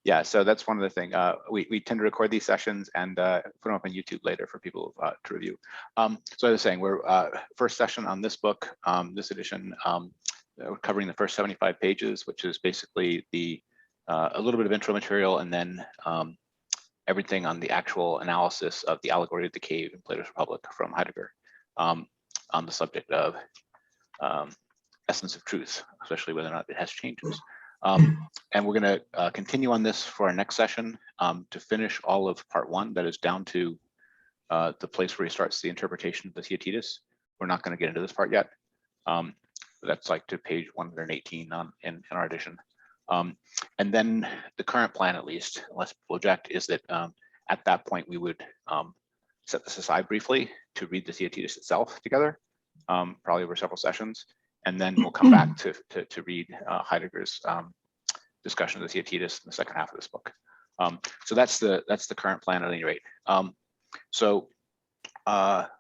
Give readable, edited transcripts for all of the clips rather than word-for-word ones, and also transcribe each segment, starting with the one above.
Yeah, so that's one of the things. We tend to record these sessions and put them up on YouTube later for people to review. So I was saying, we're first session on this book, this edition, we're covering the first 75 pages, which is basically a little bit of intro material, and then everything on the actual analysis of the allegory of the cave in Plato's Republic from Heidegger, on the subject of essence of truth, especially whether or not it has changes. And we're going to continue on this for our next session to finish all of part 1, that is down to the place where he starts the interpretation of the Theaetetus. We're not going to get into this part yet. That's like to page 118 in our edition. And then the current plan, at least, unless people object, is that at that point we would set this aside briefly to read the Theaetetus itself together, probably over several sessions. And then we'll come back to read Heidegger's discussion of the Theaetetus in the second half of this book. So that's the current plan at any rate. So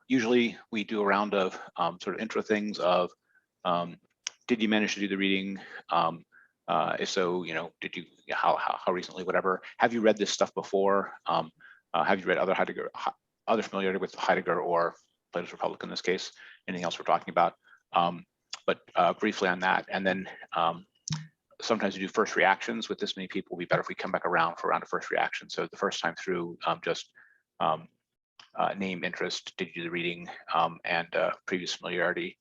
usually we do a round of sort of intro things of, did you manage to do the reading? If so, did you, how recently, whatever. Have you read this stuff before? Have you read other familiarity with Heidegger or Plato's Republic in this case? Anything else we're talking about? But briefly on that, and then sometimes we do first reactions. With this many people, it'll be better if we come back around for a round of first reaction. So the first time through, just name, interest, did you do the reading, and previous familiarity.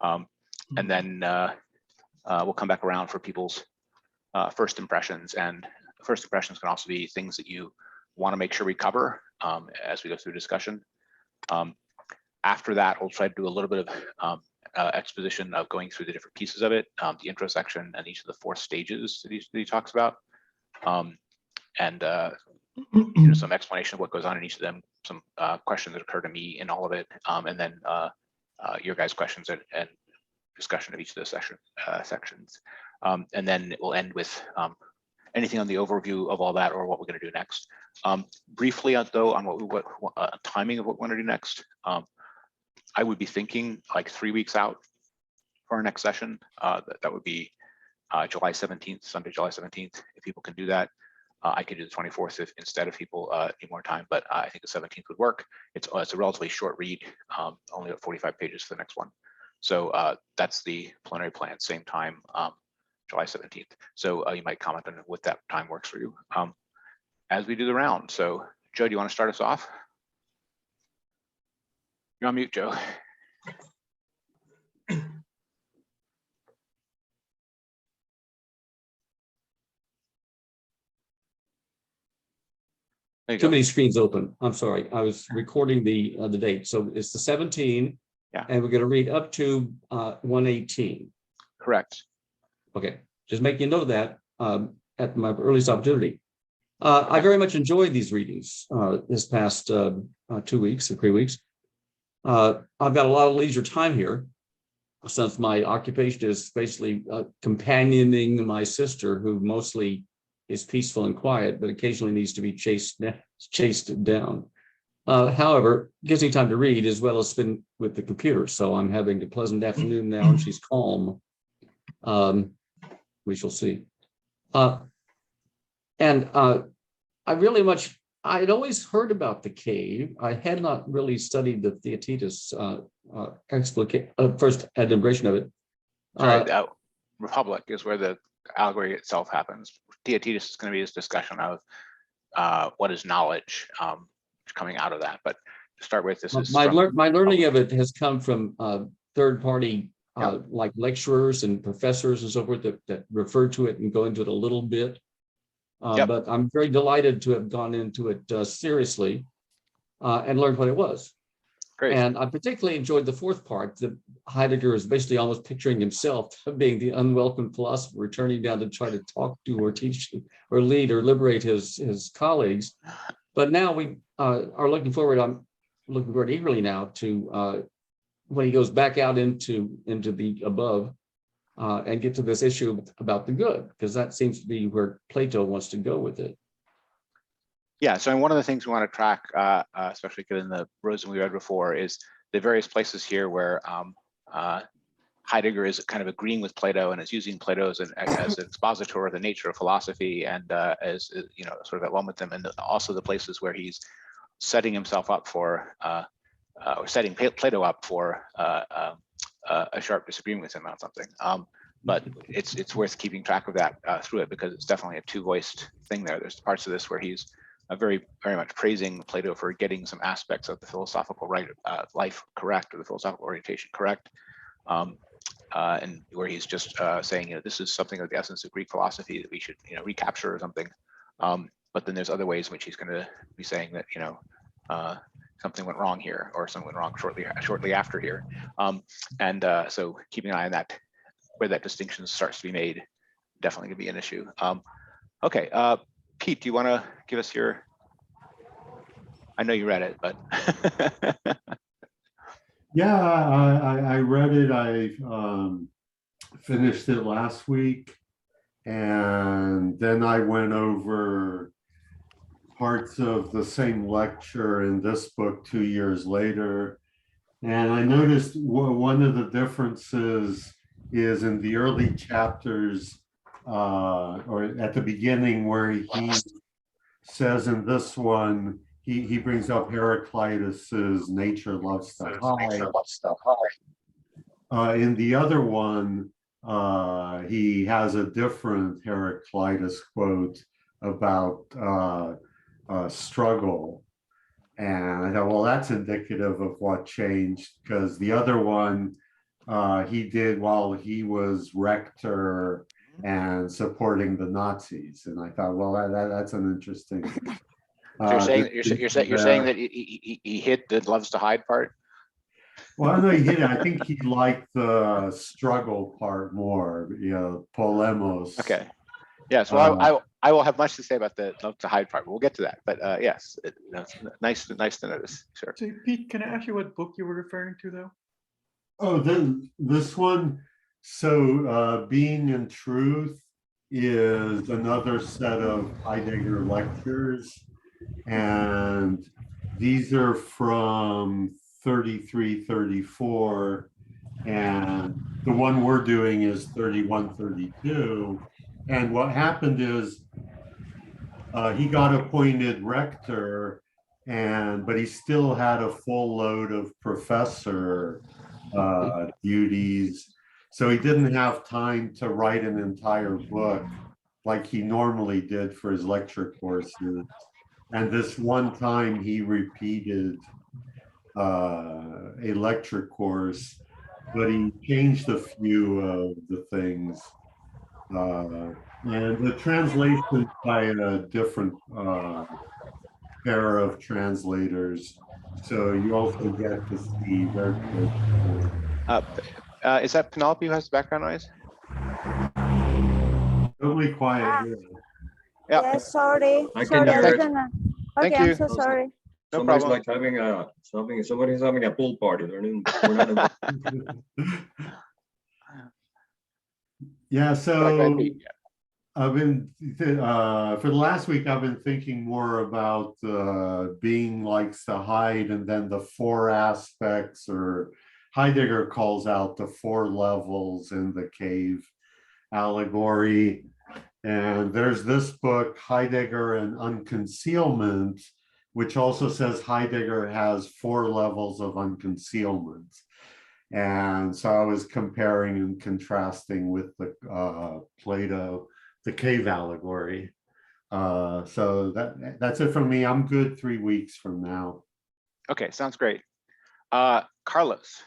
And then we'll come back around for people's first impressions. And first impressions can also be things that you want to make sure we cover as we go through discussion. After that, we'll try to do a little bit of exposition of going through the different pieces of it, the intro section and each of the 4 stages that he talks about, and some explanation of what goes on in each of them, some questions that occur to me in all of it, and then your guys' questions and discussion of each of those sections. And then it will end with anything on the overview of all that or what we're going to do next. Briefly, though, on what timing of what we're going to do next. I would be thinking like 3 weeks out for our next session. That would be July 17th, Sunday, July 17th. If people can do that, I could do the 24th instead if people need more time, but I think the 17th would work. It's a relatively short read, only about 45 pages for the next one. So that's the preliminary plan, same time, July 17th. So you might comment on what that time works for you as we do the round. So Joe, do you want to start us off? You're on mute, Joe. Too many screens open. I'm sorry. I was recording the date. So it's the 17th. Yeah. And we're going to read up to 118. Correct. Okay. Just making a note of that at my earliest opportunity. I very much enjoyed these readings this past 2 weeks or 3 weeks. I've got a lot of leisure time here since my occupation is basically companioning my sister, who mostly is peaceful and quiet, but occasionally needs to be chased down. However, it gives me time to read as well as spend with the computer. So I'm having a pleasant afternoon now, and she's calm. We shall see. I'd always heard about the cave. I had not really studied the Theaetetus first admiration of it. Sorry, Republic is where the allegory itself happens. Theaetetus is going to be this discussion of what is knowledge coming out of that. But to start with, this is my learning of it has come from third-party like lecturers and professors and so forth that refer to it and go into it a little bit. But I'm very delighted to have gone into it seriously and learned what it was. Great. And I particularly enjoyed the 4th part, that Heidegger is basically almost picturing himself being the unwelcome philosopher, returning down to try to talk to or teach or lead or liberate his colleagues. But now we are looking forward. I'm looking forward eagerly now to when he goes back out into the above and get to this issue about the good, because that seems to be where Plato wants to go with it. Yeah, so one of the things we want to track, especially given the rows that we read before, is the various places here where Heidegger is kind of agreeing with Plato and is using Plato as an expositor of the nature of philosophy, and as sort of at one with them, and also the places where he's setting himself up for or setting Plato up for a sharp disagreement with him on something. But it's worth keeping track of that through it, because it's definitely a two-voiced thing there. There's parts of this where he's very much praising Plato for getting some aspects of the philosophical life correct, or the philosophical orientation correct, and where he's just saying, this is something of the essence of Greek philosophy that we should recapture or something. But then there's other ways in which he's going to be saying that something went wrong here, or something went wrong shortly after here, and so keeping an eye on that, where that distinction starts to be made, definitely going to be an issue. Okay, Pete, do you want to give us your? I know you read it, but yeah, I read it. I finished it last week, and then I went over parts of the same lecture in this book 2 years later, and I noticed one of the differences is in the early chapters, or at the beginning, where he says in this one, he brings up Heraclitus's nature loves to hide. In the other one, he has a different Heraclitus quote about struggle. And I thought, well, that's indicative of what changed, because the other one he did while he was rector and supporting the Nazis. And I thought, well, that's an interesting. So you're saying that he hit the loves to hide part? Well, I don't know, he hit it. I think he liked the struggle part more, polemos. Okay. Yes. Well, I will have much to say about the love to hide part, but we'll get to that. But yes, nice to notice. Sure. So Pete, can I ask you what book you were referring to, though? Oh, then this one. So Being and Truth is another set of Heidegger lectures, and these are from 33, 34, and the one we're doing is 31, 32. And what happened is he got appointed rector, but he still had a full load of professor duties. So he didn't have time to write an entire book like he normally did for his lecture courses. And this one time he repeated a lecture course, but he changed a few of the things. And the translation by a different pair of translators. So you also get to see their. Is that Penelope who has the background noise? Totally quiet here. Yeah. Yes, sorry. I can hear it. Okay, Thank you. I'm so sorry. No Somebody's problem. like somebody's having a pool party. We're not Yeah, so Yeah. I've been for the last week I've been thinking more about being likes to hide, and then the four aspects, or Heidegger calls out the four levels in the cave allegory. And there's this book, Heidegger and Unconcealment, which also says Heidegger has four levels of unconcealment. And so I was comparing and contrasting with the Plato, the cave allegory. So that's it from me. I'm good 3 weeks from now. Okay, sounds great. Carlos.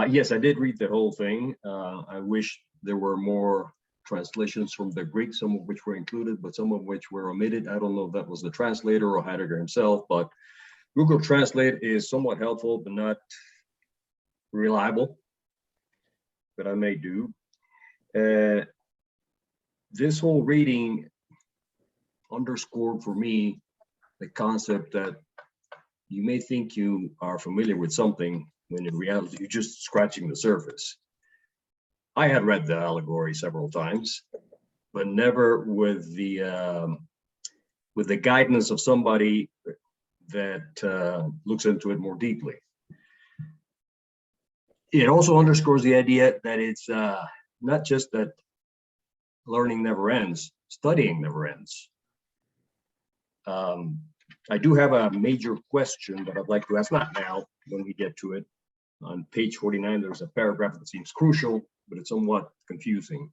Yes, I did read the whole thing. I wish there were more translations from the Greek, some of which were included, but some of which were omitted. I don't know if that was the translator or Heidegger himself, but Google Translate is somewhat helpful, but not reliable, but I may do. This whole reading underscored for me the concept that you may think you are familiar with something when in reality you're just scratching the surface. I had read the allegory several times, but never with the guidance of somebody that looks into it more deeply. It also underscores the idea that it's not just that learning never ends, studying never ends. I do have a major question that I'd like to ask, not now, when we get to it. On page 49, there's a paragraph that seems crucial, but it's somewhat confusing.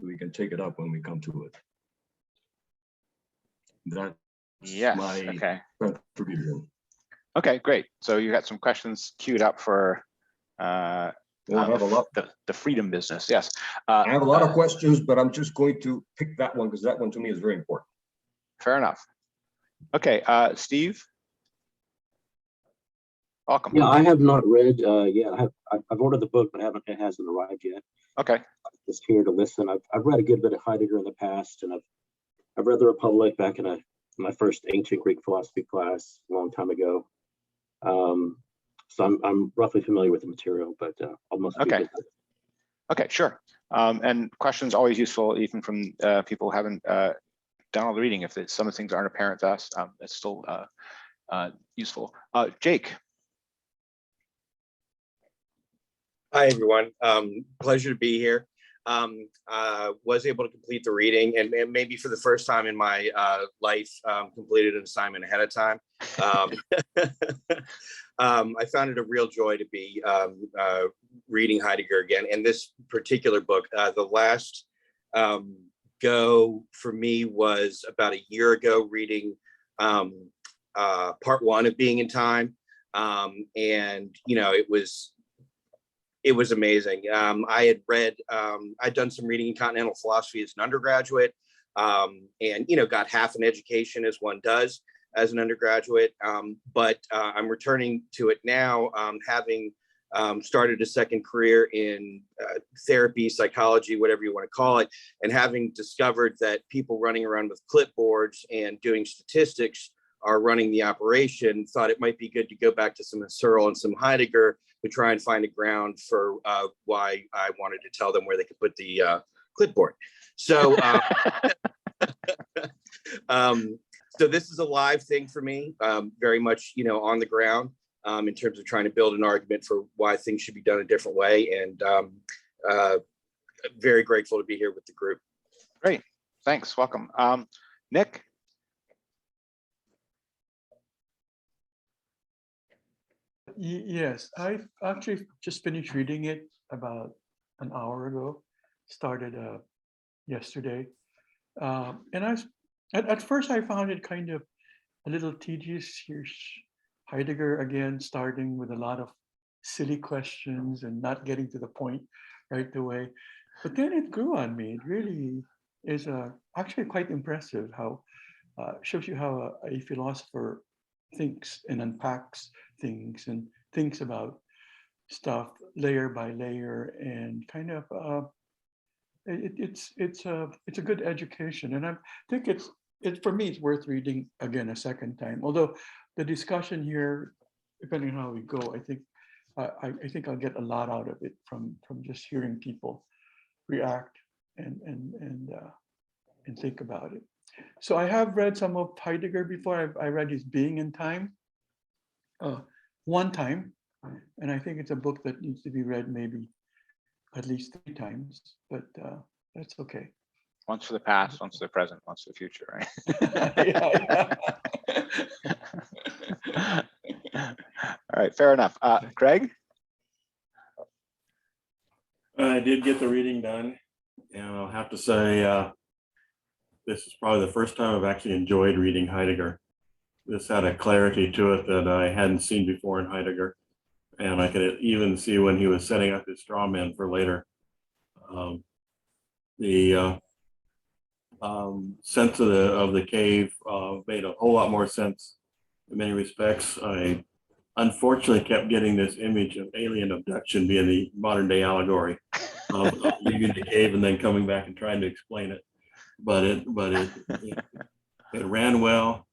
So we can take it up when we come to it. That's my contribution. Okay, great. So you got some questions queued up for I have a lot. The freedom business. Yes. I have a lot of questions, but I'm just going to pick that one because that one to me is very important. Fair enough. Okay, Steve. Welcome. Yeah, I have not read yet. I've ordered the book, but it hasn't arrived yet. Okay. I'm just here to listen. I've read a good bit of Heidegger in the past, and I've read the Republic back in my first ancient Greek philosophy class a long time ago. So I'm roughly familiar with the material, but I'll must. Okay. Okay, sure. And questions always useful, even from people who haven't done all the reading. If some of the things aren't apparent to us, it's still useful. Jake. Hi, everyone. Pleasure to be here. Was able to complete the reading and maybe for the first time in my life, completed an assignment ahead of time. I found it a real joy to be reading Heidegger again. And this particular book, the last go for me was about a year ago, reading part one of Being in Time. And, you know, it was amazing. I had read, I'd done some reading in continental philosophy as an undergraduate, and, you know, got half an education as one does as an undergraduate. But I'm returning to it now, having started a second career in therapy, psychology, whatever you want to call it, and having discovered that people running around with clipboards and doing statistics are running the operation, thought it might be good to go back to some Husserl and some Heidegger to try and find a ground for why I wanted to tell them where they could put the clipboard. So, so this is a live thing for me, very much, you know, on the ground in terms of trying to build an argument for why things should be done a different way. And very grateful to be here with the group. Great, thanks, welcome. Nick? Yes, I actually just finished reading it about an hour ago, started yesterday. And at first I found it kind of a little tedious. Here's Heidegger again, starting with a lot of silly questions and not getting to the point right away. But then it grew on me. It really is actually quite impressive how shows you how a philosopher thinks and unpacks things and thinks about stuff layer by layer, and kind of it's a good education. And I think it's for me it's worth reading again a second time. Although the discussion here, depending on how we go, I think I'll get a lot out of it from just hearing people react and think about it. So I have read some of Heidegger before. I read his Being in Time one time, and I think it's a book that needs to be read maybe at least 3 times, but that's okay. Once for the past, once for the present, once for the future, right? All right, fair enough. Craig? I did get the reading done, and I'll have to say this is probably the first time I've actually enjoyed reading Heidegger. This had a clarity to it that I hadn't seen before in Heidegger, and I could even see when he was setting up his straw man for later. The sense of the cave made a whole lot more sense in many respects. I unfortunately kept getting this image of alien abduction being the modern day allegory of leaving the cave and then coming back and trying to explain it. But it ran well.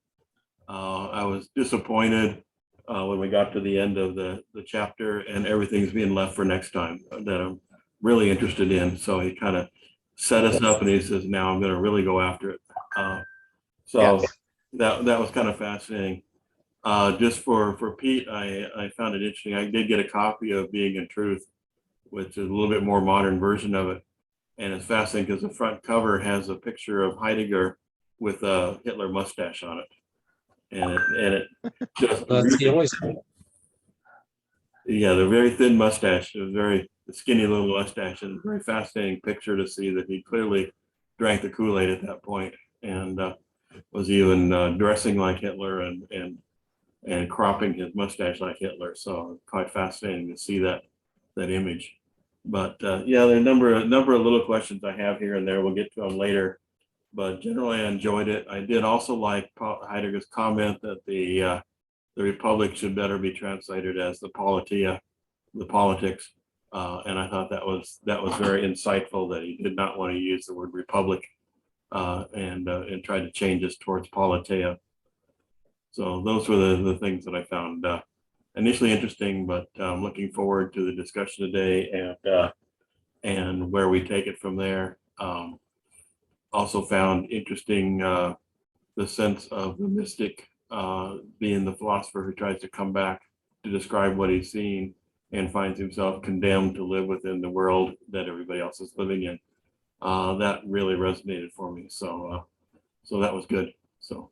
I was disappointed when we got to the end of the chapter, and everything's being left for next time that I'm really interested in. So he kind of set us up, and he says, now I'm going to really go after it. So that was kind of fascinating. Just for Pete, I found it interesting. I did get a copy of Being and Truth, which is a little bit more modern version of it. And it's fascinating because the front cover has a picture of Heidegger with a Hitler mustache on it. And it just That's the only. yeah, the very thin mustache, a very skinny little mustache, and a very fascinating picture to see that he clearly drank the Kool-Aid at that point and was even dressing like Hitler and cropping his mustache like Hitler. So quite fascinating to see that image. But yeah, there are a number of little questions I have here and there. We'll get to them later. But generally, I enjoyed it. I did also like Heidegger's comment that the Republic should better be translated as the Politia, the politics. And I thought that was very insightful that he did not want to use the word Republic and tried to change us towards Politia. So those were the things that I found initially interesting, but I'm looking forward to the discussion today and where we take it from there. Also found interesting the sense of the mystic being the philosopher who tries to come back to describe what he's seen and finds himself condemned to live within the world that everybody else is living in. That really resonated for me. So that was good. So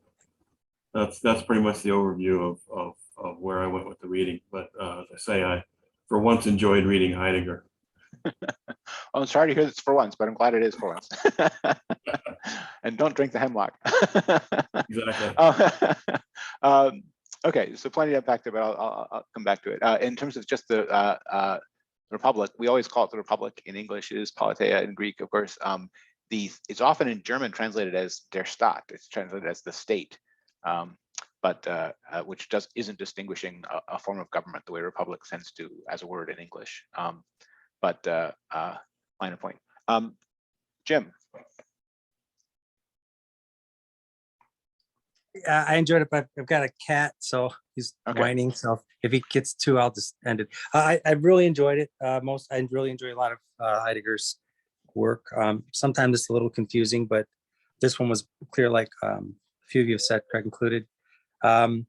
that's pretty much the overview of where I went with the reading. But as I say, I for once enjoyed reading Heidegger. I'm sorry to hear this for once, but I'm glad it is for once. And don't drink the hemlock. Exactly. Okay, so plenty to unpack there, but I'll come back to it. In terms of just the Republic, we always call it the Republic in English. It is Politeia in Greek, of course. It's often in German translated as der Staat. It's translated as the state, but which isn't distinguishing a form of government the way Republic tends to as a word in English. But minor point. Jim. I enjoyed it, but I've got a cat, so he's whining. So if he gets two, I'll just end it. I really enjoyed it. I really enjoy a lot of Heidegger's work. Sometimes it's a little confusing, but this one was clear, like a few of you have said, Craig included. I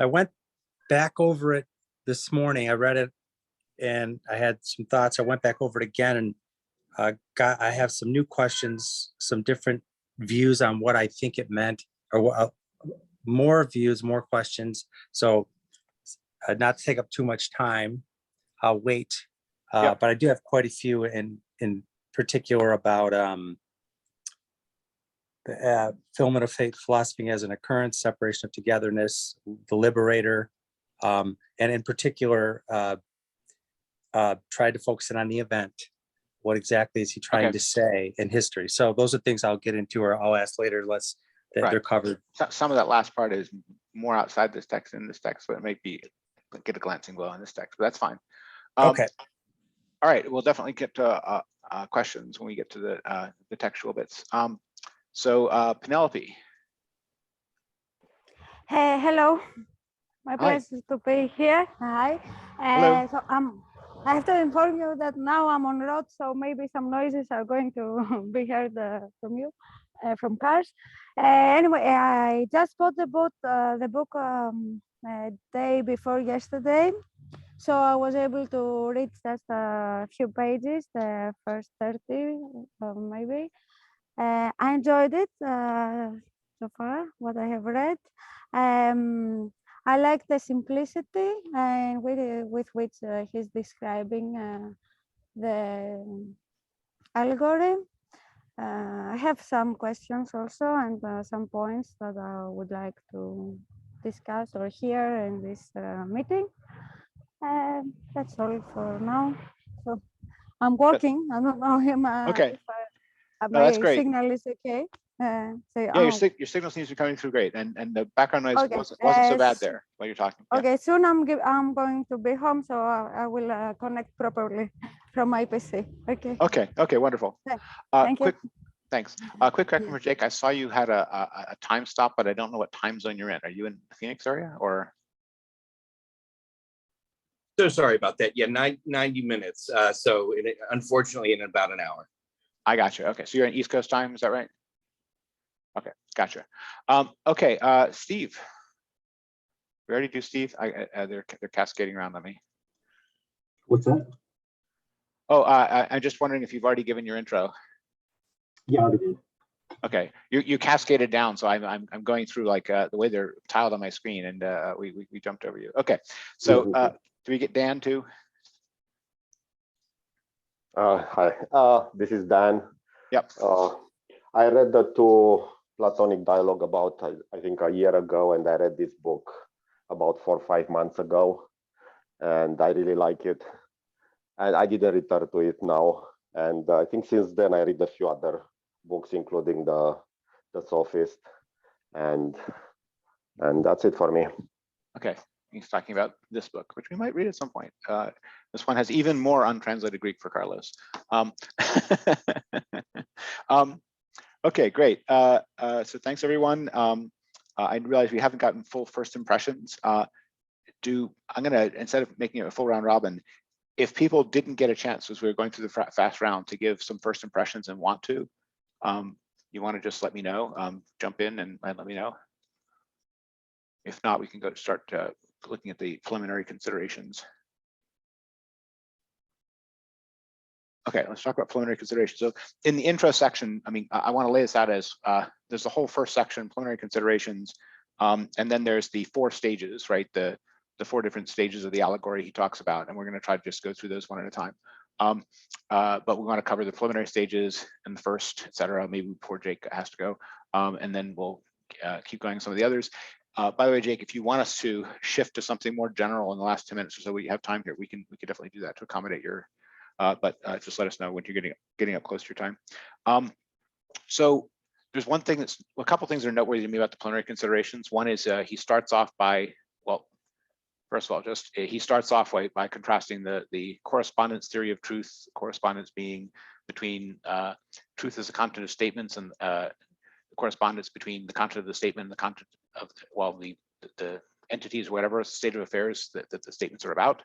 went back over it this morning. I read it and I had some thoughts. I went back over it again and I have some new questions, some different views on what I think it meant, or more views, more questions. So not to take up too much time, I'll wait. But I do have quite a few in particular about the fulfillment of fate, philosophy as an occurrence, separation of togetherness, the liberator, and in particular, tried to focus in on the event. What exactly is he trying to say in history? So those are things I'll get into, or I'll ask later. They're covered. Some of that last part is more outside this text in this text, but it might be get a glancing blow in this text, but that's fine. Okay. All right, we'll definitely get to questions when we get to the textual bits. So Penelope. Hey, hello. My pleasure to be here. Hi. So I have to inform you that now I'm on road, so maybe some noises are going to be heard from you, from cars. Anyway, I just bought the book day before yesterday, so I was able to read just a few pages, the first 30 maybe. I enjoyed it so far, what I have read. I like the simplicity and with which he's describing the allegory. I have some questions also and some points that I would like to discuss or hear in this meeting. That's all for now. So I'm working. I don't know him. Okay. My that's great. Signal is okay. Your signal seems to be coming through great, and the background noise wasn't so bad there while you're talking. Okay, soon I'm going to be home, so I will connect properly from my PC. Okay. Okay, wonderful. Thank you. Thanks. Quick question for Jake. I saw you had a time stop, but I don't know what time zone you're in. Are you in the Phoenix area or? So sorry about that. Yeah, 90 minutes. So unfortunately, in about an hour. I got you. Okay, so you're in East Coast time, is that right? Okay, gotcha. Okay, Steve. We already do Steve. They're cascading around on me. What's that? Oh, I'm just wondering if you've already given your intro. Yeah, I already did. Okay, you cascaded down, so I'm going through like the way they're tiled on my screen, and we jumped over you. Okay, so do we get Dan too? Hi, this is Dan. Yep. I read the two Platonic dialogue about, I think, a year ago, and I read this book about 4 or 5 months ago, and I really like it. And I didn't return to it now. And I think since then I read a few other books, including the Sophist, and that's it for me. Okay, he's talking about this book, which we might read at some point. This one has even more untranslated Greek for Carlos. Okay, great. So thanks everyone. I realize we haven't gotten full first impressions. I'm gonna, instead of making it a full round robin, if people didn't get a chance as we were going through the fast round to give some first impressions and want to, you want to just let me know, jump in and let me know. If not, we can go start looking at the preliminary considerations. Okay, let's talk about preliminary considerations. So in the intro section, I mean, I want to lay this out as there's the whole first section, preliminary considerations, and then there's the 4 stages, right? The 4 different stages of the allegory he talks about, and we're going to try to just go through those one at a time. But we want to cover the preliminary stages and the first, et cetera, maybe before Jake has to go, and then we'll keep going some of the others. By the way, Jake, if you want us to shift to something more general in the last 10 minutes or so, we have time here. We can definitely do that to accommodate your. But just let us know when you're getting up close to your time. So there's one thing that's a couple things that are noteworthy to me about the preliminary considerations. One is he starts off by, well, first of all, just he starts off by contrasting the correspondence theory of truth, correspondence being between truth as a content of statements and the correspondence between the content of the statement and the content of, well, the entities, whatever state of affairs that the statements are about.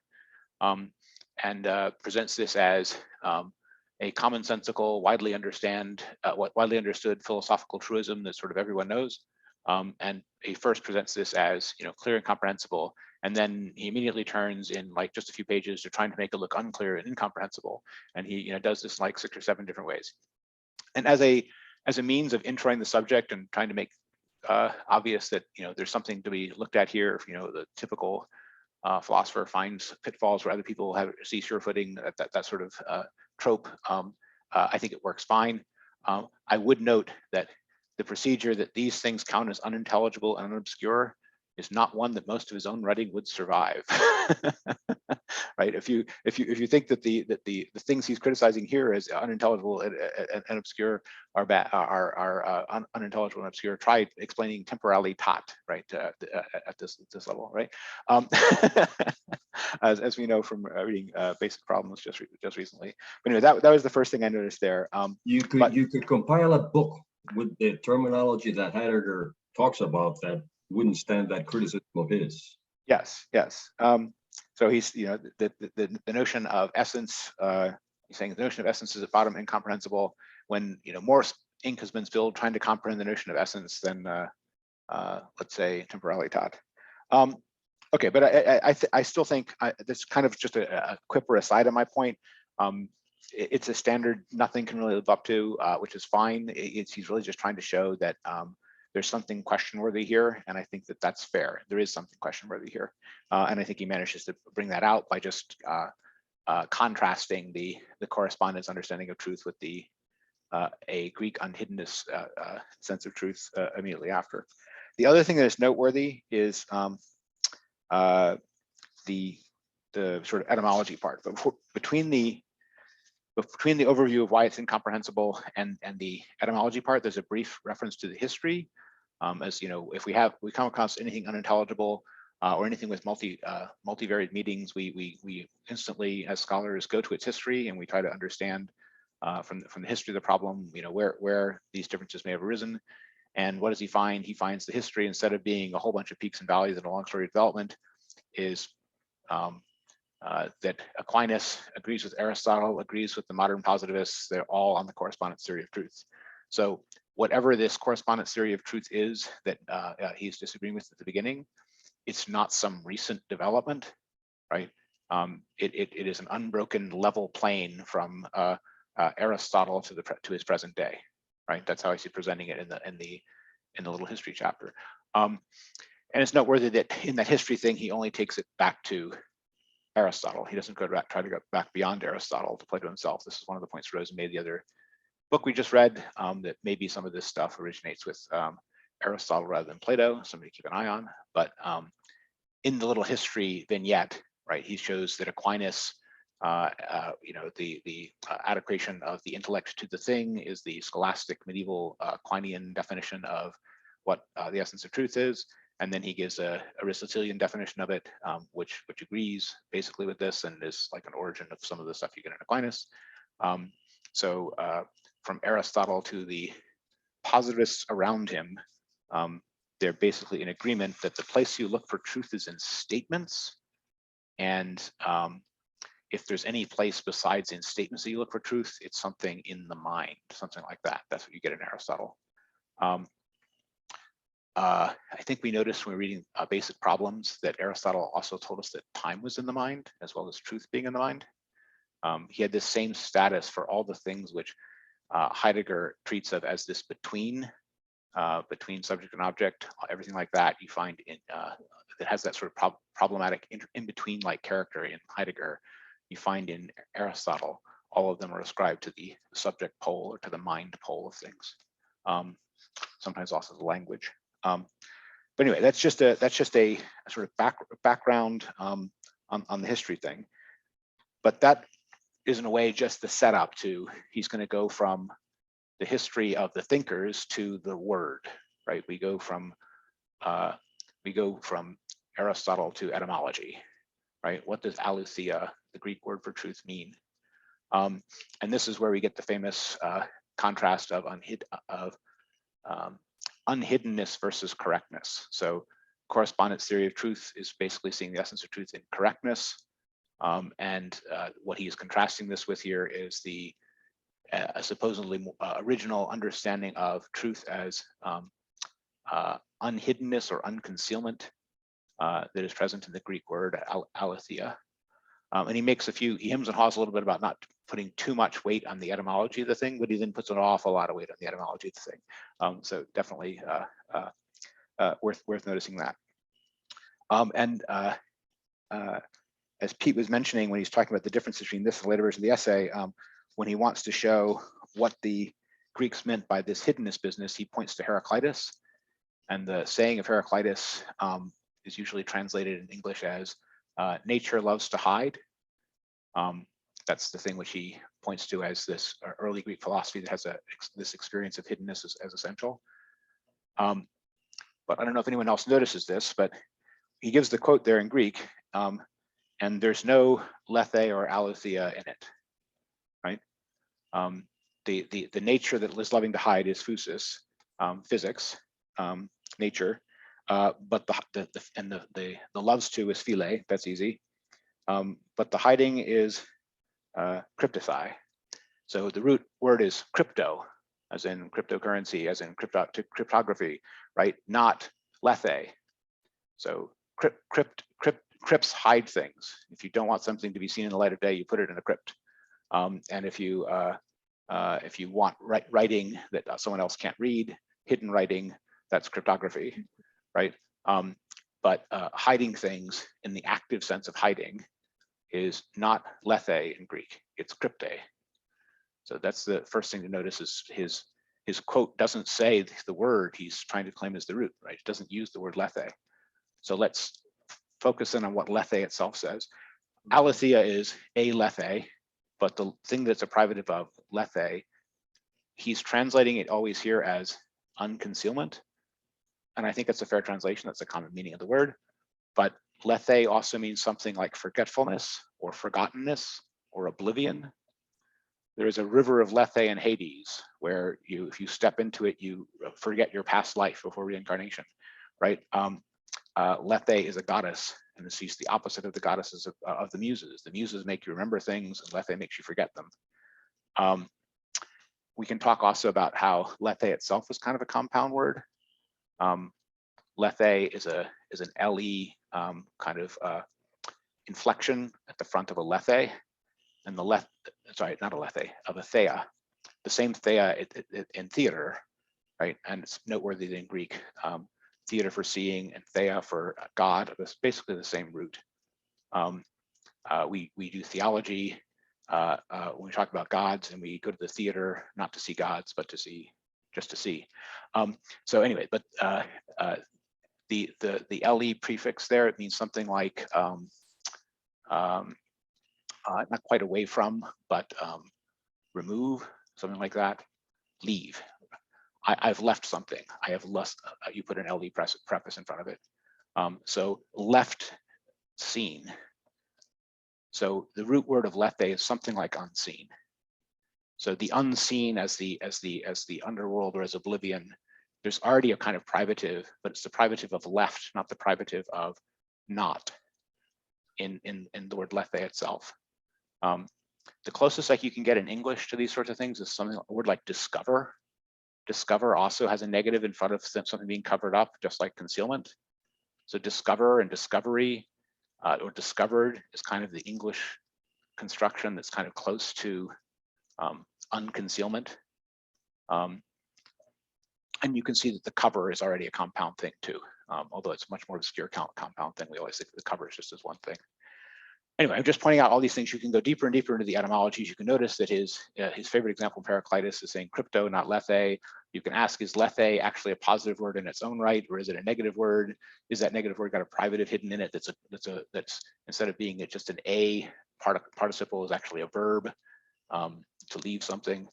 And presents this as a commonsensical, widely understood philosophical truism that sort of everyone knows. And he first presents this as, clear and comprehensible, and then he immediately turns in like just a few pages to trying to make it look unclear and incomprehensible. And he does this like 6 or 7 different ways. And as a means of introing the subject and trying to make obvious that there's something to be looked at here, the typical philosopher finds pitfalls where other people see sure footing, that sort of trope. I think it works fine. I would note that the procedure that these things count as unintelligible and unobscure is not one that most of his own writing would survive. Right? If you think that the things he's criticizing here as unintelligible and obscure are bad, are unintelligible and obscure, try explaining temporally tot, right? At this level, right? As we know from reading Basic Problems just recently. But anyway, that was the first thing I noticed there. You could compile a book with the terminology that Heidegger talks about that wouldn't stand that criticism of his. Yes. So he's, the notion of essence. He's saying the notion of essence is at bottom incomprehensible. When more ink has been spilled trying to comprehend the notion of essence than, let's say, temporally taught. Okay, but I still think this kind of just a quip or aside on my point. It's a standard nothing can really live up to, which is fine. He's really just trying to show that there's something question-worthy here, and I think that that's fair. There is something question-worthy here, and I think he manages to bring that out by just contrasting the correspondence understanding of truth with a Greek unhiddenness sense of truth immediately after. The other thing that is noteworthy is the sort of etymology part. But between the overview of why it's incomprehensible and the etymology part, there's a brief reference to the history. As if we come across anything unintelligible or anything with multivariate meanings, we instantly, as scholars, go to its history and we try to understand from the history of the problem, where these differences may have arisen. And what does he find? He finds the history, instead of being a whole bunch of peaks and valleys and a long story of development, is that Aquinas agrees with Aristotle, agrees with the modern positivists. They're all on the correspondence theory of truth. So whatever this correspondence theory of truth is that he's disagreeing with at the beginning, it's not some recent development, right? It is an unbroken level plane from Aristotle to his present day, right? That's how I see presenting it in the little history chapter. And it's noteworthy that in that history thing, he only takes it back to Aristotle. He doesn't try to go back beyond Aristotle to Plato himself. This is one of the points Rose made the other book we just read, that maybe some of this stuff originates with Aristotle rather than Plato, somebody to keep an eye on. But in the little history vignette, right, he shows that Aquinas, the adequation of the intellect to the thing is the scholastic medieval Aquinian definition of what the essence of truth is. And then he gives a Aristotelian definition of it, which agrees basically with this and is like an origin of some of the stuff you get in Aquinas. So from Aristotle to the positivists around him, they're basically in agreement that the place you look for truth is in statements. And if there's any place besides in statements that you look for truth, it's something in the mind, something like that. That's what you get in Aristotle. I think we noticed when we were reading Basic Problems that Aristotle also told us that time was in the mind as well as truth being in the mind. He had this same status for all the things which Heidegger treats of as this between subject and object, everything like that you find in that has that sort of problematic in-between like character in Heidegger, you find in Aristotle. All of them are ascribed to the subject pole or to the mind pole of things. Sometimes also the language. But anyway, that's just a sort of background on the history thing. But that is in a way just the setup to, he's going to go from the history of the thinkers to the word, right? We go from Aristotle to etymology, right? What does aletheia, the Greek word for truth, mean? And this is where we get the famous contrast of unhiddenness versus correctness. So correspondence theory of truth is basically seeing the essence of truth in correctness. And what he is contrasting this with here is the supposedly original understanding of truth as unhiddenness or unconcealment that is present in the Greek word aletheia. And he makes he hems and haws a little bit about not putting too much weight on the etymology of the thing, but he then puts an awful lot of weight on the etymology of the thing. So definitely worth noticing that. As Pete was mentioning when he's talking about the difference between this and the later version of the essay, when he wants to show what the Greeks meant by this hiddenness business, he points to Heraclitus. And the saying of Heraclitus is usually translated in English as nature loves to hide. That's the thing which he points to as this early Greek philosophy that has this experience of hiddenness as essential. But I don't know if anyone else notices this, but he gives the quote there in Greek, and there's no lethe or aletheia in it, right? The nature that is loving to hide is physis, physics, nature, but the loves to is phile, that's easy. But the hiding is cryptothai. So the root word is crypto, as in cryptocurrency, as in cryptography, right? Not lethe. So crypts hide things. If you don't want something to be seen in the light of day, you put it in a crypt. And if you want writing that someone else can't read, hidden writing, that's cryptography, right? But hiding things in the active sense of hiding is not lethe in Greek, it's crypte. So that's the first thing to notice is his quote doesn't say the word he's trying to claim as the root, right? It doesn't use the word lethe. So let's focus in on what lethe itself says. Aletheia is a lethe, but the thing that's a privative of lethe, he's translating it always here as unconcealment. And I think that's a fair translation. That's a common meaning of the word. But lethe also means something like forgetfulness or forgottenness or oblivion. There is a river of lethe in Hades where if you step into it, you forget your past life before reincarnation, right? Lethe is a goddess, and she's the opposite of the goddesses of the muses. The muses make you remember things, and lethe makes you forget them. We can talk also about how lethe itself is kind of a compound word. Lethe is an le kind of inflection at the front of a lethe, and the sorry, not a lethe, of a thea. The same thea in theater, right? And it's noteworthy that in Greek, theater for seeing and thea for God, it's basically the same root. We do theology when we talk about gods, and we go to the theater not to see gods, but to see, just to see. So anyway, but the le prefix there, it means something like not quite away from, but remove, something like that. Leave. I've left something. I have left. You put an le preface in front of it. So left seen. So the root word of lethe is something like unseen. So the unseen as the underworld or as oblivion, there's already a kind of privative, but it's the privative of left, not the privative of not in the word lethe itself. The closest like you can get in English to these sorts of things is something, a word like discover. Discover also has a negative in front of something being covered up, just like concealment. So discover and discovery or discovered is kind of the English construction that's kind of close to unconcealment. And you can see that the cover is already a compound thing too, although it's much more obscure compound thing. We always think the cover is just as one thing. Anyway, I'm just pointing out all these things. You can go deeper and deeper into the etymologies. You can notice that his favorite example, Heraclitus, is saying crypto, not lethe. You can ask, is lethe actually a positive word in its own right, or is it a negative word? Is that negative word got a privative hidden in it that's instead of being just an a participle is actually a verb to leave something.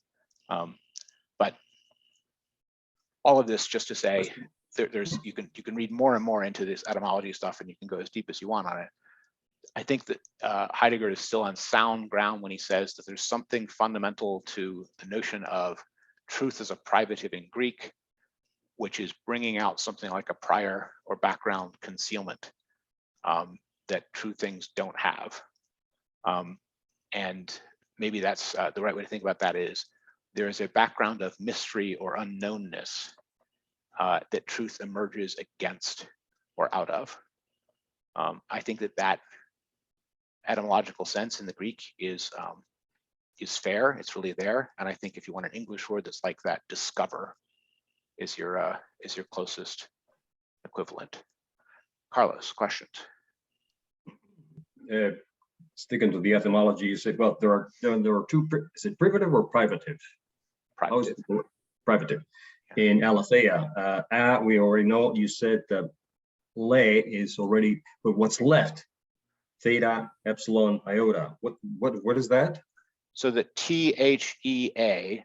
But all of this just to say, you can read more and more into this etymology stuff, and you can go as deep as you want on it. I think that Heidegger is still on sound ground when he says that there's something fundamental to the notion of truth as a privative in Greek, which is bringing out something like a prior or background concealment that true things don't have. And maybe that's the right way to think about that is there is a background of mystery or unknownness that truth emerges against or out of. I think that etymological sense in the Greek is fair. It's really there, and I think if you want an English word that's like that, discover is your closest equivalent. Carlos, questions? Sticking to the etymology, you said, well, there are two. Is it privative or privative? Privative. Privative. In aletheia, we already know. You said that le is already, but what's left? Theta, epsilon, iota. What is that? So the thea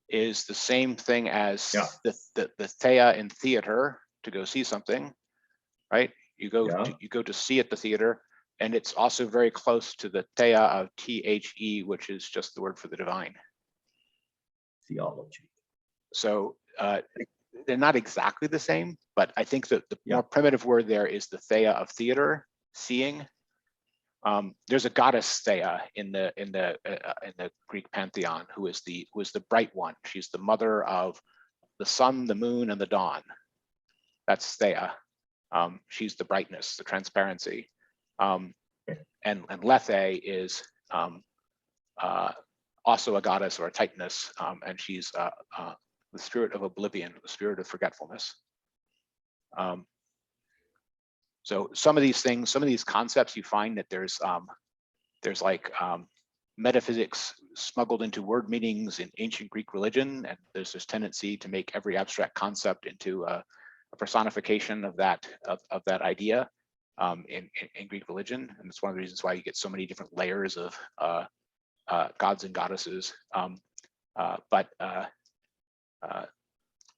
is the same thing as the thea in theater, to go see something, right? You go to see at the theater, and it's also very close to the thea of the, which is just the word for the divine. Theology. So they're not exactly the same, but I think that the more primitive word there is the thea of theater, seeing. There's a goddess Thea in the Greek pantheon who is the bright one. She's the mother of the sun, the moon, and the dawn. That's Thea. She's the brightness, the transparency. And Lethe is also a goddess or a titaness, and she's the spirit of oblivion, the spirit of forgetfulness. So some of these things, some of these concepts, you find that there's like metaphysics smuggled into word meanings in ancient Greek religion, and there's this tendency to make every abstract concept into a personification of that idea in Greek religion, and it's one of the reasons why you get so many different layers of gods and goddesses. But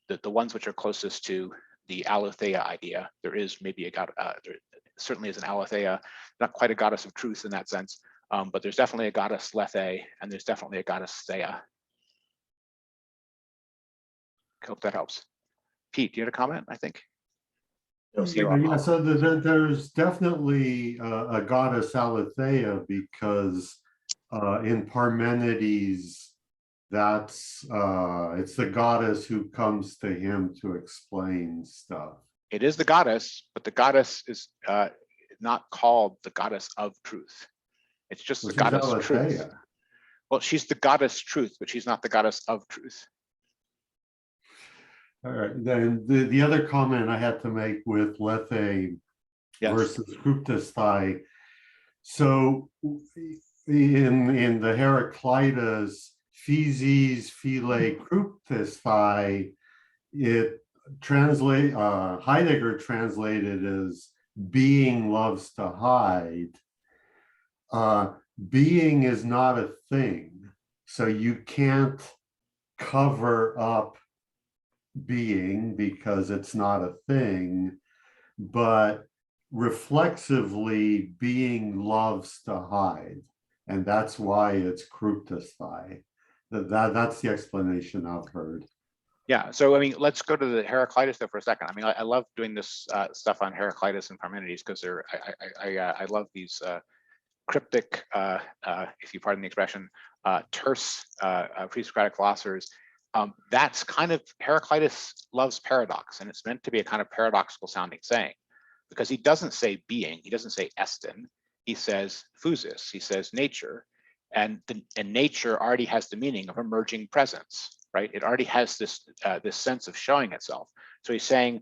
the ones which are closest to the aletheia idea, there is maybe a god, there certainly is an aletheia, not quite a goddess of truth in that sense, but there's definitely a goddess Lethe, and there's definitely a goddess Thea. Hope that helps. Pete, do you have a comment, I think? Yeah, so there's definitely a goddess Aletheia, because in Parmenides, it's the goddess who comes to him to explain stuff. It is the goddess, but the goddess is not called the goddess of truth. It's just the goddess truth. Aletheia. Well, she's the goddess truth, but she's not the goddess of truth. All right, then the other comment I had to make with lethe versus kryptosthai. So in the Heraclitus, physis phile kryptosthai, it Heidegger translated as being loves to hide. Being is not a thing, so you can't cover up being because it's not a thing, but reflexively being loves to hide, and that's why it's kryptosthai. That's the explanation I've heard. Yeah, so I mean, let's go to the Heraclitus though for a second. I mean, I love doing this stuff on Heraclitus and Parmenides because they're I love these cryptic, if you pardon the expression, terse pre-Socratic philosophers. That's kind of, Heraclitus loves paradox, and it's meant to be a kind of paradoxical sounding saying, because he doesn't say being, he doesn't say estin, he says physis, he says nature, and nature already has the meaning of emerging presence, right? It already has this this sense of showing itself. So he's saying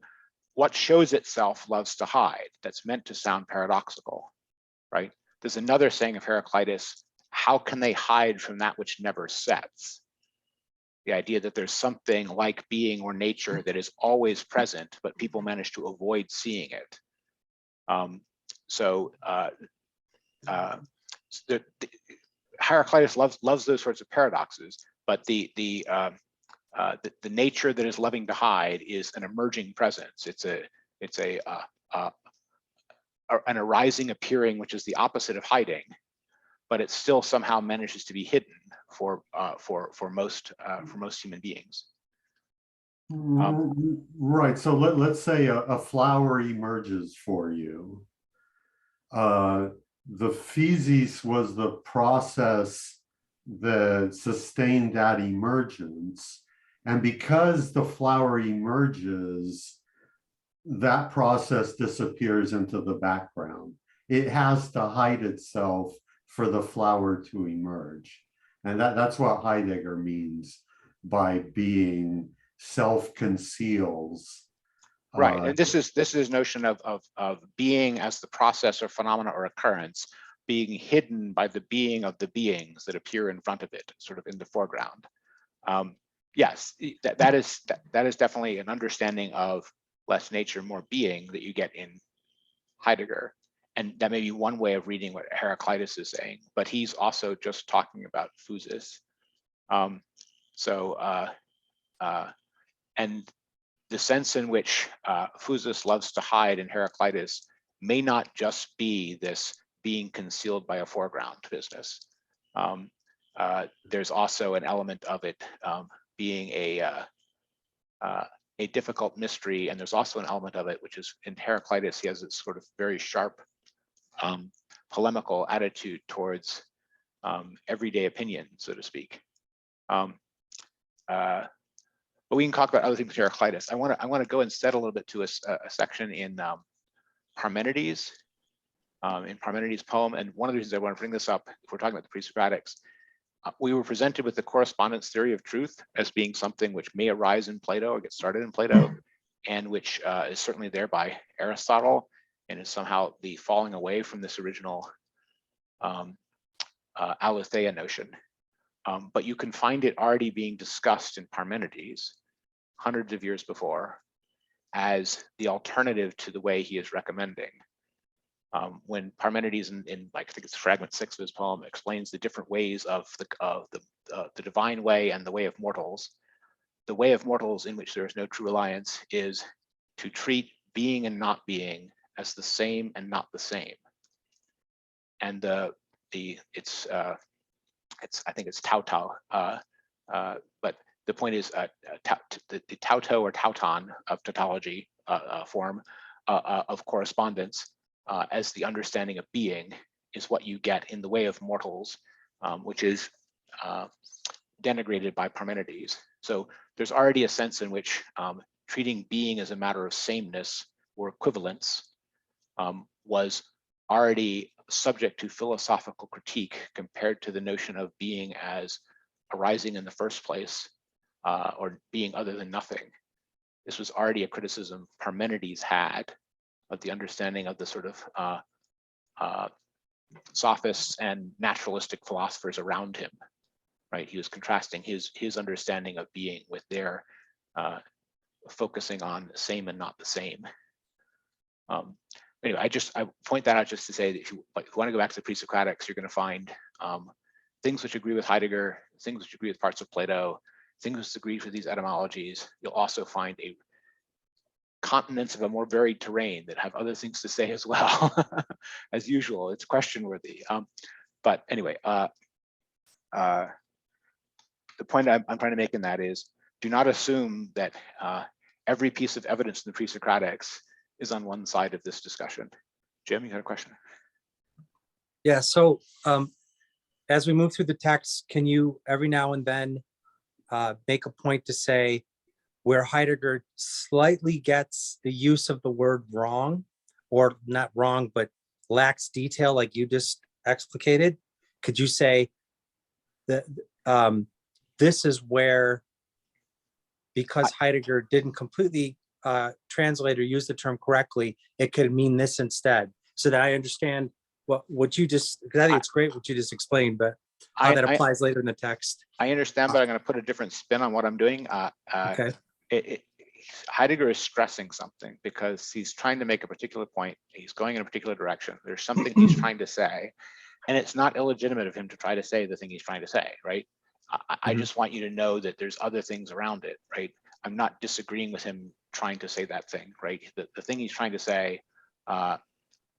what shows itself loves to hide. That's meant to sound paradoxical, right? There's another saying of Heraclitus, how can they hide from that which never sets? The idea that there's something like being or nature that is always present, but people manage to avoid seeing it. Heraclitus loves those sorts of paradoxes, but the nature that is loving to hide is an emerging presence. It's an arising appearing, which is the opposite of hiding, but it still somehow manages to be hidden for most human beings. Right. So let's say a flower emerges for you. The physis was the process that sustained that emergence. And because the flower emerges, that process disappears into the background. It has to hide itself for the flower to emerge. And that's what Heidegger means by being self-conceals. Right, and this is notion of being as the process or phenomena or occurrence being hidden by the being of the beings that appear in front of it, sort of in the foreground. Yes, that is definitely an understanding of less nature, more being that you get in Heidegger, and that may be one way of reading what Heraclitus is saying. But he's also just talking about physis. And the sense in which physis loves to hide in Heraclitus may not just be this being concealed by a foreground business. There's also an element of it being a difficult mystery, and there's also an element of it which is in Heraclitus. He has this sort of very sharp polemical attitude towards everyday opinion, so to speak. But we can talk about other things with Heraclitus. I want to go instead a little bit to a section in Parmenides, in Parmenides' poem. And one of the reasons I want to bring this up, if we're talking about the pre-Socratics, we were presented with the correspondence theory of truth as being something which may arise in Plato or get started in Plato, and which is certainly there by Aristotle, and is somehow the falling away from this original aletheia notion. But you can find it already being discussed in Parmenides hundreds of years before as the alternative to the way he is recommending. When Parmenides in like, I think it's fragment 6 of his poem, explains the different ways of the divine way and the way of mortals. The way of mortals in which there is no true alliance is to treat being and not being as the same and not the same. And I think it's tau, but the point is the tauto or tauton of tautology form of correspondence as the understanding of being is what you get in the way of mortals, which is denigrated by Parmenides. So there's already a sense in which treating being as a matter of sameness or equivalence was already subject to philosophical critique compared to the notion of being as arising in the first place or being other than nothing. This was already a criticism Parmenides had of the understanding of the sort of sophists and naturalistic philosophers around him, right? He was contrasting his understanding of being with their focusing on the same and not the same. Anyway, I point that out just to say that if you want to go back to the pre-Socratics, you're going to find things which agree with Heidegger, things which agree with parts of Plato, things which agree with these etymologies. You'll also find a continents of a more varied terrain that have other things to say as well. As usual, it's question worthy. But anyway, the point I'm trying to make in that is, do not assume that every piece of evidence in the pre-Socratics is on one side of this discussion. Jim, you had a question? Yeah, so as we move through the text, can you every now and then make a point to say where Heidegger slightly gets the use of the word wrong, or not wrong, but lacks detail like you just explicated? Could you say that this is where, because Heidegger didn't completely translate or use the term correctly, it could mean this instead, so that I understand what you just, because I think it's great what you just explained, but how that applies later in the text. I understand, but I'm going to put a different spin on what I'm doing. Okay. Heidegger is stressing something because he's trying to make a particular point. He's going in a particular direction. There's something he's trying to say, and it's not illegitimate of him to try to say the thing he's trying to say, right? I just want you to know that there's other things around it, right? I'm not disagreeing with him trying to say that thing, right? The thing he's trying to say,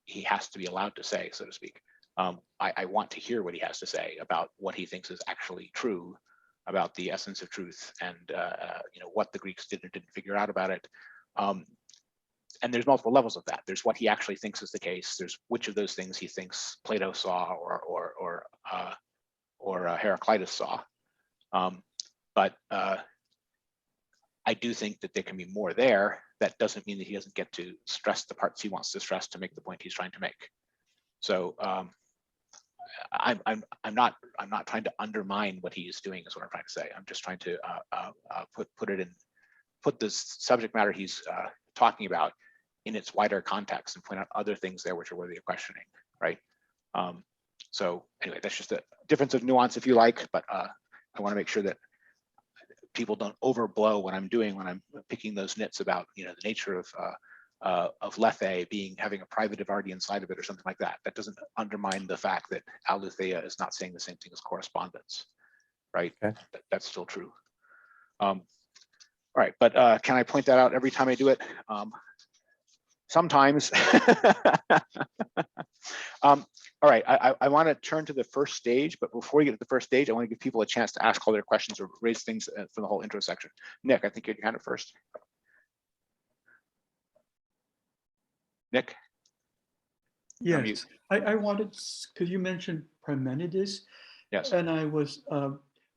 he has to be allowed to say, so to speak. I want to hear what he has to say about what he thinks is actually true about the essence of truth, and what the Greeks did or didn't figure out about it. And there's multiple levels of that. There's what he actually thinks is the case. There's which of those things he thinks Plato saw or Heraclitus saw. But I do think that there can be more there. That doesn't mean that he doesn't get to stress the parts he wants to stress to make the point he's trying to make. So I'm not trying to undermine what he is doing, is what I'm trying to say. I'm just trying to put the subject matter he's talking about in its wider context and point out other things there which are worthy of questioning, right? So anyway, that's just a difference of nuance, if you like, but I want to make sure that people don't overblow what I'm doing when I'm picking those nits about the nature of lethe having a privative inside of it or something like that. That doesn't undermine the fact that aletheia is not saying the same thing as correspondence, right? Okay. That's still true. All right, but can I point that out every time I do it? Sometimes. All right, I want to turn to the first stage, but before we get to the first stage, I want to give people a chance to ask all their questions or raise things from the whole intro section. Nick, I think you had your hand up first. Nick? Yes, I wanted, because you mentioned Parmenides. Yes. And I was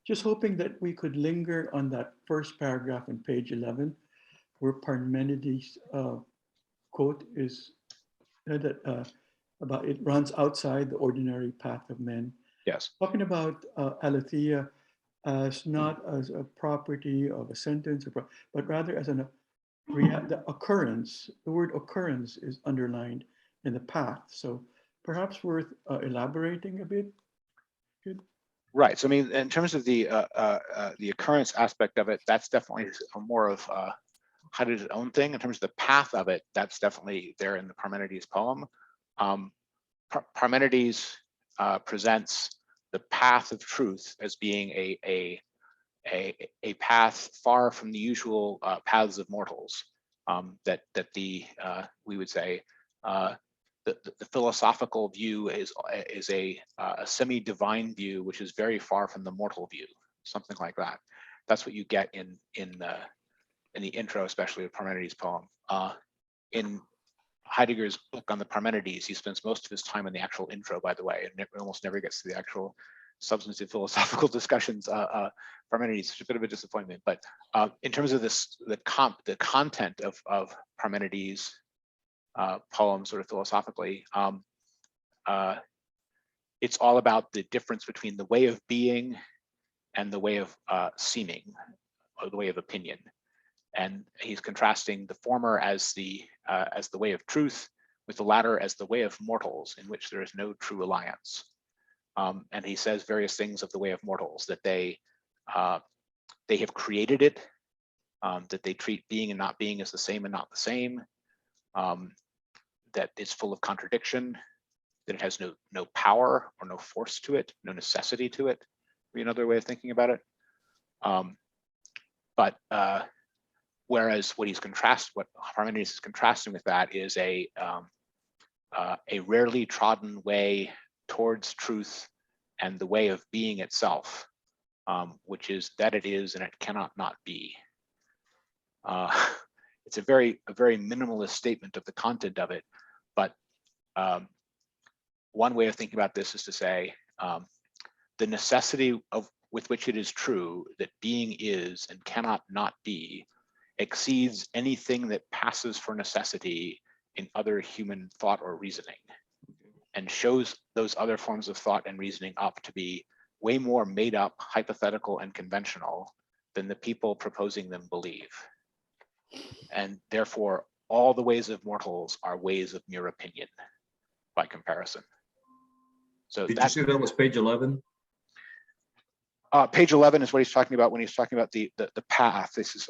just hoping that we could linger on that first paragraph on page 11, where Parmenides' quote is about it runs outside the ordinary path of men. Yes. Talking about aletheia as not as a property of a sentence, but rather as the occurrence. The word occurrence is underlined in the path. So perhaps worth elaborating a bit. Good. Right. So I mean, in terms of the occurrence aspect of it, that's definitely more of Heidegger's own thing. In terms of the path of it, that's definitely there in the Parmenides poem. Parmenides presents the path of truth as being a path far from the usual paths of mortals. That we would say the philosophical view is a semi-divine view, which is very far from the mortal view, something like that. That's what you get in the intro, especially of Parmenides' poem. In Heidegger's book on the Parmenides, he spends most of his time in the actual intro, by the way, and almost never gets to the actual substantive philosophical discussions. Parmenides is a bit of a disappointment, but in terms of the content of Parmenides, poem sort of philosophically. It's all about the difference between the way of being and the way of seeming, or the way of opinion. And he's contrasting the former as the way of truth, with the latter as the way of mortals, in which there is no true alliance. And he says various things of the way of mortals, that they have created it, that they treat being and not being as the same and not the same, that it's full of contradiction, that it has no power or no force to it, no necessity to it, would be another way of thinking about it. Whereas what Parmenides is contrasting with that is a rarely trodden way towards truth and the way of being itself, which is that it is and it cannot not be. It's a very minimalist statement of the content of it, but one way of thinking about this is to say the necessity with which it is true that being is and cannot not be exceeds anything that passes for necessity in other human thought or reasoning, and shows those other forms of thought and reasoning up to be way more made up, hypothetical, and conventional than the people proposing them believe. And therefore, all the ways of mortals are ways of mere opinion by comparison. So did you say that was page 11? Page 11 is what he's talking about when he's talking about the path. This is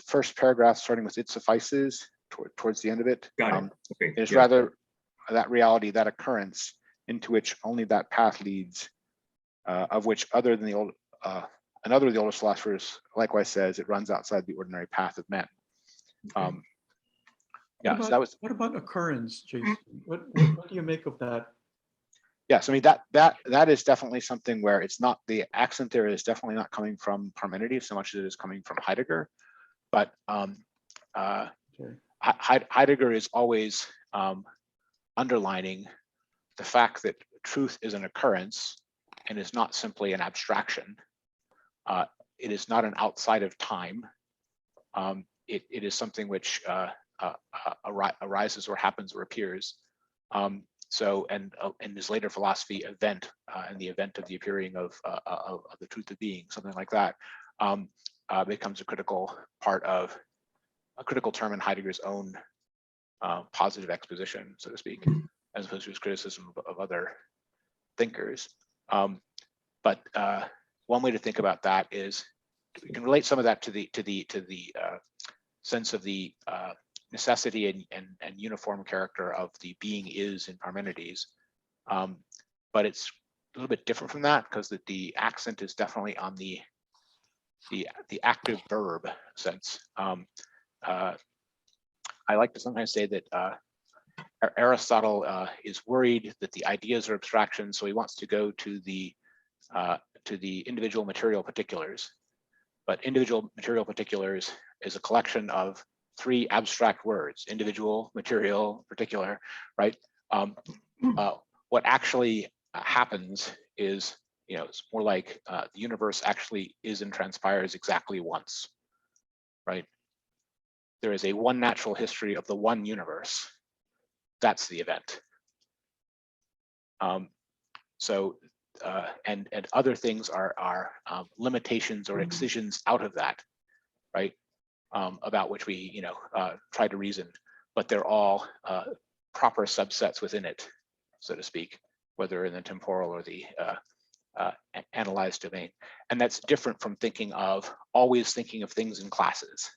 first paragraph starting with "it suffices" towards the end of it. Got it. Okay. It is rather that reality, that occurrence, into which only that path leads, of which another of the oldest philosophers likewise says it runs outside the ordinary path of men. Okay. What about occurrence, Jason? What do you make of that? Yes, I mean that is definitely something where it's not, the accent there is definitely not coming from Parmenides so much as it is coming from Heidegger, but Heidegger is always underlining the fact that truth is an occurrence and is not simply an abstraction. It is not an outside of time. It is something which arises or happens or appears. So, and in his later philosophy, event, and the event of the appearing of the truth of being, something like that, becomes a critical term in Heidegger's own positive exposition, so to speak, as opposed to his criticism of other thinkers. But one way to think about that is we can relate some of that to the sense of the necessity and uniform character of the being is in Parmenides, but it's a little bit different from that because the accent is definitely on the active verb sense. I like to sometimes say that Aristotle is worried that the ideas are abstractions, so he wants to go to the individual material particulars. But individual material particulars is a collection of three abstract words: individual, material, particular, right? What actually happens is, it's more like the universe actually is and transpires exactly once, right? There is a one natural history of the one universe. That's the event. And other things are limitations or excisions out of that, right? About which we, try to reason, but they're all proper subsets within it, so to speak, whether in the temporal or the analyzed domain. And that's different from always thinking of things in classes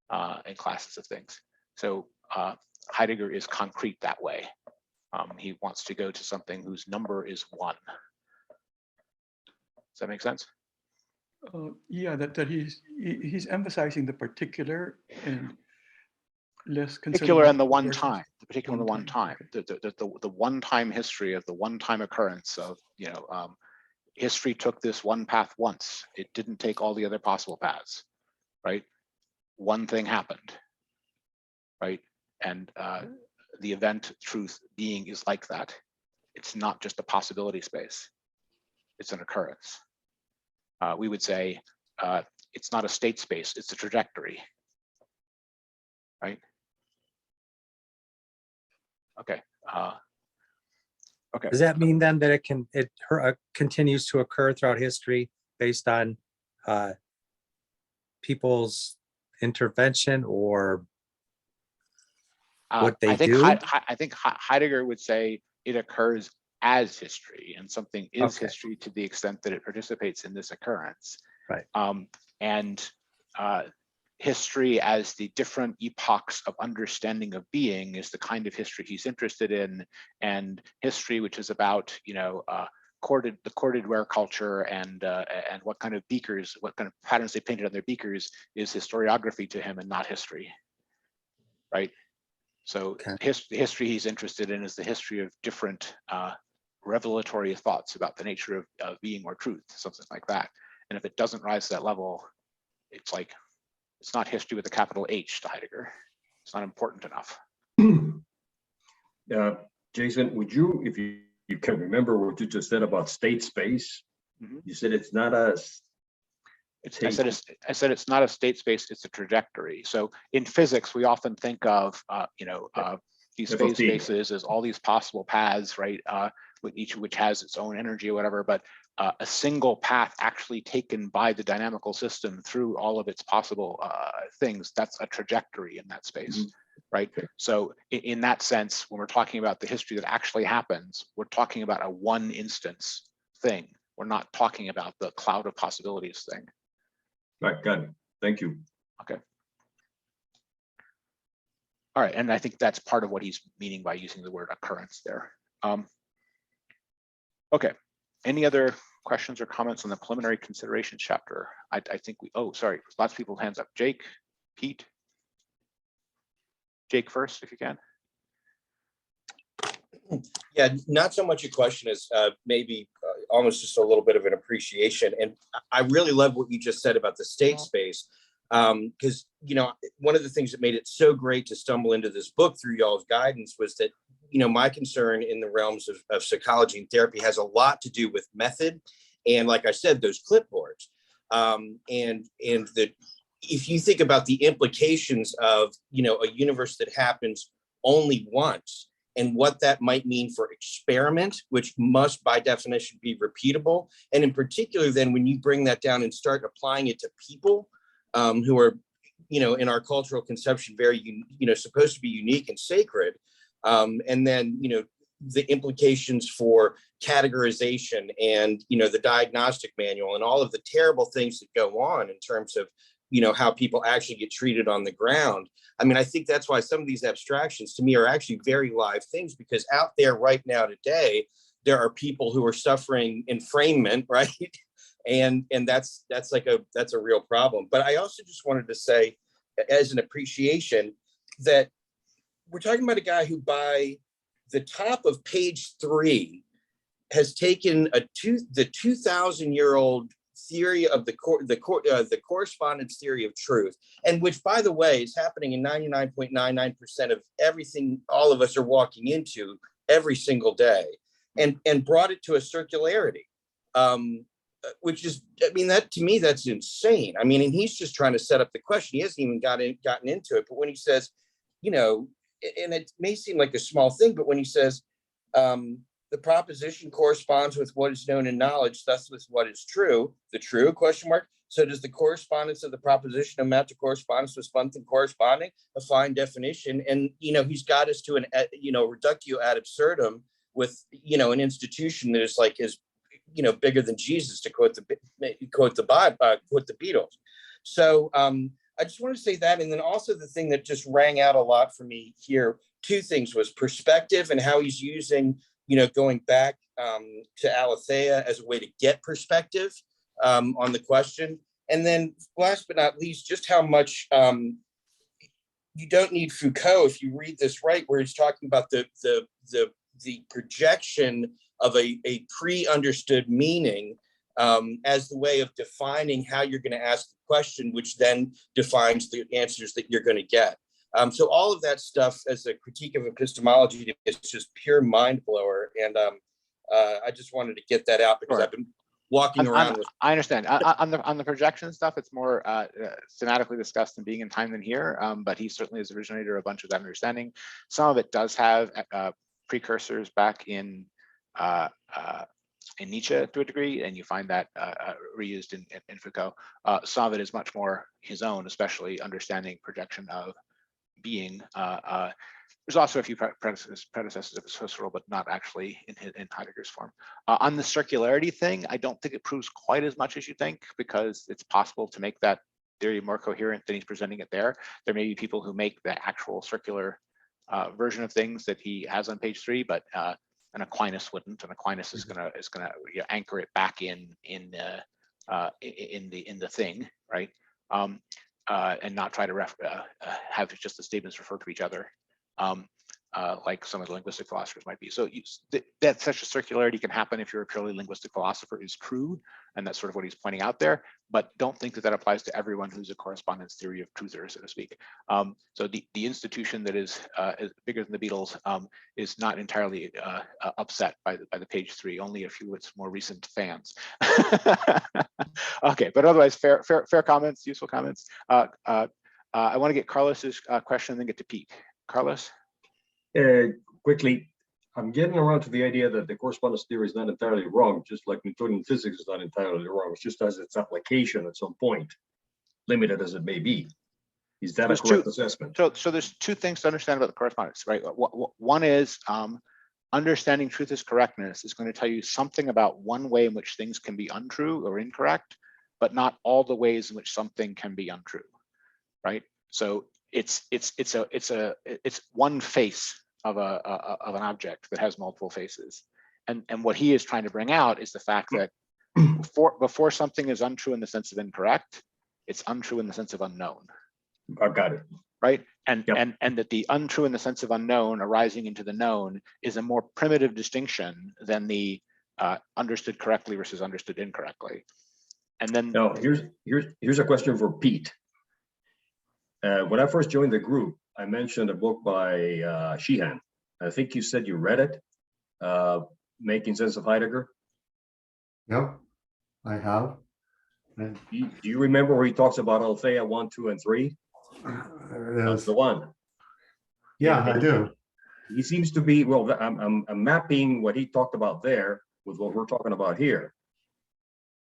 of things. So Heidegger is concrete that way. He wants to go to something whose number is one. Does that make sense? Yeah, that he's emphasizing the particular and less particular and the one time, the particular and the one one time, the one time history of the one time occurrence of, history took this one path once. It didn't take all the other possible paths, right? One thing happened, right? And the event, truth, being is like that. It's not just a possibility space. It's an occurrence. We would say it's not a state space, it's a trajectory, right? Okay. Okay. Does that mean then that it continues to occur throughout history based on people's intervention or what they do? I think Heidegger would say it occurs as history, and something is history to the extent that it participates in this occurrence. Right. And history as the different epochs of understanding of being is the kind of history he's interested in, and history which is about, you know, the corded ware culture and what kind of beakers, what kind of patterns they painted on their beakers is historiography to him and not history, right? So the history he's interested in is the history of different revelatory thoughts about the nature of being or truth, something like that. And if it doesn't rise to that level, it's like, it's not history with a capital H to Heidegger. It's not important enough. Jason, would you, if you can remember what you just said about state space, you said it's not a I said it's not a state space, it's a trajectory. So in physics, we often think of these phase spaces as all these possible paths, right? With each of which has its own energy or whatever, but a single path actually taken by the dynamical system through all of its possible things, that's a trajectory in that space, right? So in that sense, when we're talking about the history that actually happens, we're talking about a one instance thing. We're not talking about the cloud of possibilities thing. Right, got it. Thank you. Okay. All right, and I think that's part of what he's meaning by using the word occurrence there. Okay, any other questions or comments on the preliminary considerations chapter? I think sorry, lots of people hands up. Jake, Pete. Jake first, if you can. Yeah, not so much a question as maybe almost just a little bit of an appreciation. And I really love what you just said about the state space, because, you know, one of the things that made it so great to stumble into this book through y'all's guidance was that, you know, my concern in the realms of psychology and therapy has a lot to do with method. And like I said, those clipboards, and that if you think about the implications of, you know, a universe that happens only once, and what that might mean for experiment, which must by definition be repeatable. And in particular, then when you bring that down and start applying it to people who are, you know, in our cultural conception, very, you know, supposed to be unique and sacred. And then, you know, the implications for categorization and, you know, the diagnostic manual and all of the terrible things that go on in terms of, you know, how people actually get treated on the ground. I mean, I think that's why some of these abstractions to me are actually very live things, because out there right now today, there are people who are suffering enfrainment, right? And that's a real problem. But I also just wanted to say, as an appreciation, that we're talking about a guy who by the top of page 3 has taken the 2,000-year-old theory of the correspondence theory of truth, and which, by the way, is happening in 99.99% of everything all of us are walking into every single day, and brought it to a circularity, which is, I mean, that to me, that's insane. I mean, and he's just trying to set up the question. He hasn't even gotten into it. But when he says, you know, and it may seem like a small thing, but when he says, the proposition corresponds with what is known in knowledge, thus with what is true, the true question mark. So does the correspondence of the proposition amount to correspondence with something corresponding? A fine definition. And, you know, he's got us to an, you know, reductio ad absurdum with, you know, an institution that is like, is, you know, bigger than Jesus, to quote the Beatles. So I just want to say that. And then also the thing that just rang out a lot for me here, two things, was perspective and how he's using, you know, going back to Aletheia as a way to get perspective on the question. And then last but not least, just how much you don't need Foucault if you read this right, where he's talking about the projection of a pre-understood meaning as the way of defining how you're going to ask the question, which then defines the answers that you're going to get. So all of that stuff as a critique of epistemology is just pure mind blower. And I just wanted to get that out because I've been, walking around with. I understand. On the projection stuff, it's more thematically discussed in Being in Time than here, but he certainly is the originator of a bunch of that understanding. Some of it does have precursors back in Nietzsche to a degree, and you find that reused in Foucault. Some of it is much more his own, especially understanding projection of being. There's also a few predecessors of Husserl, but not actually in Heidegger's form. On the circularity thing, I don't think it proves quite as much as you think, because it's possible to make that theory more coherent than he's presenting it there. There may be people who make the actual circular version of things that he has on page 3, but an Aquinas wouldn't. And Aquinas is gonna anchor it back in the thing, right? And not try to have just the statements refer to each other. Like some of the linguistic philosophers might be. So that such a circularity can happen if you're a purely linguistic philosopher is true, and that's sort of what he's pointing out there. But don't think that applies to everyone who's a correspondence theory of truther, so to speak. So the institution that is bigger than the Beatles is not entirely upset by the page 3. Only a few of its more recent fans. Okay, but otherwise, fair comments, useful comments. I want to get Carlos's question, and then get to Pete. Carlos? Quickly, I'm getting around to the idea that the correspondence theory is not entirely wrong, just like Newtonian physics is not entirely wrong. It's just as its application at some point, limited as it may be. Is that a correct assessment? So there's two things to understand about the correspondence, right? One is understanding truth is correctness is going to tell you something about one way in which things can be untrue or incorrect, but not all the ways in which something can be untrue, right? So it's one face of an object that has multiple faces, and what he is trying to bring out is the fact that before something is untrue in the sense of incorrect, it's untrue in the sense of unknown. I've got it. Right, and that the untrue in the sense of unknown arising into the known is a more primitive distinction than the understood correctly versus understood incorrectly. And then now here's a question for Pete. When I first joined the group, I mentioned a book by Sheehan. I think you said you read it, Making Sense of Heidegger. Yep, I have. Do you remember where he talks about Althea 1, 2, and 3? That's the one. Yeah, I do. He seems to be, well, I'm mapping what he talked about there with what we're talking about here.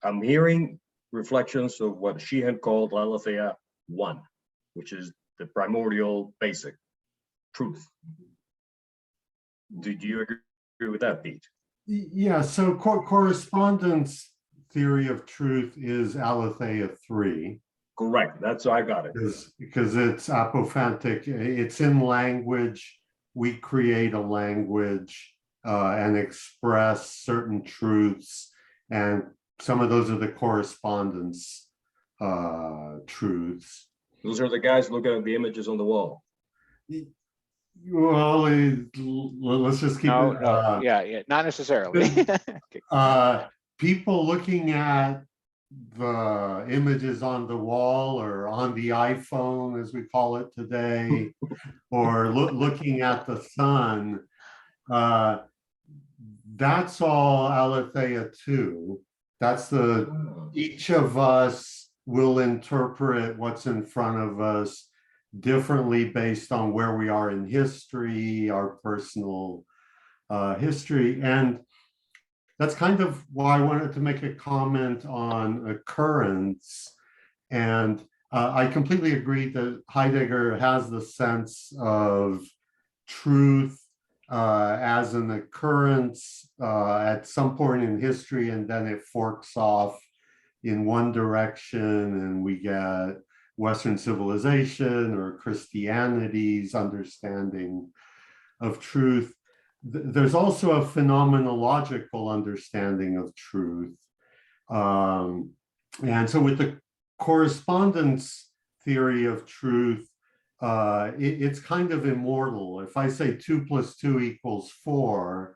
I'm hearing reflections of what Sheehan called Aletheia 1, which is the primordial basic truth. Do you agree with that, Pete? Yeah, so correspondence theory of truth is Aletheia 3. Correct, that's how I got it. Because it's apophantic, it's in language. We create a language and express certain truths, and some of those are the correspondence truths. Those are the guys looking at the images on the wall. Well, let's just keep it. Yeah, not necessarily. People looking at the images on the wall or on the iPhone, as we call it today, or looking at the sun, that's all Aletheia 2. That's each of us will interpret what's in front of us differently based on where we are in history, our personal history. And that's kind of why I wanted to make a comment on occurrence. And I completely agree that Heidegger has the sense of truth as an occurrence at some point in history, and then it forks off in one direction, and we get Western civilization or Christianity's understanding of truth. There's also a phenomenological understanding of truth. And so with the correspondence theory of truth, it's kind of immortal. If I say 2 + 2 = 4,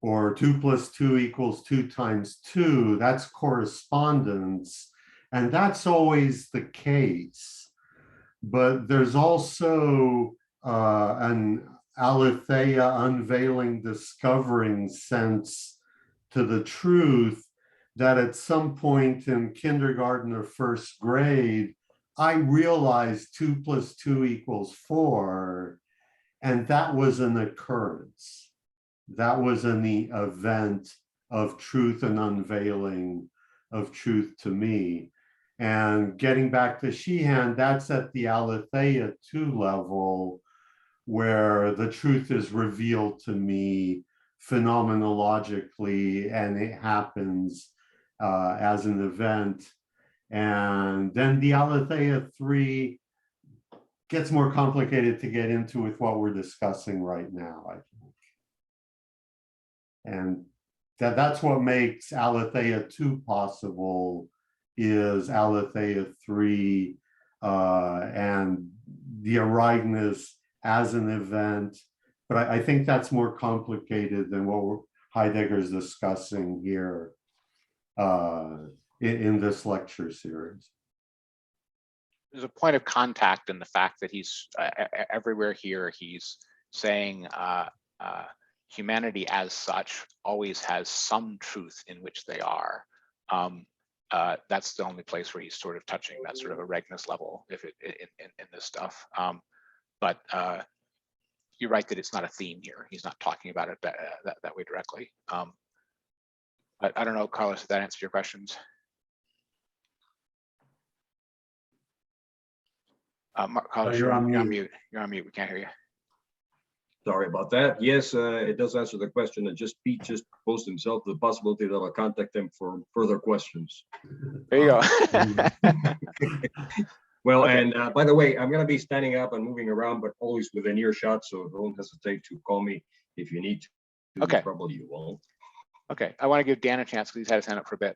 or 2 + 2 = 2 × 2, that's correspondence. And that's always the case. But there's also an Aletheia unveiling, discovering sense to the truth that at some point in kindergarten or first grade, I realized 2 + 2 = 4, and that was an occurrence. That was an event of truth and unveiling of truth to me. And getting back to Sheehan, that's at the aletheia 2 level, where the truth is revealed to me phenomenologically, and it happens as an event. And then the aletheia 3 gets more complicated to get into with what we're discussing right now, I think. And that's what makes aletheia 2 possible, is aletheia 3 and the arigness as an event. But I think that's more complicated than what Heidegger's discussing here in this lecture series. There's a point of contact in the fact that he's everywhere here, he's saying humanity as such always has some truth in which they are. That's the only place where he's sort of touching that sort of a Regnus level in this stuff. But you're right that it's not a theme here. He's not talking about it that way directly. But I don't know, Carlos, if that answers your questions. Carlos, you're on mute. You're on mute. We can't hear you. Sorry about that. Yes, it does answer the question. And just Pete just posed himself the possibility that I'll contact him for further questions. There you go. Well, Okay. and by the way, I'm going to be standing up and moving around, but always within earshot. So don't hesitate to call me if you need to. Okay. Probably you won't. Okay, I want to give Dan a chance because he's had his hand up for a bit.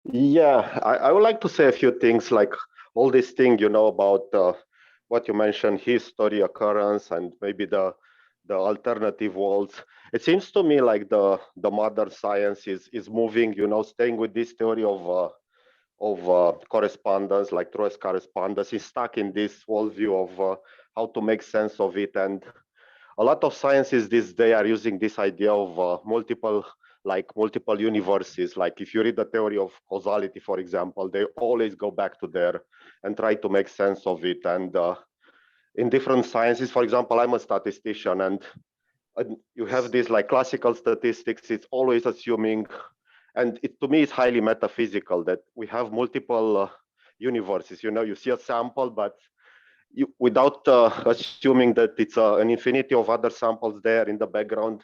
Yeah, I would like to say a few things, like all this thing, about what you mentioned, history, occurrence, and maybe the alternative worlds. It seems to me like the modern science is moving, staying with this theory of correspondence, like Troyes correspondence, is stuck in this worldview of how to make sense of it. And a lot of sciences these days are using this idea of multiple universes. Like if you read the theory of causality, for example, they always go back to there and try to make sense of it. And in different sciences, for example, I'm a statistician, and you have this like classical statistics, it's always assuming, and to me, it's highly metaphysical that we have multiple universes. You see a sample, but without assuming that it's an infinity of other samples there in the background,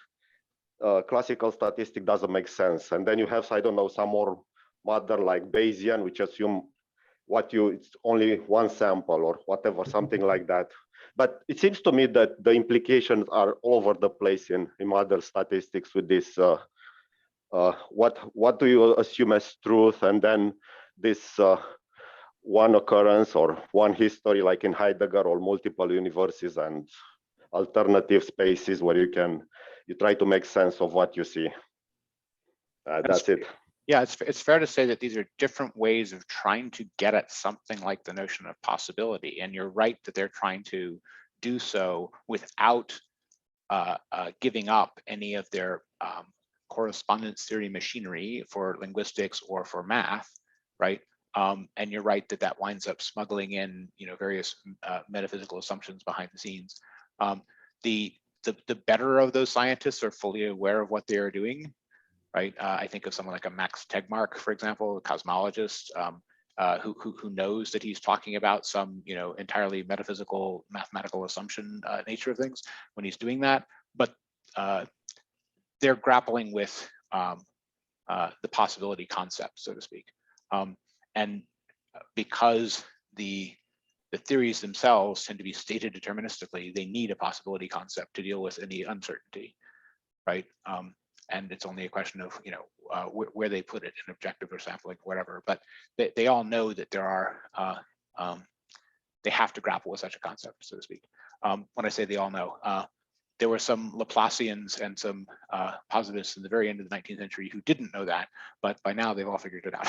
classical statistic doesn't make sense. And then you have, I don't know, some more modern like Bayesian, which assume it's only one sample or whatever, something like that. But it seems to me that the implications are all over the place in modern statistics with this. What do you assume as truth, and then this one occurrence or one history, like in Heidegger, or multiple universes and alternative spaces where you try to make sense of what you see. That's it. Yeah, it's fair to say that these are different ways of trying to get at something like the notion of possibility. And you're right that they're trying to do so without giving up any of their correspondence theory machinery for linguistics or for math, right? And you're right that winds up smuggling in, various metaphysical assumptions behind the scenes. The better of those scientists are fully aware of what they are doing, right? I think of someone like a Max Tegmark, for example, a cosmologist who knows that he's talking about some, entirely metaphysical, mathematical assumption nature of things when he's doing that. But they're grappling with the possibility concept, so to speak. And because the theories themselves tend to be stated deterministically, they need a possibility concept to deal with any uncertainty, right? And it's only a question of where they put it in objective or sampling, whatever. But they all know that there are they have to grapple with such a concept, so to speak. When I say they all know, there were some Laplacians and some positivists in the very end of the 19th century who didn't know that, but by now they've all figured it out.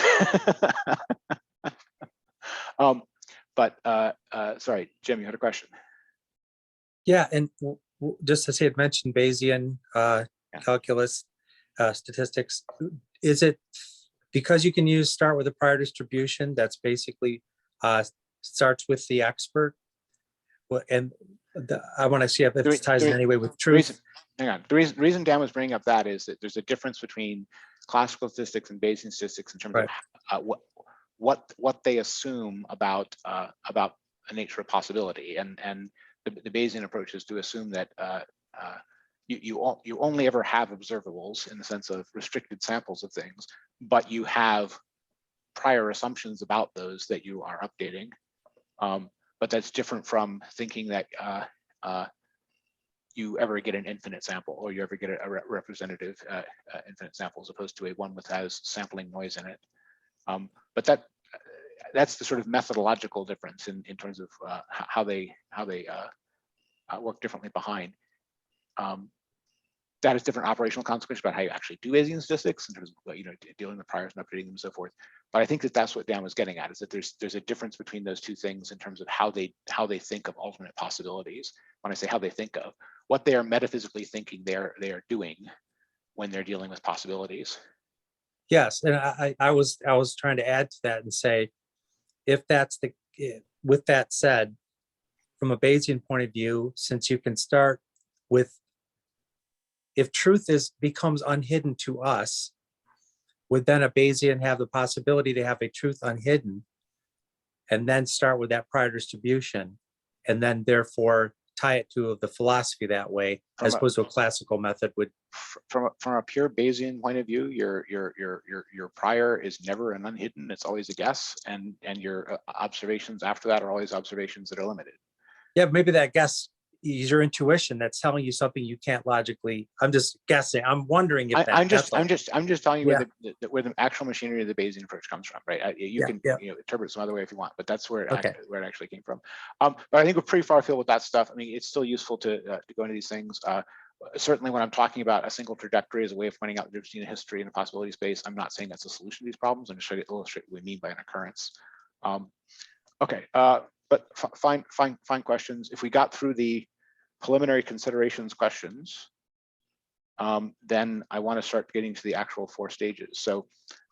Sorry, Jim, you had a question. Yeah, and just as he had mentioned Bayesian calculus, statistics, is it because you can start with a prior distribution that's basically starts with the expert? Well, and I want to see if it ties in any way with truth. Hang on. The reason Dan was bringing up that is that there's a difference between classical statistics and Bayesian statistics in terms of what they assume about the nature of possibility, and the Bayesian approach is to assume that you only ever have observables in the sense of restricted samples of things, but you have prior assumptions about those that you are updating. But that's different from thinking that you ever get an infinite sample, or you ever get a representative infinite sample, as opposed to a one with has sampling noise in it. But that's the sort of methodological difference in terms of how they work differently behind. That has different operational consequences about how you actually do Bayesian statistics in terms of dealing with priors and updating them and so forth. But I think that that's what Dan was getting at, is that there's a difference between those two things in terms of how they think of alternate possibilities. When I say how they think of, what they are metaphysically thinking they are doing when they're dealing with possibilities. Yes, and I was trying to add to that and say, if that's with that said, from a Bayesian point of view, since you can start with, if truth becomes unhidden to us, would then a Bayesian have the possibility to have a truth unhidden, and then start with that prior distribution, and then therefore tie it to the philosophy that way, as opposed to a classical method would? From a pure Bayesian point of view, your prior is never an unhidden; it's always a guess, and your observations after that are always observations that are limited. Yeah, maybe that guess is your intuition that's telling you something you can't logically. I'm just guessing. I'm wondering if I'm just telling you where the actual machinery of the Bayesian approach comes from, right? You can interpret it some other way if you want, but that's where it actually came from. But I think we're pretty far afield with that stuff. I mean, it's still useful to go into these things. Certainly, when I'm talking about a single trajectory as a way of pointing out the difference between history and the possibility space, I'm not saying that's a solution to these problems. I'm just trying to illustrate what we mean by an occurrence. Okay, but fine questions. If we got through the preliminary considerations questions, then I want to start getting to the actual 4 stages. So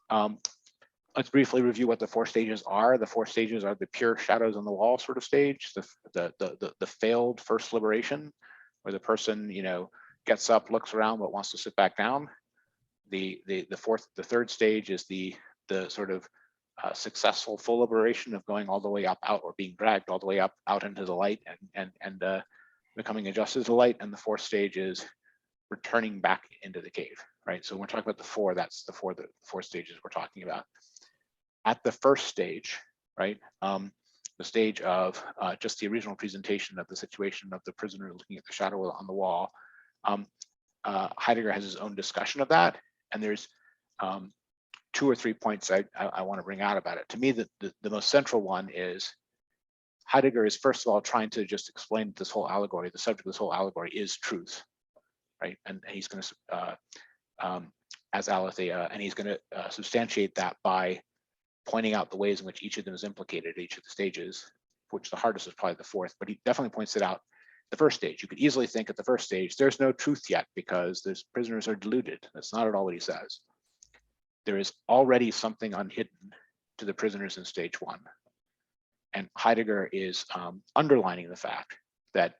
let's briefly review what the 4 stages are. The 4 stages are the pure shadows on the wall sort of stage, the failed first liberation, where the person gets up, looks around, but wants to sit back down. The third stage is the sort of successful full liberation of going all the way up out, or being dragged all the way up out into the light and becoming adjusted to the light. And the 4th stage is returning back into the cave, right? So when we're talking about the 4, that's the 4 stages we're talking about. At the first stage, right, the stage of just the original presentation of the situation of the prisoner looking at the shadow on the wall, Heidegger has his own discussion of that, and there's 2 or 3 points I want to bring out about it. To me, the most central one is Heidegger is, first of all, trying to just explain this whole allegory. The subject of this whole allegory is truth, right? And he's going to, as aletheia, and he's going to substantiate that by pointing out the ways in which each of them is implicated at each of the stages, which the hardest is probably the 4th, but he definitely points it out. The first stage, you could easily think at the first stage, there's no truth yet because those prisoners are deluded. That's not at all what he says. There is already something unhidden to the prisoners in stage 1. And Heidegger is underlining the fact that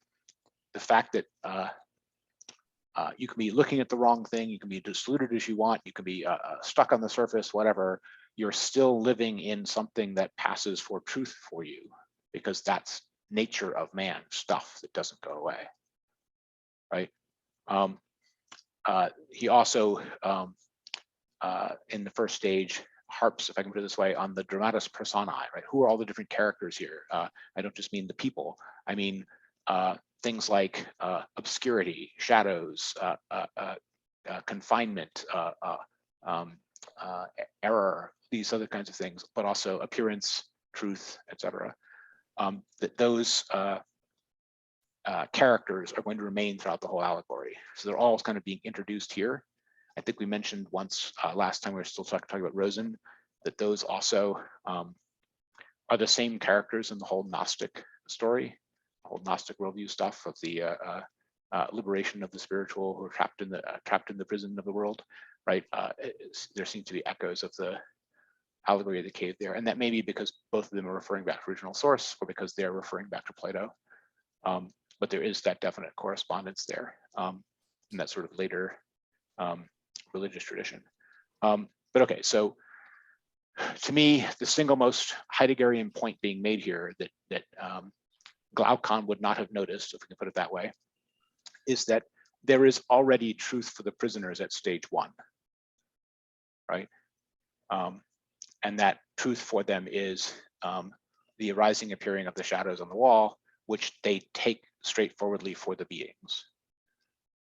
you can be looking at the wrong thing, you can be deluded as you want, you can be stuck on the surface, whatever, you're still living in something that passes for truth for you, because that's nature of man, stuff that doesn't go away, right? He also, in the first stage, harps, if I can put it this way, on the dramatis personae, right? Who are all the different characters here? I don't just mean the people. I mean things like obscurity, shadows, confinement, error, these other kinds of things, but also appearance, truth, etc. That those characters are going to remain throughout the whole allegory. So they're all kind of being introduced here. I think we mentioned once last time we were still talking about Rosen, that those also are the same characters in the whole Gnostic story, the whole Gnostic worldview stuff of the liberation of the spiritual who are trapped in the prison of the world, right? There seem to be echoes of the allegory of the cave there, and that may be because both of them are referring back to original source, or because they're referring back to Plato. But there is that definite correspondence there in that sort of later religious tradition. But okay, so to me, the single most Heideggerian point being made here that Glaucon would not have noticed, if we can put it that way, is that there is already truth for the prisoners at stage one, right? And that truth for them is the arising appearing of the shadows on the wall, which they take straightforwardly for the beings.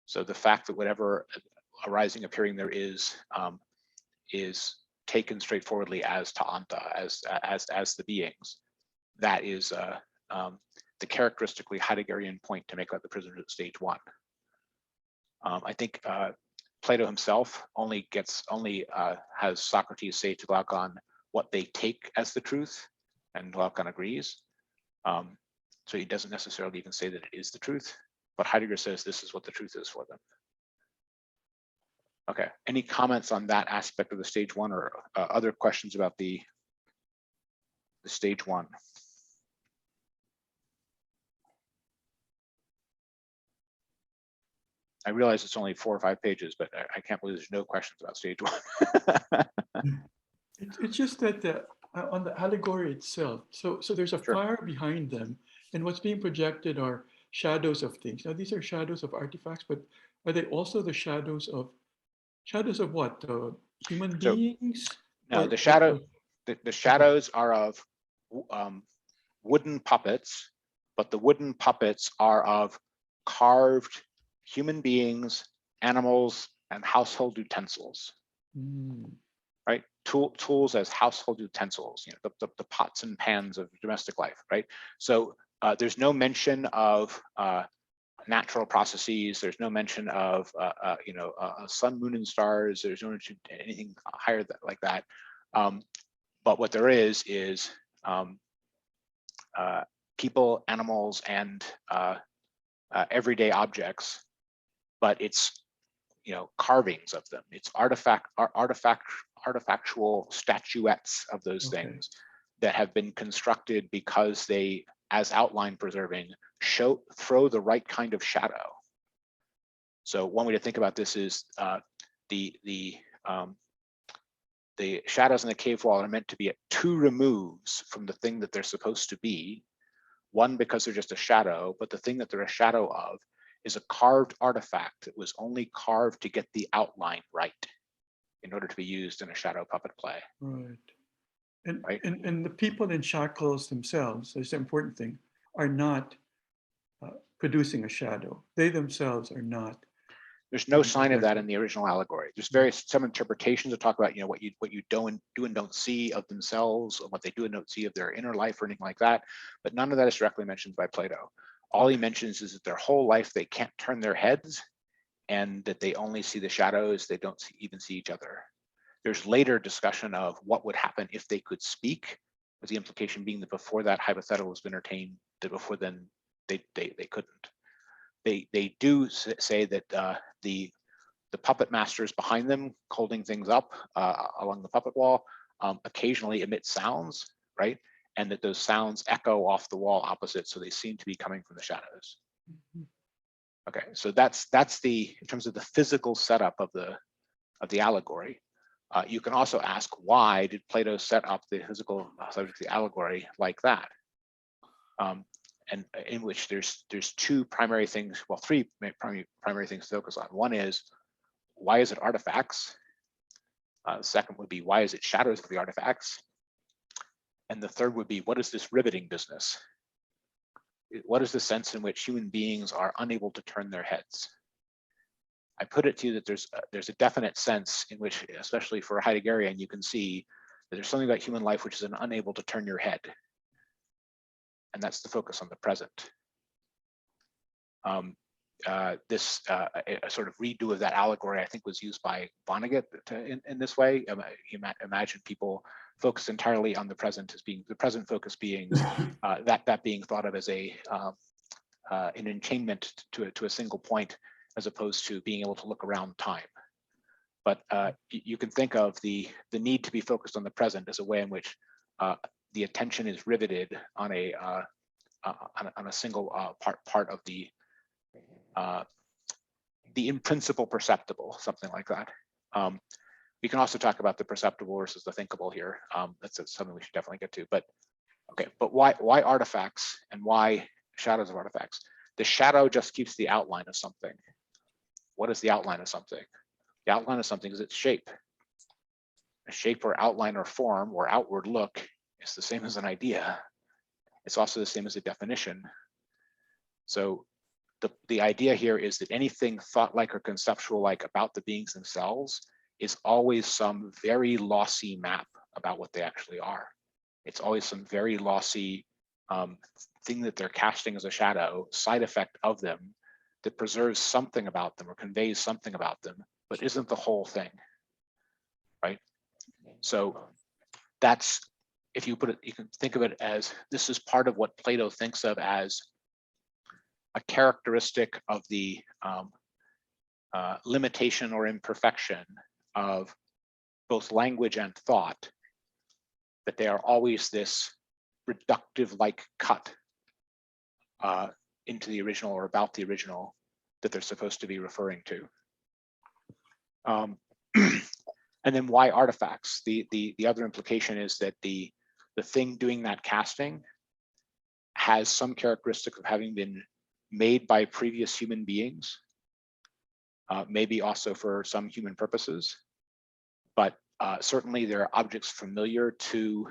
So the fact that whatever arising appearing there is taken straightforwardly as ta'anta, as the beings, that is the characteristically Heideggerian point to make about the prisoners at stage one. I think Plato himself only has Socrates say to Glaucon what they take as the truth, and Glaucon agrees. So he doesn't necessarily even say that it is the truth, but Heidegger says this is what the truth is for them. Okay, any comments on that aspect of the stage one, or other questions about the stage one? I realize it's only 4 or 5 pages, but I can't believe there's no questions about stage one. It's just that on the allegory itself, so there's a fire behind them, and what's being projected are shadows of things. Now these are shadows of artifacts, but are they also the shadows of what? Human beings? No, the shadows are of wooden puppets, but the wooden puppets are of carved human beings, animals, and household utensils. Right? Tools as household utensils, you know, the pots and pans of domestic life, right? So there's no mention of natural processes. There's no mention of sun, moon, and stars. There's no mention of anything higher like that. But what there is people, animals, and everyday objects. But it's, you know, carvings of them. It's artifactual statuettes of those things that have been constructed because they, as outline preserving, throw the right kind of shadow. So one way to think about this is the shadows in the cave wall are meant to be at 2 removes from the thing that they're supposed to be. One, because they're just a shadow, but the thing that they're a shadow of is a carved artifact that was only carved to get the outline right in order to be used in a shadow puppet play. Right. And the people in shackles themselves, that's the important thing, are not producing a shadow. They themselves are not. There's no sign of that in the original allegory. There's some interpretations that talk about, you know, what you do and don't see of themselves, or what they do and don't see of their inner life, or anything like that. But none of that is directly mentioned by Plato. All he mentions is that their whole life they can't turn their heads, and that they only see the shadows. They don't even see each other. There's later discussion of what would happen if they could speak, with the implication being that before that hypothetical has been entertained, that before then they couldn't. They do say that the puppet masters behind them holding things up along the puppet wall occasionally emit sounds, right? And that those sounds echo off the wall opposite, so they seem to be coming from the shadows. Okay, so that's in terms of the physical setup of the allegory. You can also ask, why did Plato set up the physical subject of the allegory like that? And in which there's 2 primary things, well, 3 primary things to focus on. One is, why is it artifacts? The second would be, why is it shadows of the artifacts? And the third would be, what is this riveting business? What is the sense in which human beings are unable to turn their heads? I put it to you that there's a definite sense in which, especially for a Heideggerian, you can see that there's something about human life which is unable to turn your head. And that's the focus on the present. This sort of redo of that allegory, I think, was used by Vonnegut in this way. Imagine people focus entirely on the present as being the present focus being that being thought of as an enchainment to a single point, as opposed to being able to look around time. But you can think of the need to be focused on the present as a way in which the attention is riveted on a single part of the in principle perceptible, something like that. We can also talk about the perceptible versus the thinkable here. That's something we should definitely get to. But okay, but why artifacts and why shadows of artifacts? The shadow just keeps the outline of something. What is the outline of something? The outline of something is its shape. A shape or outline or form or outward look is the same as an idea. It's also the same as a definition. So the idea here is that anything thought-like or conceptual-like about the beings themselves is always some very lossy map about what they actually are. It's always some very lossy thing that they're casting as a shadow, side effect of them, that preserves something about them or conveys something about them, but isn't the whole thing, right? So that's, if you put it, you can think of it as, this is part of what Plato thinks of as a characteristic of the limitation or imperfection of both language and thought, that they are always this reductive-like cut into the original or about the original that they're supposed to be referring to. And then why artifacts? The other implication is that the thing doing that casting has some characteristic of having been made by previous human beings, maybe also for some human purposes, but certainly there are objects familiar to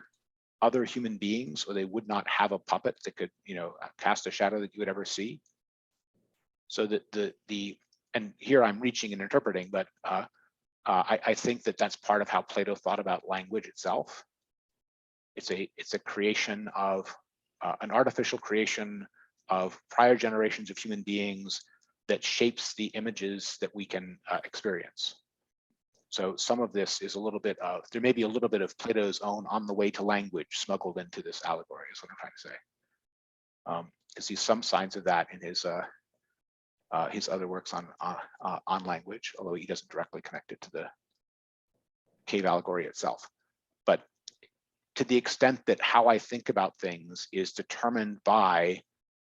other human beings, or they would not have a puppet that could, cast a shadow that you would ever see. So that and here I'm reaching and interpreting, but I think that that's part of how Plato thought about language itself. It's a creation of an artificial creation of prior generations of human beings that shapes the images that we can experience. So some of this is a little bit of, there may be a little bit of Plato's own on the way to language smuggled into this allegory, is what I'm trying to say. You see some signs of that in his other works on language, although he doesn't directly connect it to the cave allegory itself. But to the extent that how I think about things is determined by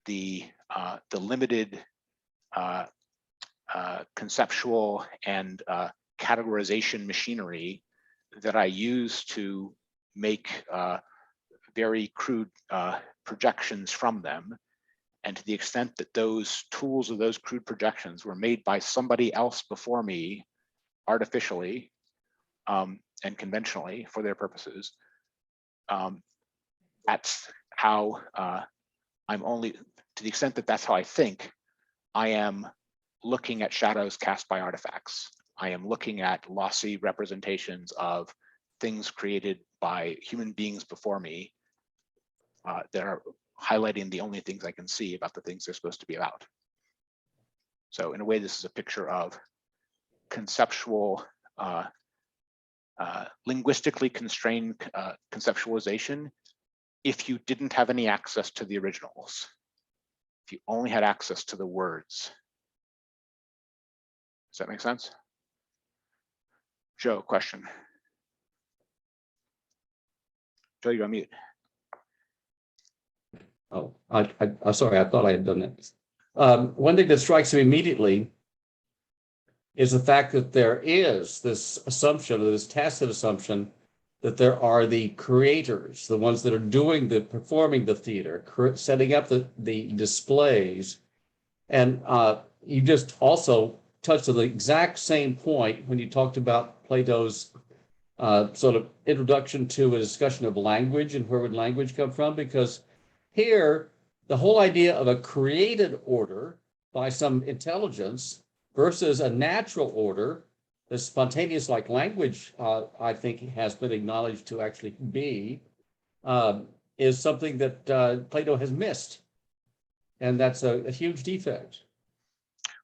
the limited conceptual and categorization machinery that I use to make very crude projections from them, and to the extent that those tools or those crude projections were made by somebody else before me artificially and conventionally for their purposes, that's how I'm only, to the extent that that's how I think, I am looking at shadows cast by artifacts. I am looking at lossy representations of things created by human beings before me that are highlighting the only things I can see about the things they're supposed to be about. So in a way, this is a picture of conceptual, linguistically constrained conceptualization if you didn't have any access to the originals, if you only had access to the words. Does that make sense? Joe, question. Joe, you're on mute. Oh, I'm sorry, I thought I had done that. One thing that strikes me immediately is the fact that there is this assumption, or this tacit assumption, that there are the creators, the ones that are performing the theater, setting up the displays. And you just also touched on the exact same point when you talked about Plato's sort of introduction to a discussion of language and where would language come from, because here, the whole idea of a created order by some intelligence versus a natural order, the spontaneous like language, I think has been acknowledged to actually be, is something that Plato has missed. And that's a huge defect.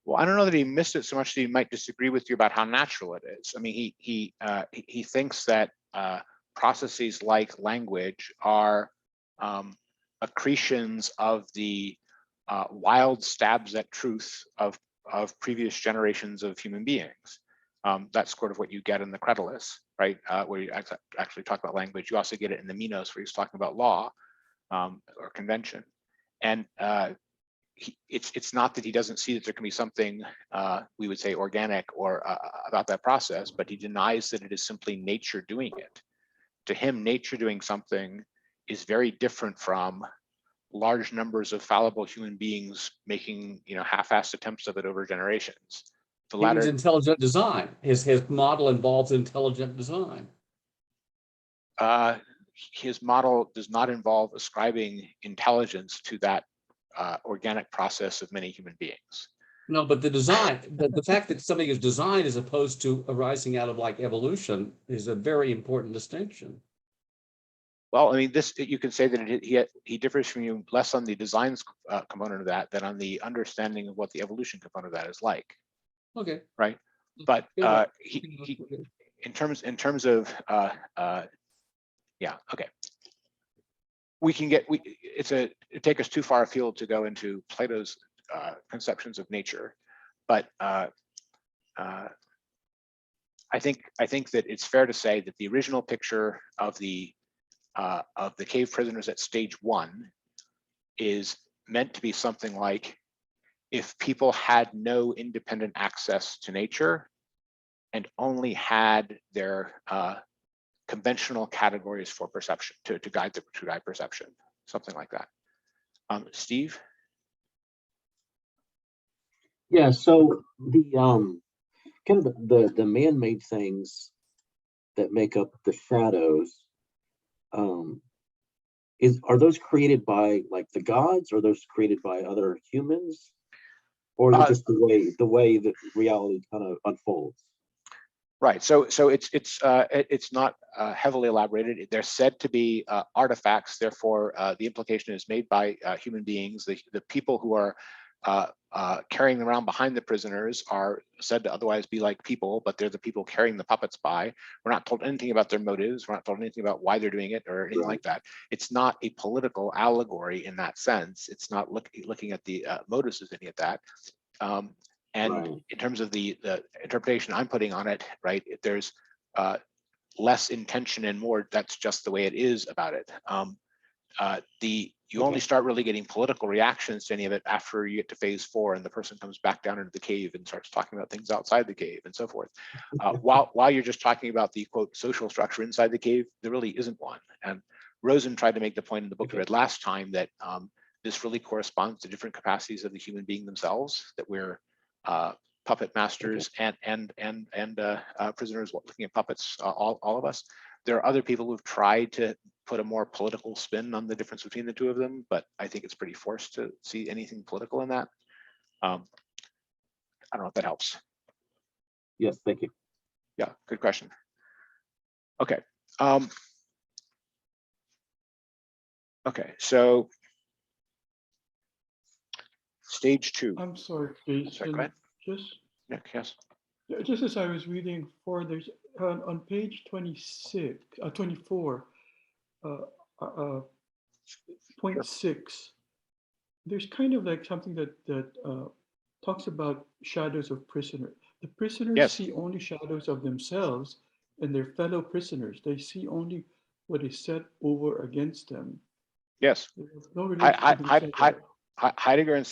Well, I don't know that he missed it so much that he might disagree with you about how natural it is. I mean, he thinks that processes like language are accretions of the wild stabs at truth of previous generations of human beings. That's sort of what you get in the Credulous, right? Where you actually talk about language. You also get it in the Minos, where he's talking about law or convention. And it's not that he doesn't see that there can be something we would say organic or about that process, but he denies that it is simply nature doing it. To him, nature doing something is very different from large numbers of fallible human beings making, half-assed attempts of it over generations. The He latter, means intelligent design. His model involves intelligent design. his model does not involve ascribing intelligence to that organic process of many human beings. No, but the design, the fact that something is designed as opposed to arising out of like evolution is a very important distinction. Well, I mean, this you can say that he differs from you less on the design component of that than on the understanding of what the evolution component of that is like. Okay. Right. But he in terms of yeah, okay. We can get it take us too far afield to go into Plato's conceptions of nature, but I think that it's fair to say that the original picture of the cave prisoners at stage 1 is meant to be something like, if people had no independent access to nature and only had their conventional categories for perception to guide perception, something like that. Steve? Yeah, so the kind of the man-made things that make up the shadows, are those created by like the gods, or are those created by other humans, or is it just the way that reality kind of unfolds? Right. So it's not heavily elaborated. They're said to be artifacts. Therefore, the implication is made by human beings. The people who are carrying them around behind the prisoners are said to otherwise be like people, but they're the people carrying the puppets by. We're not told anything about their motives. We're not told anything about why they're doing it or anything like that. It's not a political allegory in that sense. It's not looking at the motives of any of that. And in terms of the interpretation I'm putting on it, right, there's less intention and more, that's just the way it is about it. You only start really getting political reactions to any of it after you get to phase 4 and the person comes back down into the cave and starts talking about things outside the cave and so forth. While you're just talking about the quote social structure inside the cave, there really isn't one. And Rosen tried to make the point in the book we read last time that this really corresponds to different capacities of the human being themselves, that we're puppet masters and prisoners looking at puppets, all of us. There are other people who've tried to put a more political spin on the difference between the two of them, but I think it's pretty forced to see anything political in that. I don't know if that helps. Yes, thank you. Yeah, good question. Okay. Okay, so stage 2. I'm sorry, please. Sorry, go ahead. Nick, yes. Just as I was reading for, there's on page 24, point 6, there's kind of like something that talks about shadows of prisoners. The prisoners see only shadows of themselves and their fellow prisoners. They see only what is set over against them. Yes. No Heidegger in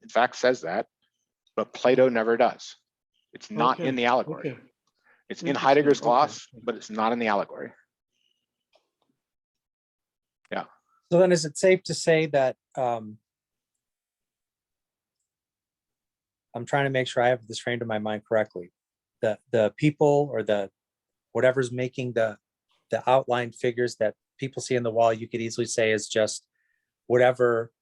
fact says that, but Plato never does. It's not in the allegory. Okay. It's in Heidegger's gloss, but it's not in the allegory. Yeah. So then is it safe to say that I'm trying to make sure I have this framed in my mind correctly. The people or the whatever's making the outline figures that people see on the wall, you could easily say is just whatever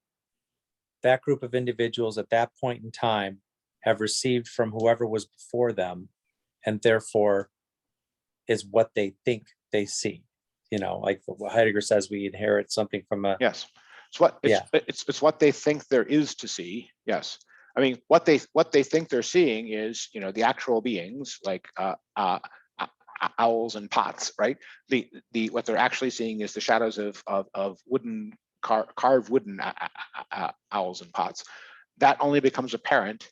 that group of individuals at that point in time have received from whoever was before them, and therefore is what they think they see. You know, like what Heidegger says, we inherit something from a. Yes, it's what they think there is to see. Yes, I mean what they think they're seeing is, you know, the actual beings like owls and pots, right? What they're actually seeing is the shadows of wooden carved wooden owls and pots. That only becomes apparent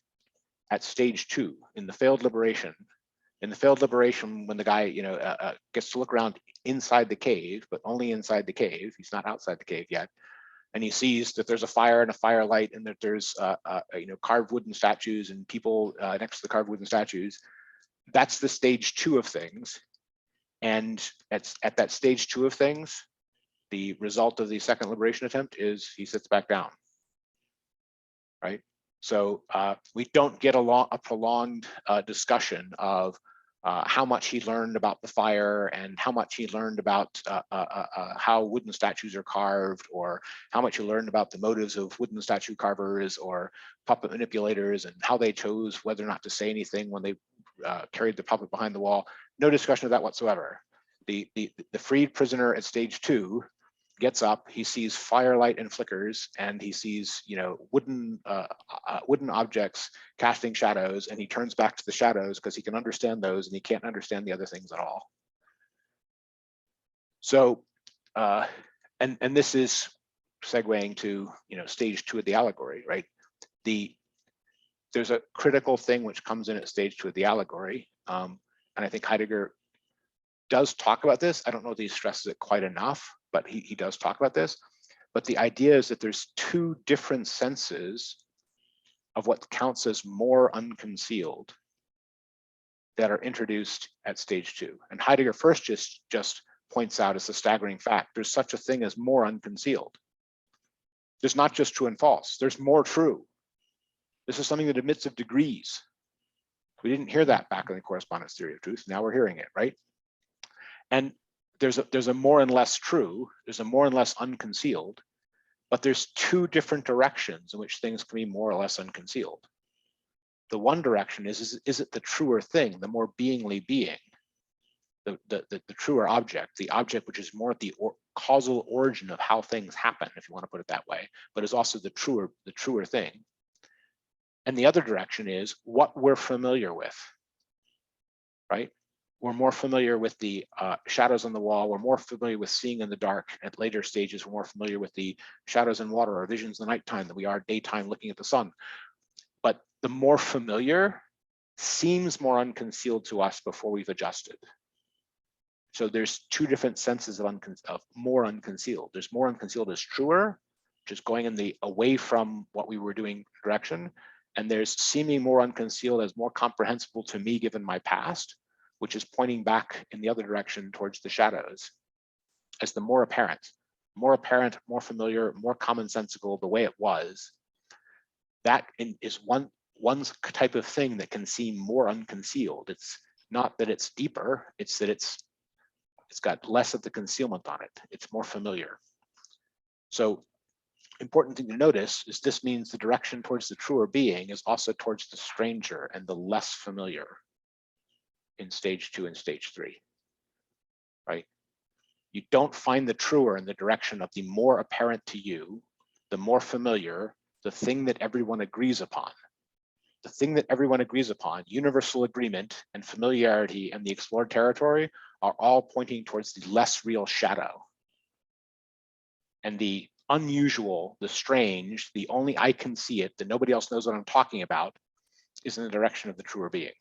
at stage 2 in the failed liberation, In the failed liberation, when the guy, gets to look around inside the cave, but only inside the cave, he's not outside the cave yet, and he sees that there's a fire and a firelight, and that there's carved wooden statues and people next to the carved wooden statues. That's the stage 2 of things. And at that stage 2 of things, the result of the second liberation attempt is he sits back down, right? So we don't get a prolonged discussion of how much he learned about the fire and how much he learned about how wooden statues are carved, or how much he learned about the motives of wooden statue carvers or puppet manipulators and how they chose whether or not to say anything when they carried the puppet behind the wall. No discussion of that whatsoever. The freed prisoner at stage 2 gets up, he sees firelight and flickers, and he sees wooden objects casting shadows, and he turns back to the shadows because he can understand those and he can't understand the other things at all. So and this is segueing to stage 2 of the allegory, right? There's a critical thing which comes in at stage 2 of the allegory, and I think Heidegger does talk about this. I don't know that he stresses it quite enough, but he does talk about this. But the idea is that there's 2 different senses of what counts as more unconcealed that are introduced at stage 2. And Heidegger first just points out as a staggering fact, there's such a thing as more unconcealed. There's not just true and false, there's more true. This is something that admits of degrees. We didn't hear that back in the correspondence theory of truth. Now we're hearing it, right? And there's a more and less true, there's a more and less unconcealed, but there's 2 different directions in which things can be more or less unconcealed. The one direction is it the truer thing, the more beingly being, the truer object, the object which is more at the causal origin of how things happen, if you want to put it that way, but is also the truer thing. And the other direction is what we're familiar with, right? We're more familiar with the shadows on the wall. We're more familiar with seeing in the dark. At later stages, we're more familiar with the shadows in water or visions in the nighttime than we are daytime looking at the sun. But the more familiar seems more unconcealed to us before we've adjusted. So there's 2 different senses of more unconcealed. There's more unconcealed as truer, which is going in the away from what we were doing direction. And there's seeming more unconcealed as more comprehensible to me given my past, which is pointing back in the other direction towards the shadows as the more apparent, more familiar, more commonsensical, the way it was. That is one type of thing that can seem more unconcealed. It's not that it's deeper, it's that it's got less of the concealment on it. It's more familiar. So important thing to notice is this means the direction towards the truer being is also towards the stranger and the less familiar in stage 2 and stage 3, right? You don't find the truer in the direction of the more apparent to you, the more familiar, the thing that everyone agrees upon. The thing that everyone agrees upon, universal agreement and familiarity and the explored territory are all pointing towards the less real shadow. And the unusual, the strange, the only I can see it, that nobody else knows what I'm talking about, is in the direction of the truer being.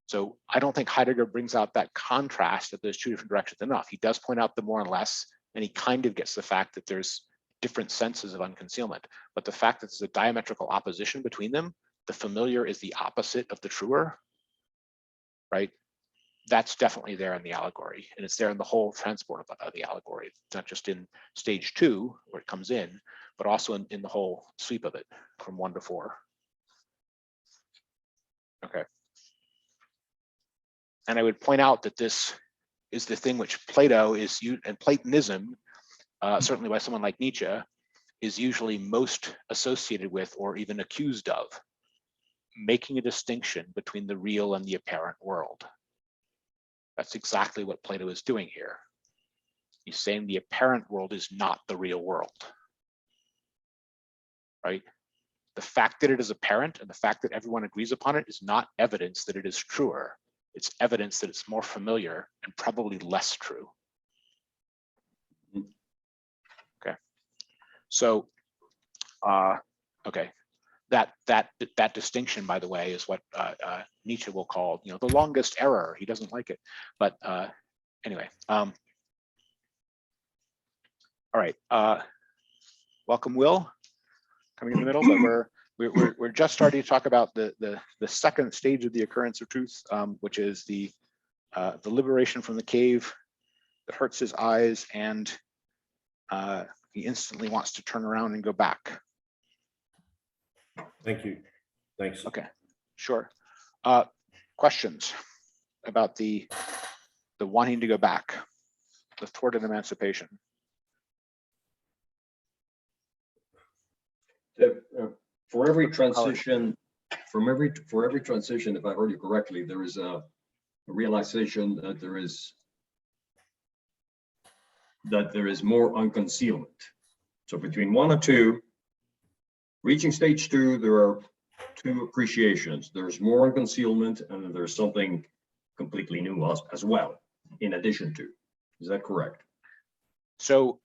So I don't think Heidegger brings out that contrast of those 2 different directions enough. He does point out the more and less, and he kind of gets the fact that there's different senses of unconcealment. But the fact that there's a diametrical opposition between them, the familiar is the opposite of the truer, right? That's definitely there in the allegory, and it's there in the whole transport of the allegory. It's not just in stage 2 where it comes in, but also in the whole sweep of it from 1 to 4. Okay. And I would point out that this is the thing which Plato is, and Platonism, certainly by someone like Nietzsche, is usually most associated with or even accused of, making a distinction between the real and the apparent world. That's exactly what Plato is doing here. He's saying the apparent world is not the real world, right? The fact that it is apparent and the fact that everyone agrees upon it is not evidence that it is truer. It's evidence that it's more familiar and probably less true. Okay. So, okay. that distinction, by the way, is what Nietzsche will call, the longest error. He doesn't like it, but anyway. All right. Welcome, Will, coming in the middle, but we're just starting to talk about the second stage of the occurrence of truth, which is the liberation from the cave that hurts his eyes, and he instantly wants to turn around and go back. Thank you. Thanks. Okay, sure. Questions about the wanting to go back, the thwarted emancipation? For every transition, for every transition, if I heard you correctly, there is a realization that there is more unconcealment. So between 1 and 2, reaching stage 2, there are 2 appreciations. There's more unconcealment, and then there's something completely new as well, in addition to. Is that correct? So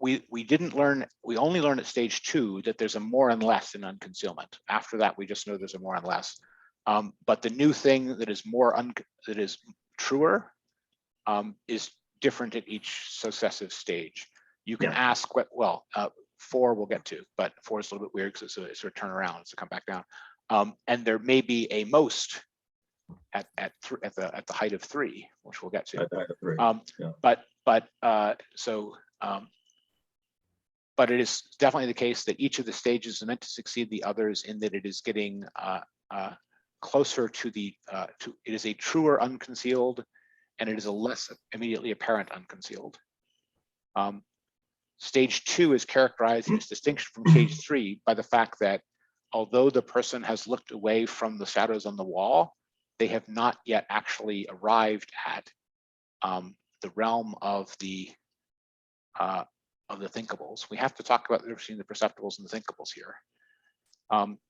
we didn't learn, we only learn at stage 2 that there's a more and less in unconcealment. After that, we just know there's a more and less. But the new thing that is that is truer is different at each successive stage. You can ask what, well, 4 we'll get to, but 4 is a little bit weird because it's a turnaround, it's a come back down. And there may be a most at the height of 3, which we'll get to. At the height of 3. But it is definitely the case that each of the stages is meant to succeed the others in that it is getting closer to the it is a truer unconcealed, and it is a less immediately apparent unconcealed. Stage 2 is characterized in its distinction from stage 3 by the fact that although the person has looked away from the shadows on the wall, they have not yet actually arrived at the realm of the thinkables. We have to talk about the difference between the perceptibles and the thinkables here.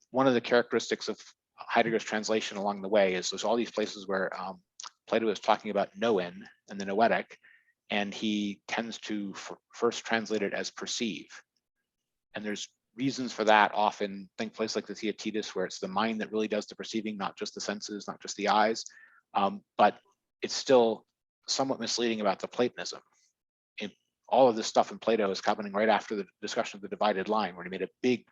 One of the characteristics of Heidegger's translation along the way is there's all these places where Plato is talking about known and the noetic, and he tends to first translate it as perceive. And there's reasons for that. Often think places like the Theaetetus, where it's the mind that really does the perceiving, not just the senses, not just the eyes. But it's still somewhat misleading about the Platonism. All of this stuff in Plato is happening right after the discussion of the divided line, where he made a big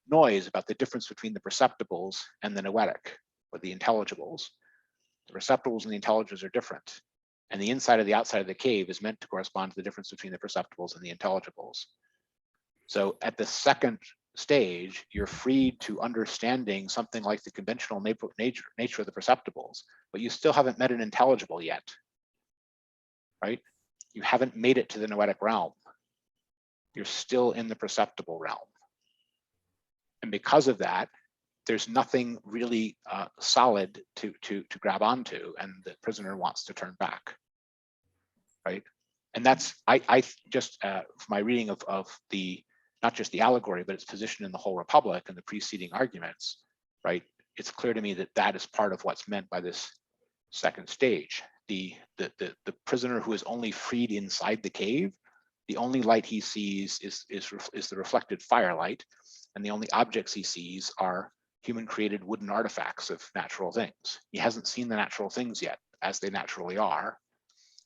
noise about the difference between the perceptibles and the noetic, or the intelligibles. The perceptibles and the intelligibles are different. And the inside of the outside of the cave is meant to correspond to the difference between the perceptibles and the intelligibles. So at the second stage, you're freed to understanding something like the conventional nature of the perceptibles, but you still haven't met an intelligible yet, right? You haven't made it to the noetic realm. You're still in the perceptible realm. And because of that, there's nothing really solid to grab onto, and the prisoner wants to turn back, right? And that's, I just, from my reading of the, not just the allegory, but its position in the whole Republic and the preceding arguments, right? It's clear to me that that is part of what's meant by this second stage. The prisoner who is only freed inside the cave, the only light he sees is the reflected firelight, and the only objects he sees are human created wooden artifacts of natural things. He hasn't seen the natural things yet as they naturally are,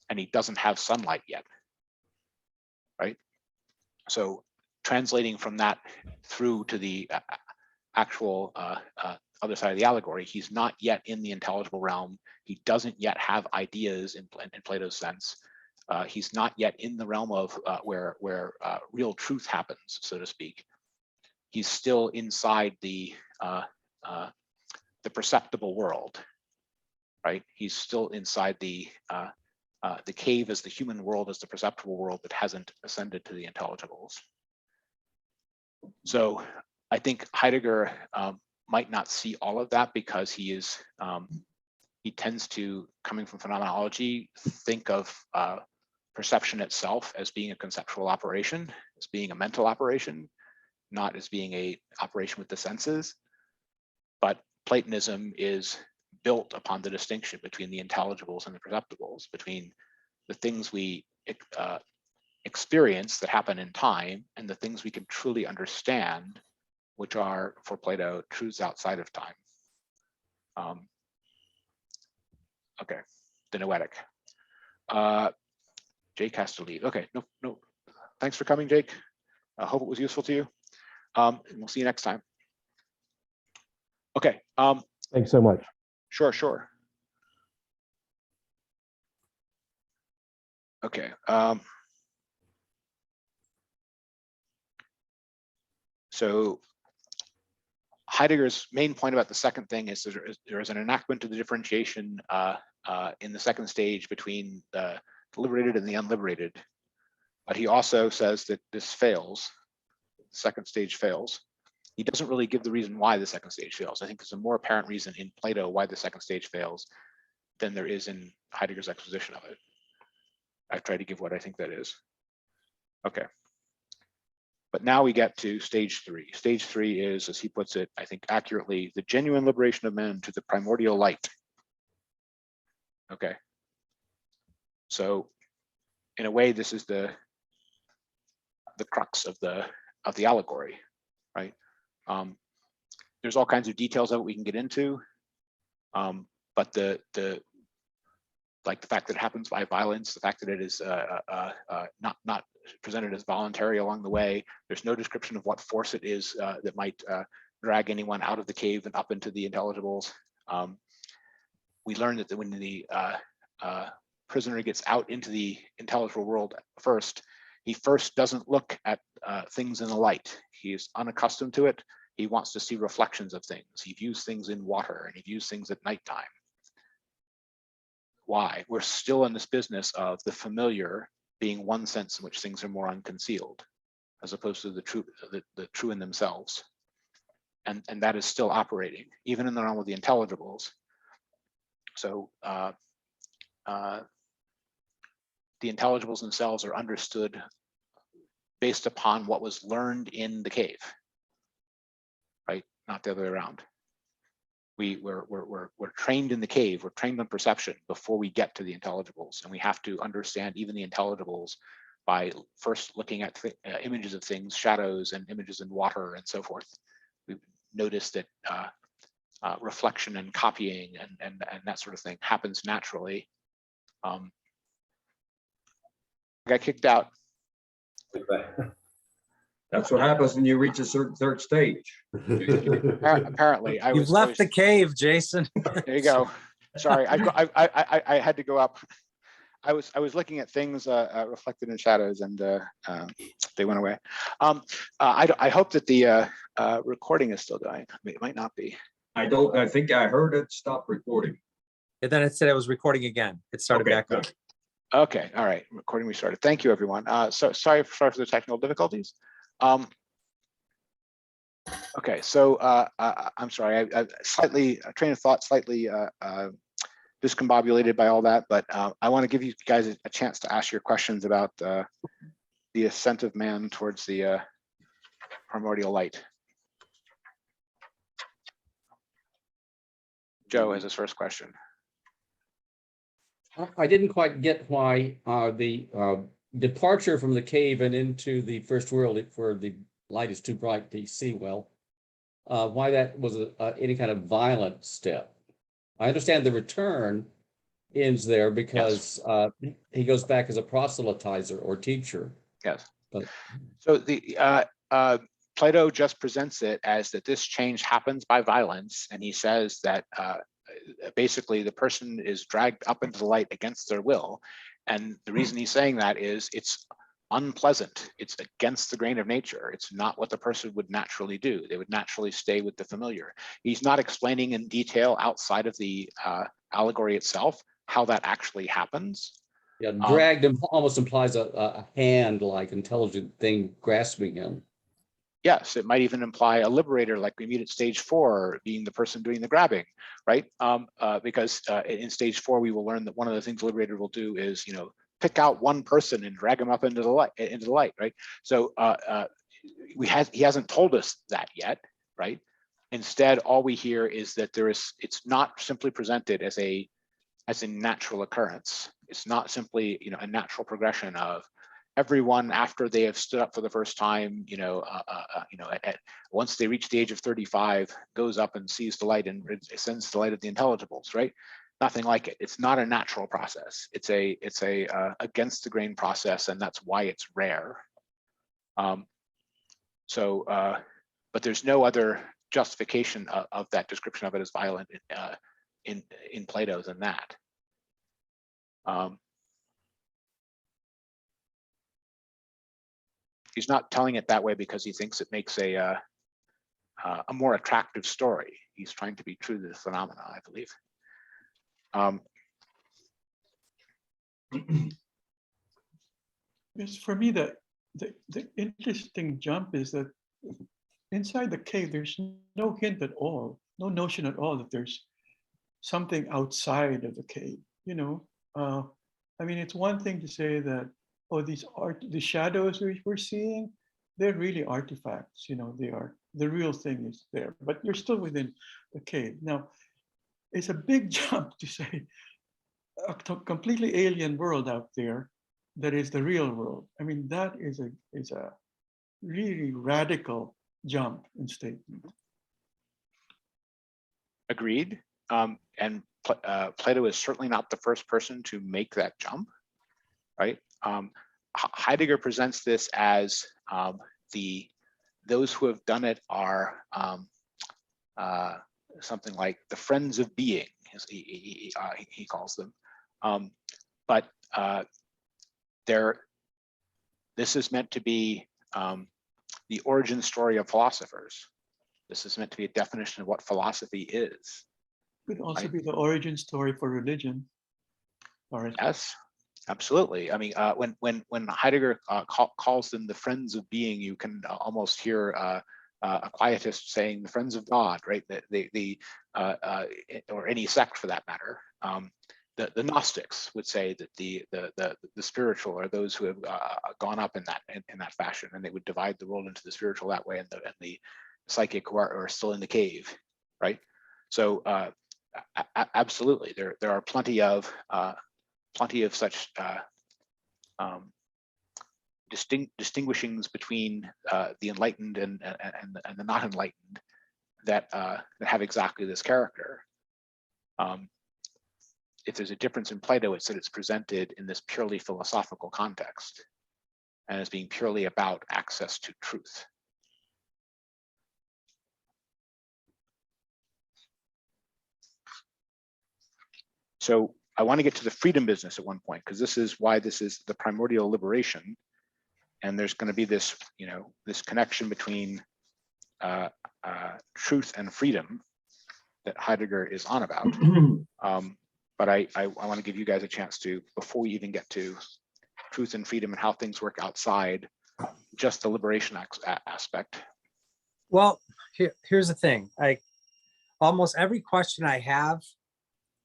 and he doesn't have sunlight yet, right? So translating from that through to the actual other side of the allegory, he's not yet in the intelligible realm. He doesn't yet have ideas in Plato's sense. He's not yet in the realm of where real truth happens, so to speak. He's still inside the perceptible world, right? He's still inside the cave as the human world, as the perceptible world that hasn't ascended to the intelligibles. So I think Heidegger might not see all of that because he is he tends to, coming from phenomenology, think of perception itself as being a conceptual operation, as being a mental operation, not as being a operation with the senses. But Platonism is built upon the distinction between the intelligibles and the perceptibles, between the things we experience that happen in time and the things we can truly understand which are, for Plato, truths outside of time. Okay, the noetic. Jake has to leave. Okay, no. Thanks for coming, Jake. I hope it was useful to you. And we'll see you next time. Okay. Thanks so much. Sure. Okay. So Heidegger's main point about the second thing is there is an enactment of the differentiation in the second stage between the liberated and the unliberated. But he also says that this fails. Second stage fails. He doesn't really give the reason why the second stage fails. I think there's a more apparent reason in Plato why the second stage fails than there is in Heidegger's exposition of it. I've tried to give what I think that is. Okay. But now we get to stage 3. Stage 3 is, as he puts it, I think accurately, the genuine liberation of men to the primordial light. Okay. So in a way, this is the crux of the allegory, right? There's all kinds of details of it we can get into, but the fact that it happens by violence, the fact that it is not presented as voluntary along the way. There's no description of what force it is that might drag anyone out of the cave and up into the intelligibles. We learn that when the prisoner gets out into the intelligible world first, he first doesn't look at things in the light. He is unaccustomed to it. He wants to see reflections of things. He views things in water and he views things at nighttime. Why? We're still in this business of the familiar being one sense in which things are more unconcealed, as opposed to the true in themselves. And that is still operating, even in the realm of the intelligibles. So the intelligibles themselves are understood based upon what was learned in the cave, right? Not the other way around. We're trained in the cave, we're trained on perception before we get to the intelligibles, and we have to understand even the intelligibles by first looking at images of things, shadows and images in water and so forth. We've noticed that reflection and copying and that sort of thing happens naturally. I got kicked out. That's what happens when you reach a certain third stage. Apparently, You've left the cave, Jason. There you go. Sorry, I had to go up. I was looking at things reflected in shadows, and they went away. I hope that the recording is still going. I mean, it might not be. I think I heard it stop recording. And then it said it was recording again. It started back up. Okay, all right. Recording restarted. Thank you, everyone. So sorry for the technical difficulties. Okay, so I'm sorry. I slightly train of thought slightly discombobulated by all that, but I want to give you guys a chance to ask your questions about the ascent of man towards the primordial light. Joe has his first question. I didn't quite get why the departure from the cave and into the first world, where the light is too bright to see well, why that was any kind of violent step. I understand the return ends there because he goes back as a proselytizer or teacher. Yes. But so the Plato just presents it as that this change happens by violence, and he says that basically the person is dragged up into the light against their will. And the reason he's saying that is it's unpleasant. It's against the grain of nature. It's not what the person would naturally do. They would naturally stay with the familiar. He's not explaining in detail outside of the allegory itself how that actually happens. Yeah, dragged him almost implies a hand-like intelligent thing grasping him. Yes, it might even imply a liberator, like we meet at stage 4, being the person doing the grabbing, right? Because in stage 4, we will learn that one of the things the liberator will do is, pick out one person and drag him up into the light, right? So he hasn't told us that yet, right? Instead, all we hear is that it's not simply presented as a natural occurrence. It's not simply, a natural progression of everyone after they have stood up for the first time, once they reach the age of 35, goes up and sees the light and ascends to the light of the intelligibles, right? Nothing like it. It's not a natural process. It's a against the grain process, and that's why it's rare. But there's no other justification of that description of it as violent in Plato than that. He's not telling it that way because he thinks it makes a more attractive story. He's trying to be true to the phenomena, I believe. Yes, for me, the interesting jump is that inside the cave, there's no hint at all, no notion at all that there's something outside of the cave. I mean, it's one thing to say that, oh, the shadows we're seeing, they're really artifacts. The real thing is there, but you're still within the cave. Now, it's a big jump to say a completely alien world out there that is the real world. I mean, that is a really radical jump in statement. Agreed. And Plato is certainly not the first person to make that jump, right? Heidegger presents this as those who have done it are something like the friends of being, as he calls them. But this is meant to be the origin story of philosophers. This is meant to be a definition of what philosophy is. Could also be the origin story for religion. Yes, absolutely. I mean, when Heidegger calls them the friends of being, you can almost hear a quietist saying the friends of God, right? Or any sect for that matter. The Gnostics would say that the spiritual are those who have gone up in that fashion, and they would divide the world into the spiritual that way, and the psychic who are still in the cave, right? So absolutely, there are plenty of such distinguishings between the enlightened and the not enlightened that have exactly this character. If there's a difference in Plato, it's that it's presented in this purely philosophical context and as being purely about access to truth. So I want to get to the freedom business at one point, because this is why this is the primordial liberation. And there's going to be this, this connection between truth and freedom that Heidegger is on about. But I want to give you guys a chance to, before we even get to truth and freedom and how things work outside just the liberation aspect. Well, here's the thing. Almost every question I have,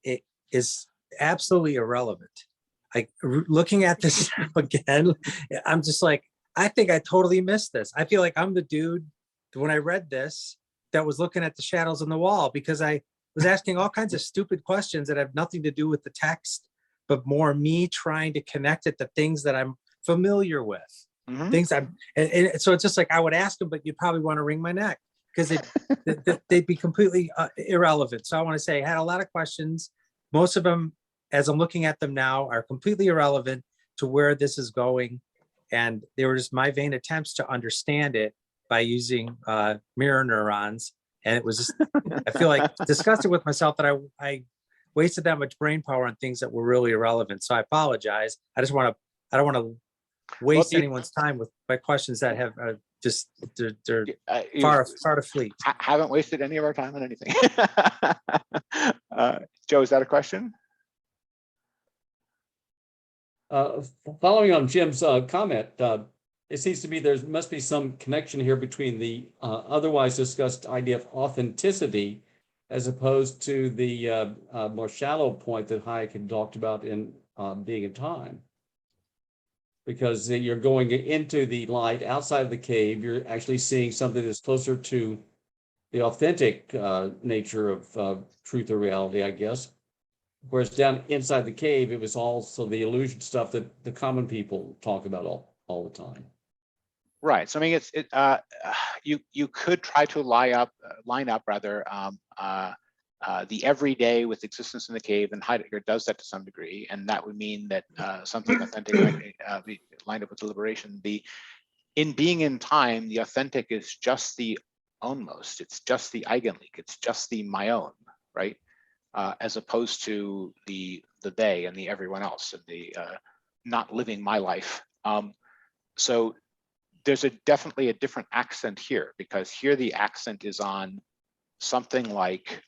it is absolutely irrelevant. Looking at this again, I'm just like, I think I totally missed this. I feel like I'm the dude when I read this that was looking at the shadows on the wall, because I was asking all kinds of stupid questions that have nothing to do with the text, but more me trying to connect it to things that I'm familiar with. Mm-hmm. Things and so it's just like I would ask them, but you'd probably want to wring my neck because they'd be completely irrelevant. So I want to say I had a lot of questions. Most of them, as I'm looking at them now, are completely irrelevant to where this is going. And they were just my vain attempts to understand it by using mirror neurons. And it was just, I feel like disgusted with myself that I wasted that much brain power on things that were really irrelevant. So I apologize. I don't want to waste anyone's time with my questions that have they're far to fleet. Haven't wasted any of our time on anything. Joe, is that a question? Following on Jim's comment, it seems to me there must be some connection here between the otherwise discussed idea of authenticity as opposed to the more shallow point that Hayek had talked about in being in time. Because you're going into the light outside of the cave, you're actually seeing something that's closer to the authentic nature of truth or reality, I guess. Whereas down inside the cave, it was also the illusion stuff that the common people talk about all all the time. Right. So I mean, you could try to line up the everyday with existence in the cave, and Heidegger does that to some degree, and that would mean that something authentic might be lined up with deliberation. In being in time, the authentic is just the ownmost. It's just the eigenlik. It's just the my own, right? As opposed to the they and the everyone else and the not living my life. So there's definitely a different accent here, because here the accent is on something like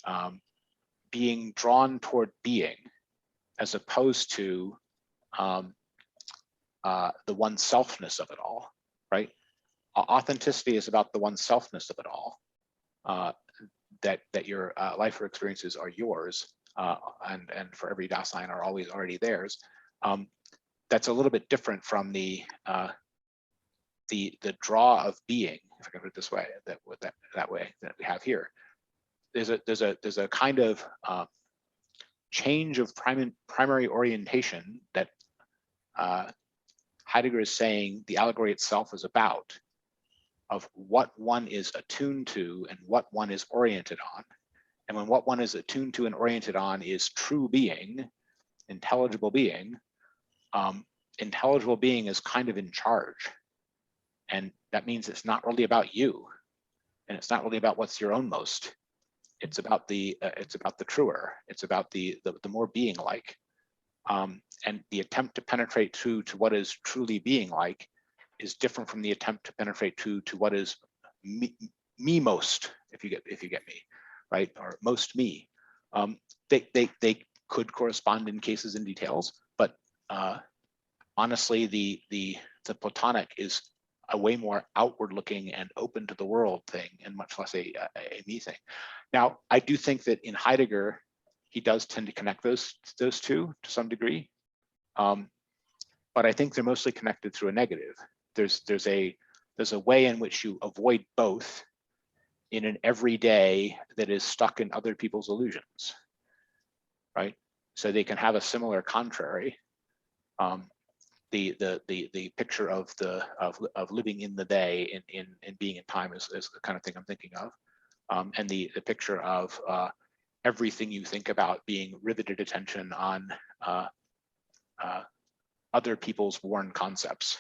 being drawn toward being, as opposed to the one-selfness of it all, right? Authenticity is about the one-selfness of it all, that your life or experiences are yours, and for every Dasein are always already theirs. That's a little bit different from the draw of being, if I can put it this way, that way that we have here. There's a kind of change of primary orientation that Heidegger is saying the allegory itself is about, of what one is attuned to and what one is oriented on. And when what one is attuned to and oriented on is true being, intelligible being is kind of in charge. And that means it's not really about you, and it's not really about what's your own most. It's about the truer. It's about the more being like, and the attempt to penetrate to what is truly being like is different from the attempt to penetrate to what is me most, if you get me, right? Or most me. They could correspond in cases and details, but honestly, the Platonic is a way more outward looking and open to the world thing, and much less a me thing. Now, I do think that in Heidegger, he does tend to connect those two to some degree, but I think they're mostly connected through a negative. There's a way in which you avoid both in an everyday that is stuck in other people's illusions, right? So they can have a similar contrary. The picture of living in the day in being in time is the kind of thing I'm thinking of, and the picture of everything you think about being riveted attention on other people's worn concepts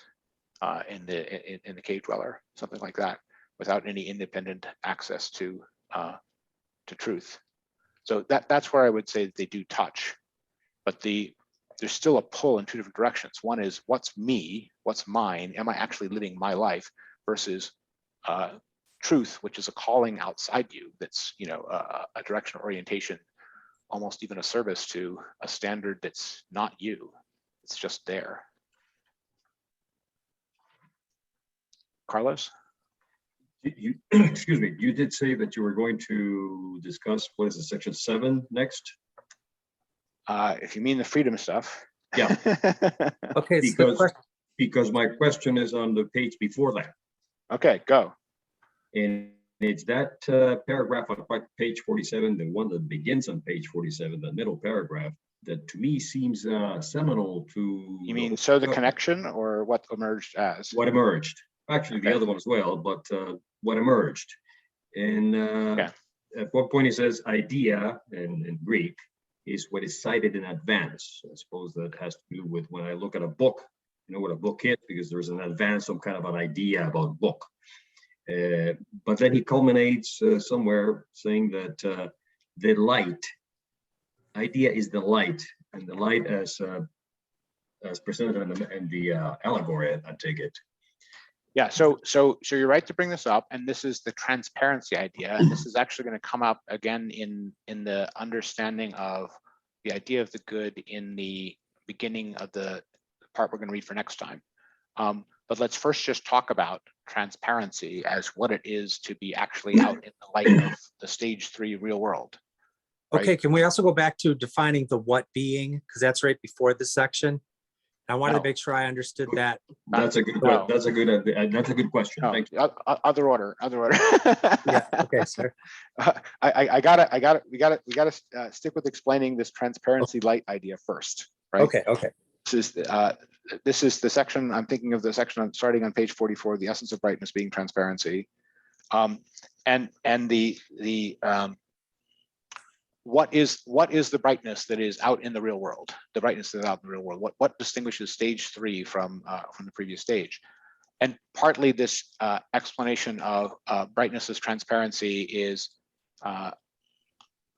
in the cave dweller, something like that, without any independent access to truth. So that's where I would say that they do touch, but there's still a pull in two different directions. One is what's me, what's mine, am I actually living my life, versus truth, which is a calling outside you, that's a direction, orientation, almost even a service to a standard that's not you. It's just there. Carlos? Excuse me, you did say that you were going to discuss, what is it, section 7 next? If you mean the freedom stuff. Yeah. Okay, because my question is on the page before that. Okay, go. And it's that paragraph on page 47, the one that begins on page 47, the middle paragraph, that to me seems seminal to. You mean so the connection, or what emerged as? What emerged. Actually, okay. The other one as well, but what emerged. And at one point he says idea in Greek is what is cited in advance. I suppose that has to do with when I look at a book, you know what a book is, because there's an advance, some kind of an idea about book. But then he culminates somewhere saying that the light, idea is the light, and the light as presented in the allegory, I take it. Yeah, so you're right to bring this up, and this is the transparency idea, and this is actually going to come up again in the understanding of the idea of the good in the beginning of the part we're going to read for next time. But let's first just talk about transparency as what it is to be actually out in the light of the stage 3 real world. Right? Okay, can we also go back to defining the what being, because that's right before this section. I wanted to make sure I understood that. That's a good. That's a good question. No, Thank you. Other order. Yeah. Okay, sir. We gotta stick with explaining this transparency light idea first, right? Okay. This is this is the section, I'm thinking of the section I'm starting on page 44, the essence of brightness being transparency. And what is the brightness that is out in the real world? The brightness that is out in the real world. What distinguishes stage 3 from the previous stage? And partly this explanation of brightness as transparency is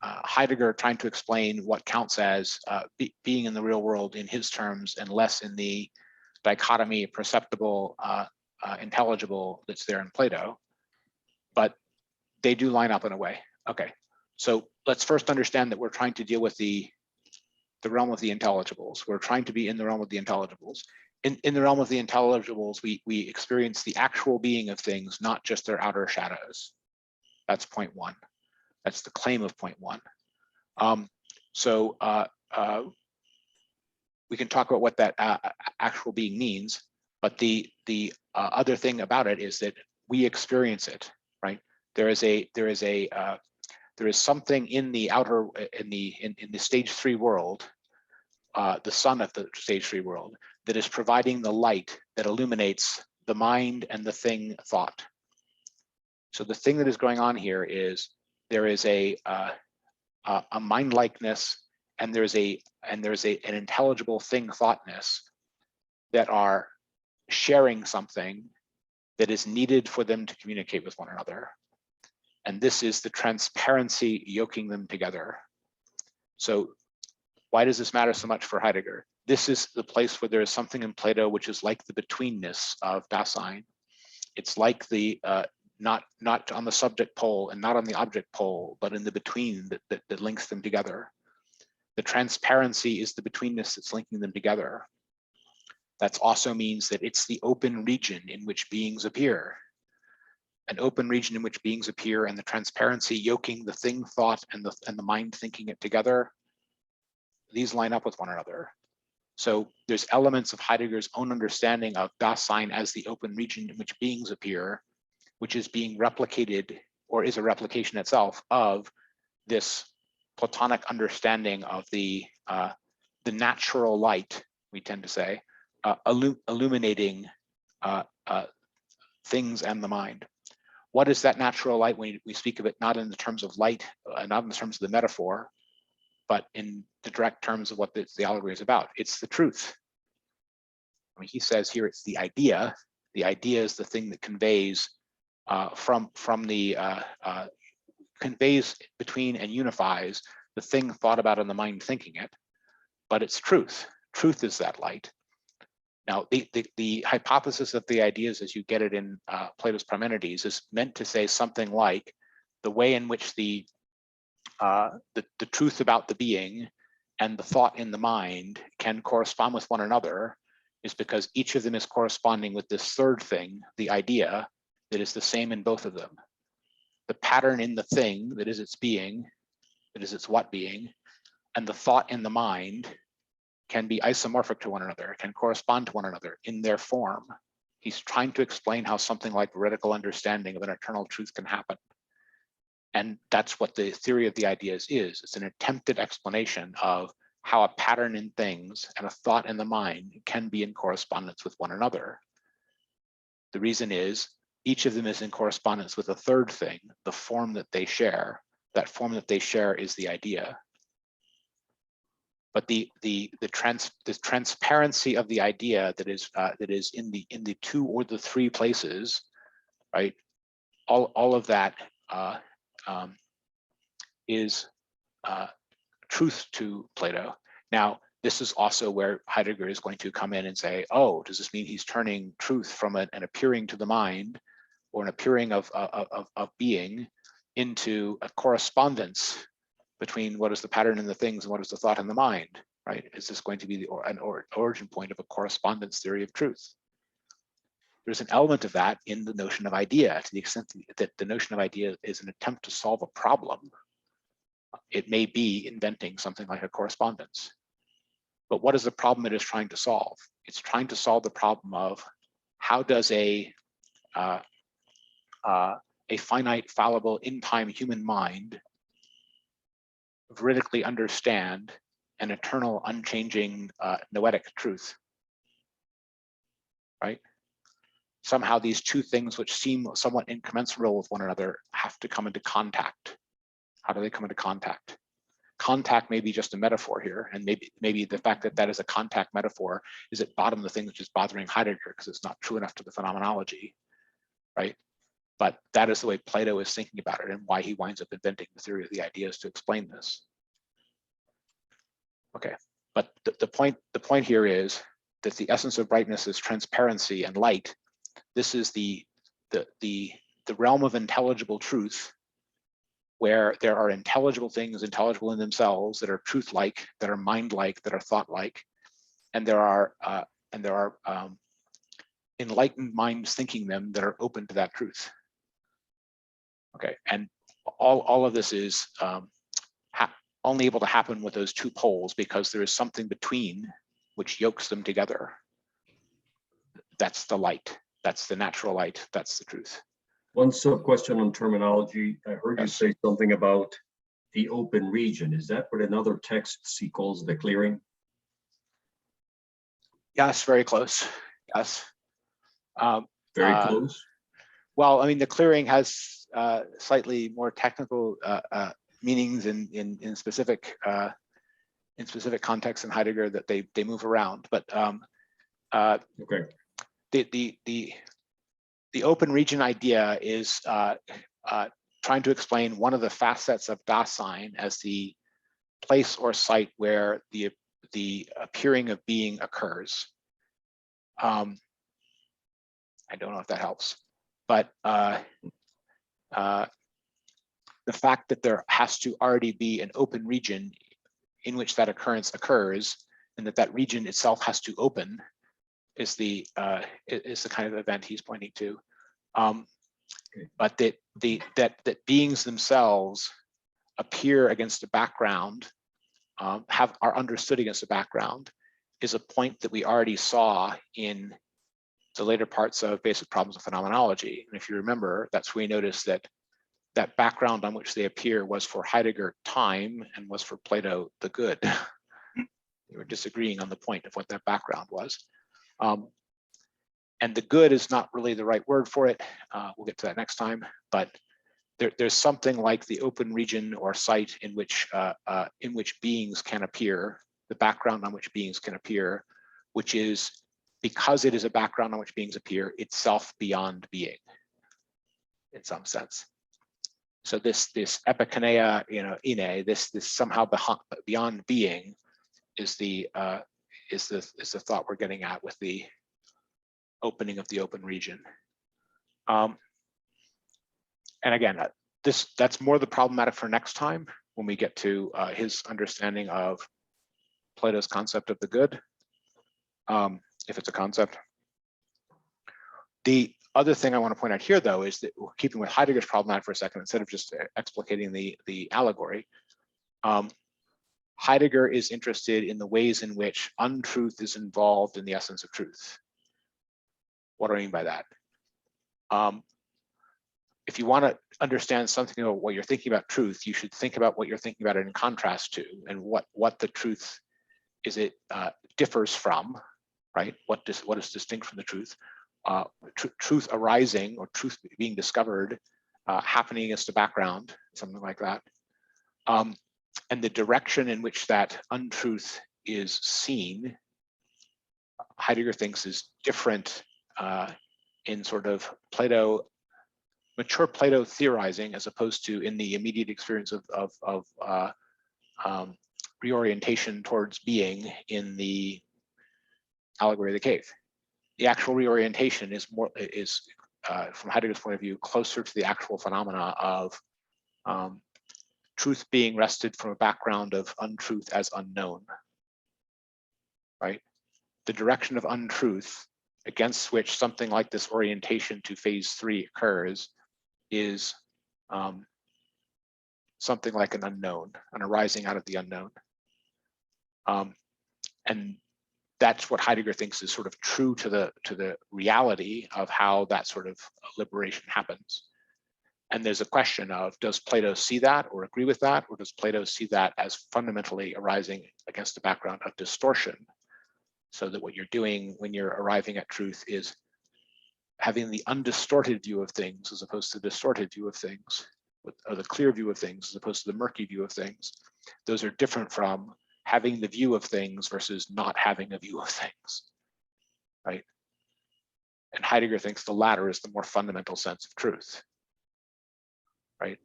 Heidegger trying to explain what counts as being in the real world in his terms and less in the dichotomy perceptible, intelligible that's there in Plato. But they do line up in a way. Okay, so let's first understand that we're trying to deal with the realm of the intelligibles. We're trying to be in the realm of the intelligibles. In the realm of the intelligibles, we experience the actual being of things, not just their outer shadows. That's point one. That's the claim of point one. We can talk about what that actual being means, but the other thing about it is that we experience it, right? There is something in the outer, in the stage 3 world, the sun of the stage 3 world, that is providing the light that illuminates the mind and the thing thought. So the thing that is going on here is there is a mind-likeness, and there's an intelligible thing thoughtness that are sharing something that is needed for them to communicate with one another. And this is the transparency yoking them together. So why does this matter so much for Heidegger? This is the place where there is something in Plato which is like the betweenness of Dasein. It's like the not on the subject pole and not on the object pole, but in the between that links them together. The transparency is the betweenness that's linking them together. That also means that it's the open region in which beings appear. An open region in which beings appear, and the transparency yoking the thing thought and the mind thinking it together. These line up with one another. So there's elements of Heidegger's own understanding of Dasein as the open region in which beings appear, which is being replicated, or is a replication itself of this Platonic understanding of the natural light, we tend to say, illuminating things and the mind. What is that natural light when we speak of it not in the terms of light, not in the terms of the metaphor, but in the direct terms of what the allegory is about? It's the truth. I mean, he says here it's the idea. The idea is the thing that conveys conveys between and unifies the thing thought about in the mind thinking it, but it's truth. Truth is that light. Now, the hypothesis of the ideas as you get it in Plato's Parmenides is meant to say something like the way in which the truth about the being and the thought in the mind can correspond with one another is because each of them is corresponding with this third thing, the idea, that is the same in both of them. The pattern in the thing that is its being, that is its what being, and the thought in the mind can be isomorphic to one another, can correspond to one another in their form. He's trying to explain how something like vertical understanding of an eternal truth can happen. And that's what the theory of the ideas is. It's an attempted explanation of how a pattern in things and a thought in the mind can be in correspondence with one another. The reason is each of them is in correspondence with a third thing, the form that they share. That form that they share is the idea. But the transparency of the idea that is in the two or the three places, right? All of that is truth to Plato. Now, this is also where Heidegger is going to come in and say, oh, does this mean he's turning truth from an appearing to the mind or an appearing of being into a correspondence between what is the pattern in the things and what is the thought in the mind, right? Is this going to be an origin point of a correspondence theory of truth? There's an element of that in the notion of idea, to the extent that the notion of idea is an attempt to solve a problem. It may be inventing something like a correspondence. But what is the problem it is trying to solve? It's trying to solve the problem of how does a finite, fallible, in-time human mind veridically understand an eternal, unchanging, noetic truth? right? Somehow these two things which seem somewhat incommensurable with one another have to come into contact. How do they come into contact? Contact may be just a metaphor here, and maybe the fact that that is a contact metaphor is at bottom the thing which is bothering Heidegger because it's not true enough to the phenomenology, right? But that is the way Plato is thinking about it and why he winds up inventing the theory of the ideas to explain this. Okay, but the point here is that the essence of brightness is transparency and light. This is the realm of intelligible truth, where there are intelligible things, intelligible in themselves, that are truth-like, that are mind-like, that are thought-like, and there are enlightened minds thinking them that are open to that truth. Okay, and all of this is only able to happen with those two poles because there is something between which yokes them together. That's the light. That's the natural light. That's the truth. One sub question on terminology. I heard you Yes. say something about the open region. Is that what another text he calls the clearing? Yes, very close. Yes. Very close. Well, I mean, the clearing has slightly more technical meanings in specific contexts in Heidegger that they move around. But Okay. The open region idea is trying to explain one of the facets of Dasein as the place or site where the appearing of being occurs. I don't know if that helps, but the fact that there has to already be an open region in which that occurrence occurs, and that region itself has to open, is the kind of event he's pointing to. But that beings themselves appear against a background, are understood against a background, is a point that we already saw in the later parts of Basic Problems of Phenomenology. And if you remember, that's where we noticed that that background on which they appear was for Heidegger time and was for Plato the good. They were disagreeing on the point of what that background was. And the good is not really the right word for it. We'll get to that next time, but there's something like the open region or site in which beings can appear, the background on which beings can appear, which is, because it is a background on which beings appear, itself beyond being, in some sense. So this epikoneia, ine, this somehow beyond being, is the thought we're getting at with the opening of the open region. And again, that's more the problematic for next time when we get to his understanding of Plato's concept of the good, if it's a concept. The other thing I want to point out here, though, is that we're keeping with Heidegger's problematic for a second, instead of just explicating the allegory. Heidegger is interested in the ways in which untruth is involved in the essence of truth. What do I mean by that? If you want to understand something about what you're thinking about truth, you should think about what you're thinking about it in contrast to, and what the truth is it differs from, right? What is distinct from the truth? Truth arising or truth being discovered, happening against a background, something like that. And the direction in which that untruth is seen, Heidegger thinks is different in sort of mature Plato theorizing, as opposed to in the immediate experience of reorientation towards being in the allegory of the cave. The actual reorientation is from Heidegger's point of view, closer to the actual phenomena of truth being wrested from a background of untruth as unknown, right? The direction of untruth against which something like this orientation to phase 3 occurs is something like an unknown, an arising out of the unknown. And that's what Heidegger thinks is sort of true to the reality of how that sort of liberation happens. And there's a question of, does Plato see that or agree with that, or does Plato see that as fundamentally arising against the background of distortion? So that what you're doing when you're arriving at truth is having the undistorted view of things as opposed to the distorted view of things, or the clear view of things as opposed to the murky view of things. Those are different from having the view of things versus not having a view of things, right? And Heidegger thinks the latter is the more fundamental sense of truth, right?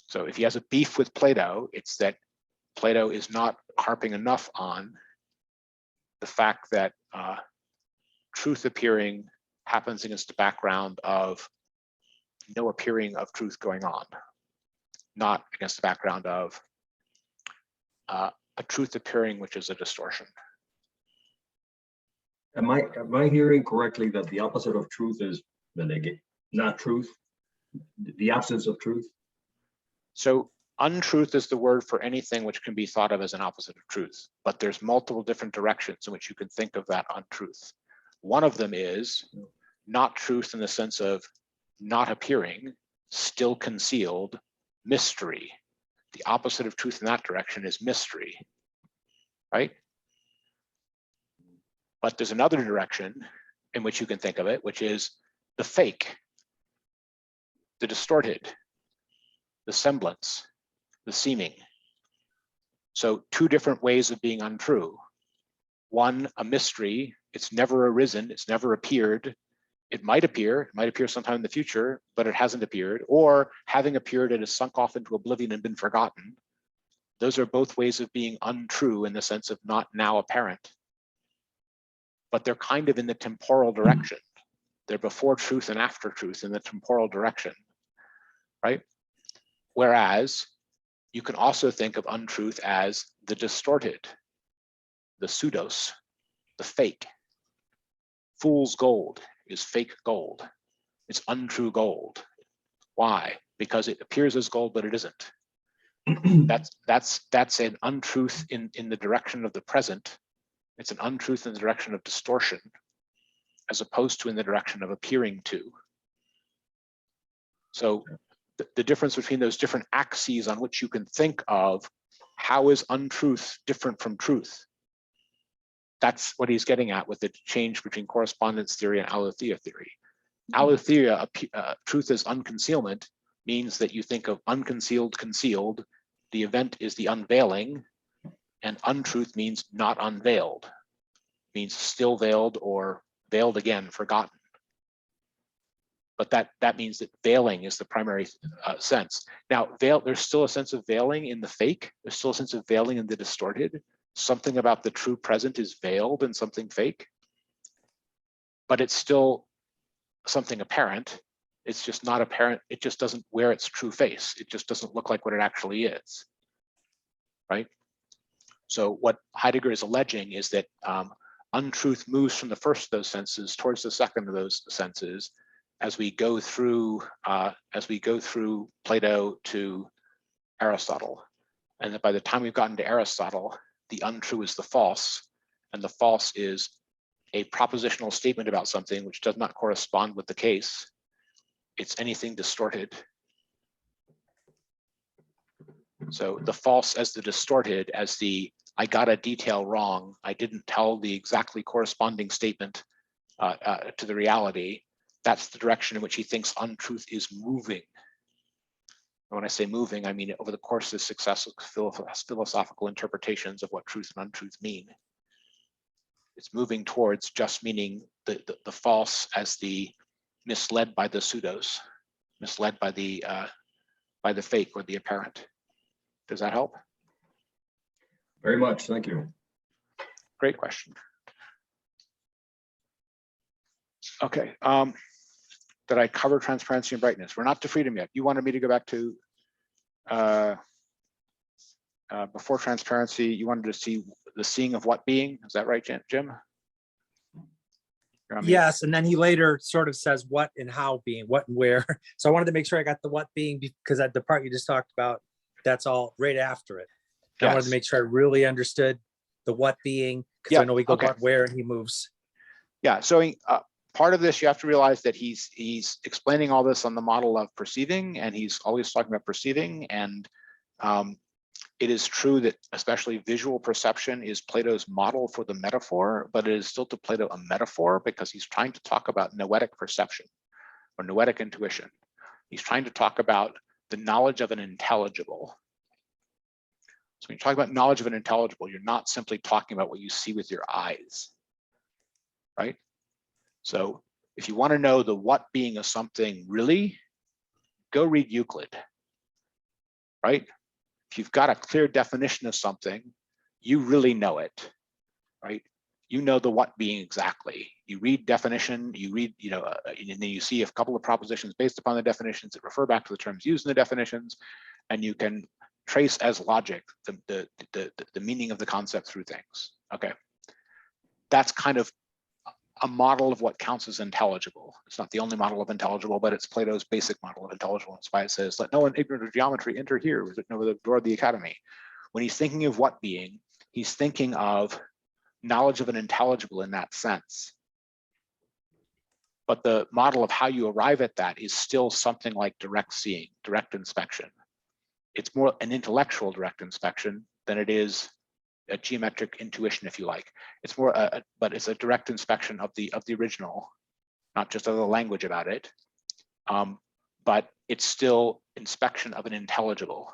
So if he has a beef with Plato, it's that Plato is not harping enough on the fact that truth appearing happens against the background of no appearing of truth going on, not against the background of a truth appearing which is a distortion. Am I hearing correctly that the opposite of truth is the negative, not truth, the absence of truth? So untruth is the word for anything which can be thought of as an opposite of truth, but there's multiple different directions in which you can think of that untruth. One of them is not truth in the sense of not appearing, still concealed, mystery. The opposite of truth in that direction is mystery, right? But there's another direction in which you can think of it, which is the fake, the distorted, the semblance, the seeming. So two different ways of being untrue. One, a mystery, it's never arisen, it's never appeared. It might appear sometime in the future, but it hasn't appeared, or having appeared, it has sunk off into oblivion and been forgotten. Those are both ways of being untrue in the sense of not now apparent. But they're kind of in the temporal direction. They're before truth and after truth in the temporal direction, right? Whereas you can also think of untruth as the distorted, the pseudos, the fake. Fool's gold is fake gold. It's untrue gold. Why? Because it appears as gold, but it isn't. That's an untruth in the direction of the present. It's an untruth in the direction of distortion, as opposed to in the direction of appearing to. So the difference between those different axes on which you can think of how is untruth different from truth? That's what he's getting at with the change between correspondence theory and aletheia theory. Aletheia, truth as unconcealment, means that you think of unconcealed, concealed. The event is the unveiling, and untruth means not unveiled, means still veiled or veiled again, forgotten. But that means that veiling is the primary sense. Now, there's still a sense of veiling in the fake. There's still a sense of veiling in the distorted. Something about the true present is veiled in something fake, but it's still something apparent. It's just not apparent. It just doesn't wear its true face. It just doesn't look like what it actually is, right? So what Heidegger is alleging is that untruth moves from the first of those senses towards the second of those senses as we go through Plato to Aristotle, and that by the time we've gotten to Aristotle, the untrue is the false, and the false is a propositional statement about something which does not correspond with the case. It's anything distorted. So the false as the distorted, as the I got a detail wrong, I didn't tell the exactly corresponding statement to the reality. That's the direction in which he thinks untruth is moving. And when I say moving, I mean over the course of successive philosophical interpretations of what truth and untruth mean. It's moving towards just meaning the false as the misled by the pseudos, misled by the fake or the apparent. Does that help? Very much, thank you. Great question. Okay, did I cover transparency and brightness? We're not to freedom yet. You wanted me to go back to before transparency. You wanted to see the seeing of what being. Is that right, Jim? Yes, and then he later sort of says what and how being, what and where. So I wanted to make sure I got the what being, because at the part you just talked about, that's all right after it. Yes. I wanted to make sure I really understood the what being, because I know we go about where and he moves. Yeah, so part of this, you have to realize that he's explaining all this on the model of perceiving, and he's always talking about perceiving. And It is true that especially visual perception is Plato's model for the metaphor, but it is still to Plato a metaphor because he's trying to talk about noetic perception or noetic intuition. He's trying to talk about the knowledge of an intelligible. So when you talk about knowledge of an intelligible, you're not simply talking about what you see with your eyes, right? So if you want to know the what being of something really, go read Euclid, right? If you've got a clear definition of something, you really know it, right? You know the what being exactly. You read definition, you read, and then you see a couple of propositions based upon the definitions that refer back to the terms used in the definitions, and you can trace as logic the meaning of the concept through things. Okay, that's kind of a model of what counts as intelligible. It's not the only model of intelligible, but it's Plato's basic model of intelligible. That's why it says, let no one ignorant of geometry enter here, was written over the door of the academy. When he's thinking of what being, he's thinking of knowledge of an intelligible in that sense. But the model of how you arrive at that is still something like direct seeing, direct inspection. It's more an intellectual direct inspection than it is a geometric intuition, if you like. It's more, but it's a direct inspection of the original, not just of the language about it, but it's still inspection of an intelligible,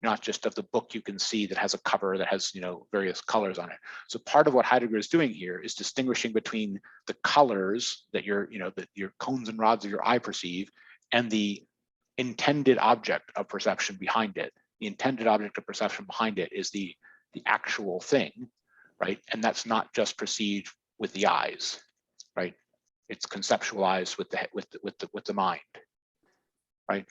not just of the book you can see that has a cover that has various colors on it. So part of what Heidegger is doing here is distinguishing between the colors that your cones and rods of your eye perceive and the intended object of perception behind it. The intended object of perception behind it is the actual thing, right? And that's not just perceived with the eyes, right? It's conceptualized with the mind, right?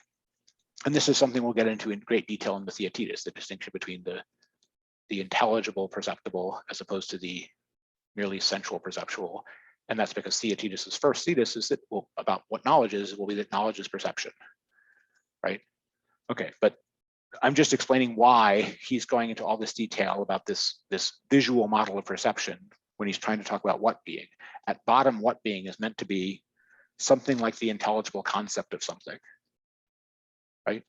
And this is something we'll get into in great detail in the Theaetetus, the distinction between the intelligible perceptible as opposed to the merely sensual perceptual. And that's because Theaetetus's first thesis is that, well, about what knowledge is, will be that knowledge is perception, right? Okay, but I'm just explaining why he's going into all this detail about this visual model of perception when he's trying to talk about what being. At bottom, what being is meant to be something like the intelligible concept of something, right?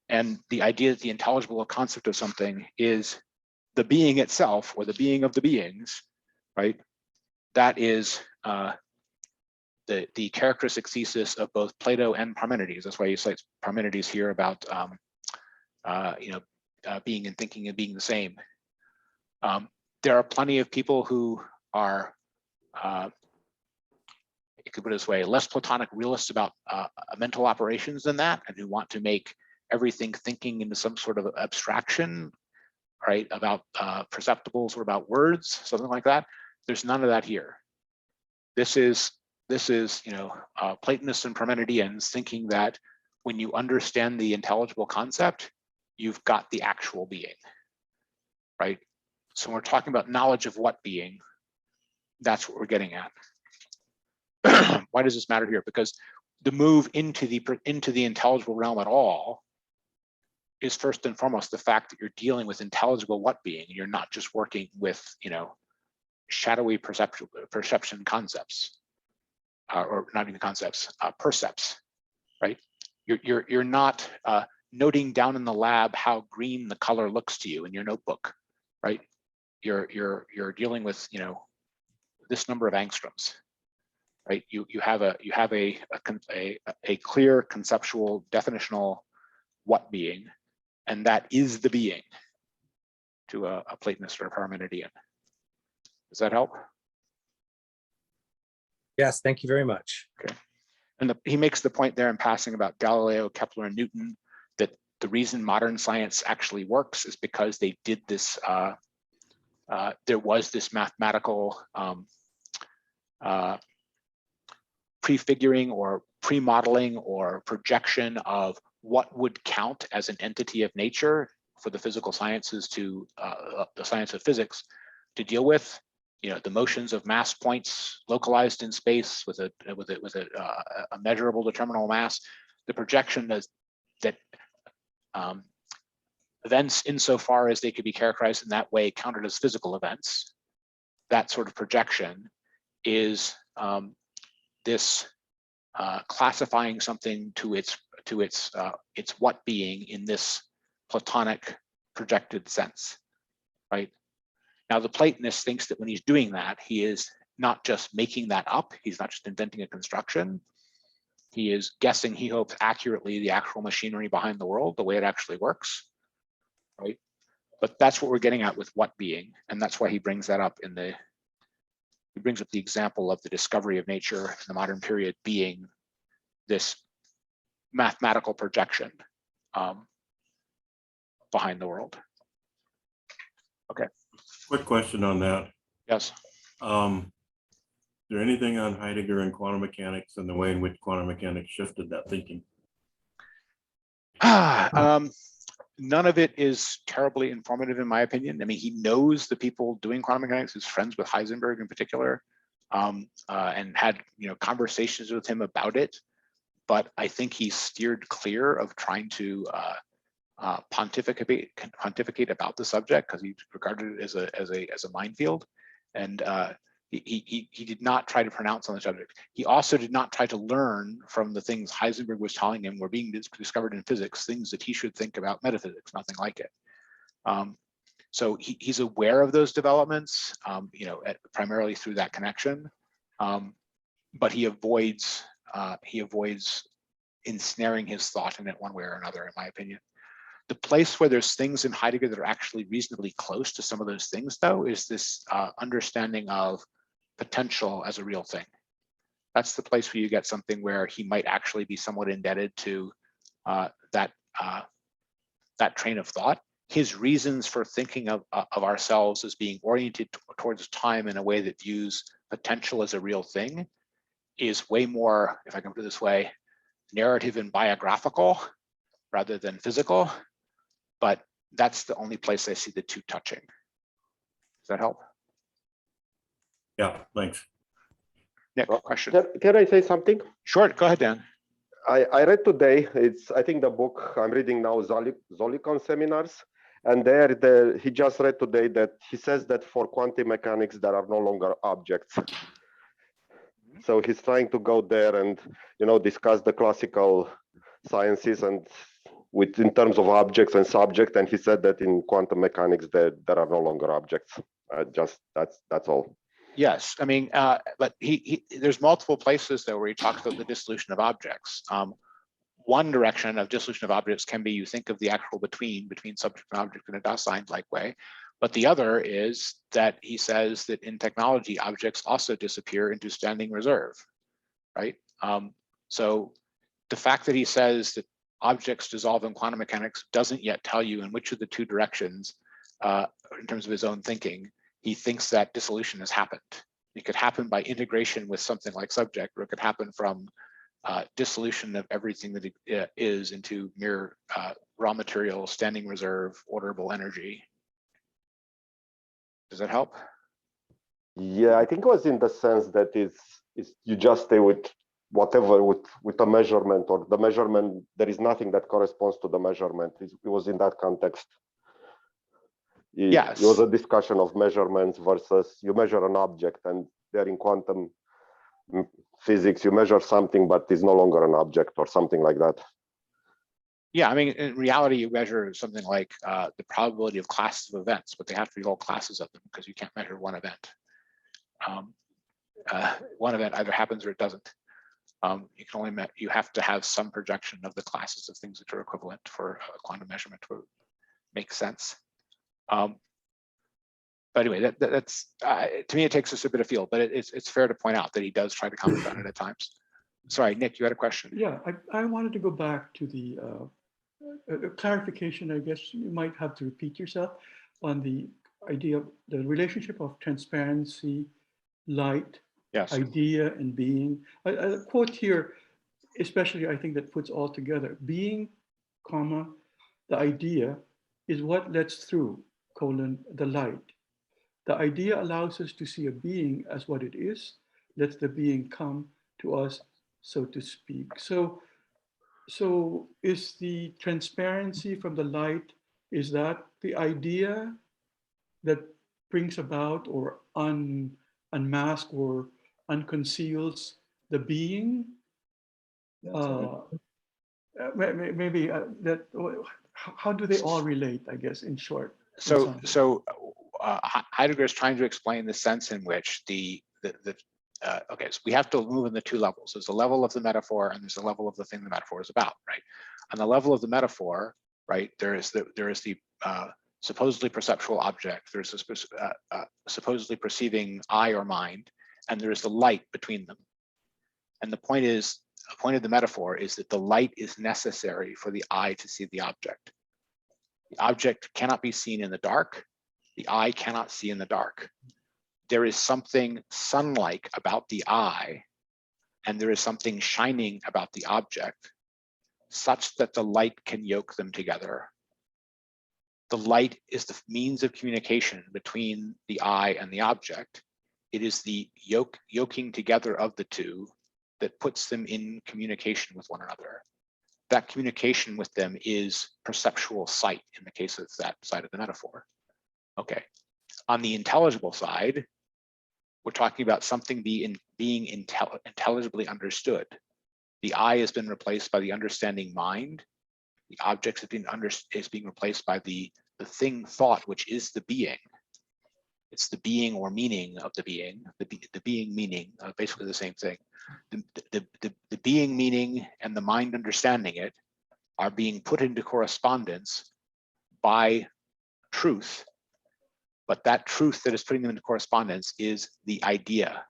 And the idea that the intelligible concept of something is the being itself or the being of the beings, right? That is the characteristic thesis of both Plato and Parmenides. That's why he cites Parmenides here about being and thinking and being the same. There are plenty of people who are, you could put it this way, less Platonic realists about mental operations than that, and who want to make everything thinking into some sort of abstraction, right? About perceptibles or about words, something like that. There's none of that here. This is Platonists and Parmenideans thinking that when you understand the intelligible concept, you've got the actual being, right? So when we're talking about knowledge of what being, that's what we're getting at. Why does this matter here? Because the move into the intelligible realm at all is first and foremost the fact that you're dealing with intelligible what being. You're not just working with shadowy perception concepts. Or not even concepts, percepts, right? You're not noting down in the lab how green the color looks to you in your notebook, right? You're dealing with this number of angstroms, right? You have a clear conceptual definitional what being, and that is the being to a Platonist or a Parmenidean. Does that help? Yes, thank you very much. Okay. And he makes the point there in passing about Galileo, Kepler, and Newton, that the reason modern science actually works is because they did this, there was this mathematical prefiguring or pre-modeling or projection of what would count as an entity of nature for the physical sciences to, the science of physics to deal with. The motions of mass points localized in space with a measurable determinable mass. The projection is that events insofar as they could be characterized in that way counted as physical events. That sort of projection is this classifying something to its what being in this Platonic projected sense, right? Now, the Platonist thinks that when he's doing that, he is not just making that up, he's not just inventing a construction, he is guessing, he hopes, accurately the actual machinery behind the world, the way it actually works, right? But that's what we're getting at with what being, and that's why he brings that up in the, he brings up the example of the discovery of nature in the modern period being this mathematical projection behind the world. Okay. Quick question on that. Yes. Is there anything on Heidegger and quantum mechanics and the way in which quantum mechanics shifted that thinking? None of it is terribly informative in my opinion. I mean, he knows the people doing quantum mechanics, he's friends with Heisenberg in particular, and had conversations with him about it. But I think he steered clear of trying to pontificate about the subject because he regarded it as a minefield, and he did not try to pronounce on the subject. He also did not try to learn from the things Heisenberg was telling him were being discovered in physics, things that he should think about metaphysics, nothing like it. So he's aware of those developments, primarily through that connection, but he avoids ensnaring his thought in it one way or another, in my opinion. The place where there's things in Heidegger that are actually reasonably close to some of those things, though, is this understanding of potential as a real thing. That's the place where you get something where he might actually be somewhat indebted to that train of thought. His reasons for thinking of ourselves as being oriented towards time in a way that views potential as a real thing is way more, if I can put it this way, narrative and biographical rather than physical. But that's the only place I see the two touching. Does that help? Yeah, thanks. Nick, question. Can I say something? Sure, go ahead, Dan. I read today, I think the book I'm reading now, Zolikon Seminars, and there he just read today that he says that for quantum mechanics, there are no longer objects. So he's trying to go there and, discuss the classical sciences and in terms of objects and subject, and he said that in quantum mechanics there are no longer objects. That's all. Yes, I mean, but there's multiple places though where he talks about the dissolution of objects. One direction of dissolution of objects can be you think of the actual between subject and object in a Dasein-like way, but the other is that he says that in technology objects also disappear into standing reserve, right? So the fact that he says that objects dissolve in quantum mechanics doesn't yet tell you in which of the two directions, in terms of his own thinking, he thinks that dissolution has happened. It could happen by integration with something like subject, or it could happen from dissolution of everything that it is into mere raw material, standing reserve, orderable energy. Does that help? Yeah, I think it was in the sense that you just stay with whatever with a measurement, or the measurement, there is nothing that corresponds to the measurement. It was in that context. Yes. It was a discussion of measurements versus you measure an object, and there in quantum physics, you measure something, but it's no longer an object or something like that. Yeah, I mean, in reality, you measure something like the probability of classes of events, but they have to be whole classes of them because you can't measure one event. One event either happens or it doesn't. You can only you have to have some projection of the classes of things that are equivalent for a quantum measurement to make sense. But anyway, that's to me, it takes us a bit afield, but it's fair to point out that he does try to comment on it at times. Sorry, Nick, you had a question. Yeah, I wanted to go back to the clarification. I guess you might have to repeat yourself on the idea of the relationship of transparency, light, yes, idea, and being. A quote here, especially I think that puts all together. Being, comma, the idea is what lets through, colon, the light. The idea allows us to see a being as what it is, lets the being come to us, so to speak. So is the transparency from the light, is that the idea that brings about or unmasks or unconceals the being? Maybe that, how do they all relate, I guess, in short? So Heidegger is trying to explain the sense in which okay, so we have to move in the two levels. There's a level of the metaphor and there's a level of the thing the metaphor is about, right? On the level of the metaphor, right, there is the supposedly perceptual object, there's a supposedly perceiving eye or mind, and there is the light between them. And the point of the metaphor is that the light is necessary for the eye to see the object. The object cannot be seen in the dark. The eye cannot see in the dark. There is something sun-like about the eye, and there is something shining about the object, such that the light can yoke them together. The light is the means of communication between the eye and the object. It is the yoking together of the two that puts them in communication with one another. That communication with them is perceptual sight in the case of that side of the metaphor. Okay. On the intelligible side, we're talking about something being intelligibly understood. The eye has been replaced by the understanding mind. The object is being replaced by the thing thought, which is the being. It's the being or meaning of the being, the being meaning, basically the same thing. The being meaning and the mind understanding it are being put into correspondence by truth, but that truth that is putting them into correspondence is the idea.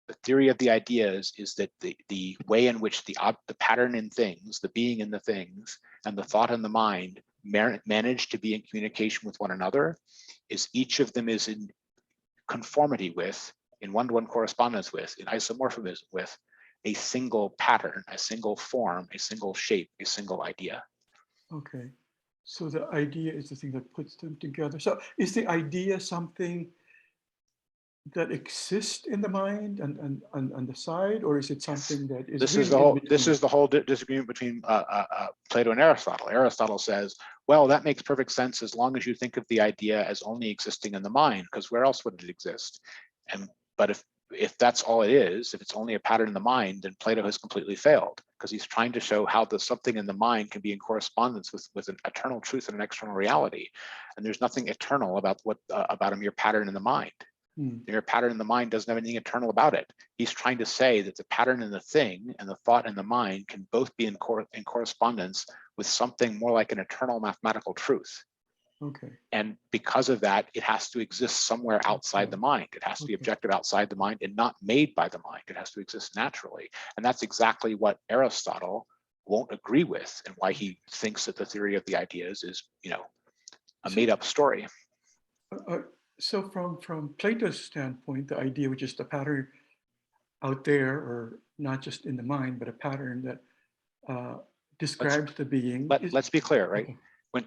The theory of the ideas is that the way in which the pattern in things, the being in the things, and the thought in the mind manage to be in communication with one another is each of them is in conformity with, in one-to-one correspondence with, in isomorphism with a single pattern, a single form, a single shape, a single idea. Okay, so the idea is the thing that puts them together. So is the idea something that exists in the mind and on the side, or is it something that is This really is the whole disagreement between Plato and Aristotle. Aristotle says, well, that makes perfect sense as long as you think of the idea as only existing in the mind, because where else would it exist? But if that's all it is, if it's only a pattern in the mind, then Plato has completely failed, because he's trying to show how the something in the mind can be in correspondence with an eternal truth and an external reality. And there's nothing eternal about about a mere pattern in the mind. The mere pattern in the mind doesn't have anything eternal about it. He's trying to say that the pattern in the thing and the thought in the mind can both be in correspondence with something more like an eternal mathematical truth. Okay. And because of that, it has to exist somewhere outside the mind. It has to be objective outside the mind and not made by the mind. It has to exist naturally. And that's exactly what Aristotle won't agree with, and why he thinks that the theory of the ideas is, a made-up story. So from Plato's standpoint, the idea, which is the pattern out there, or not just in the mind, but a pattern that describes the being. Let's be clear, right? Okay.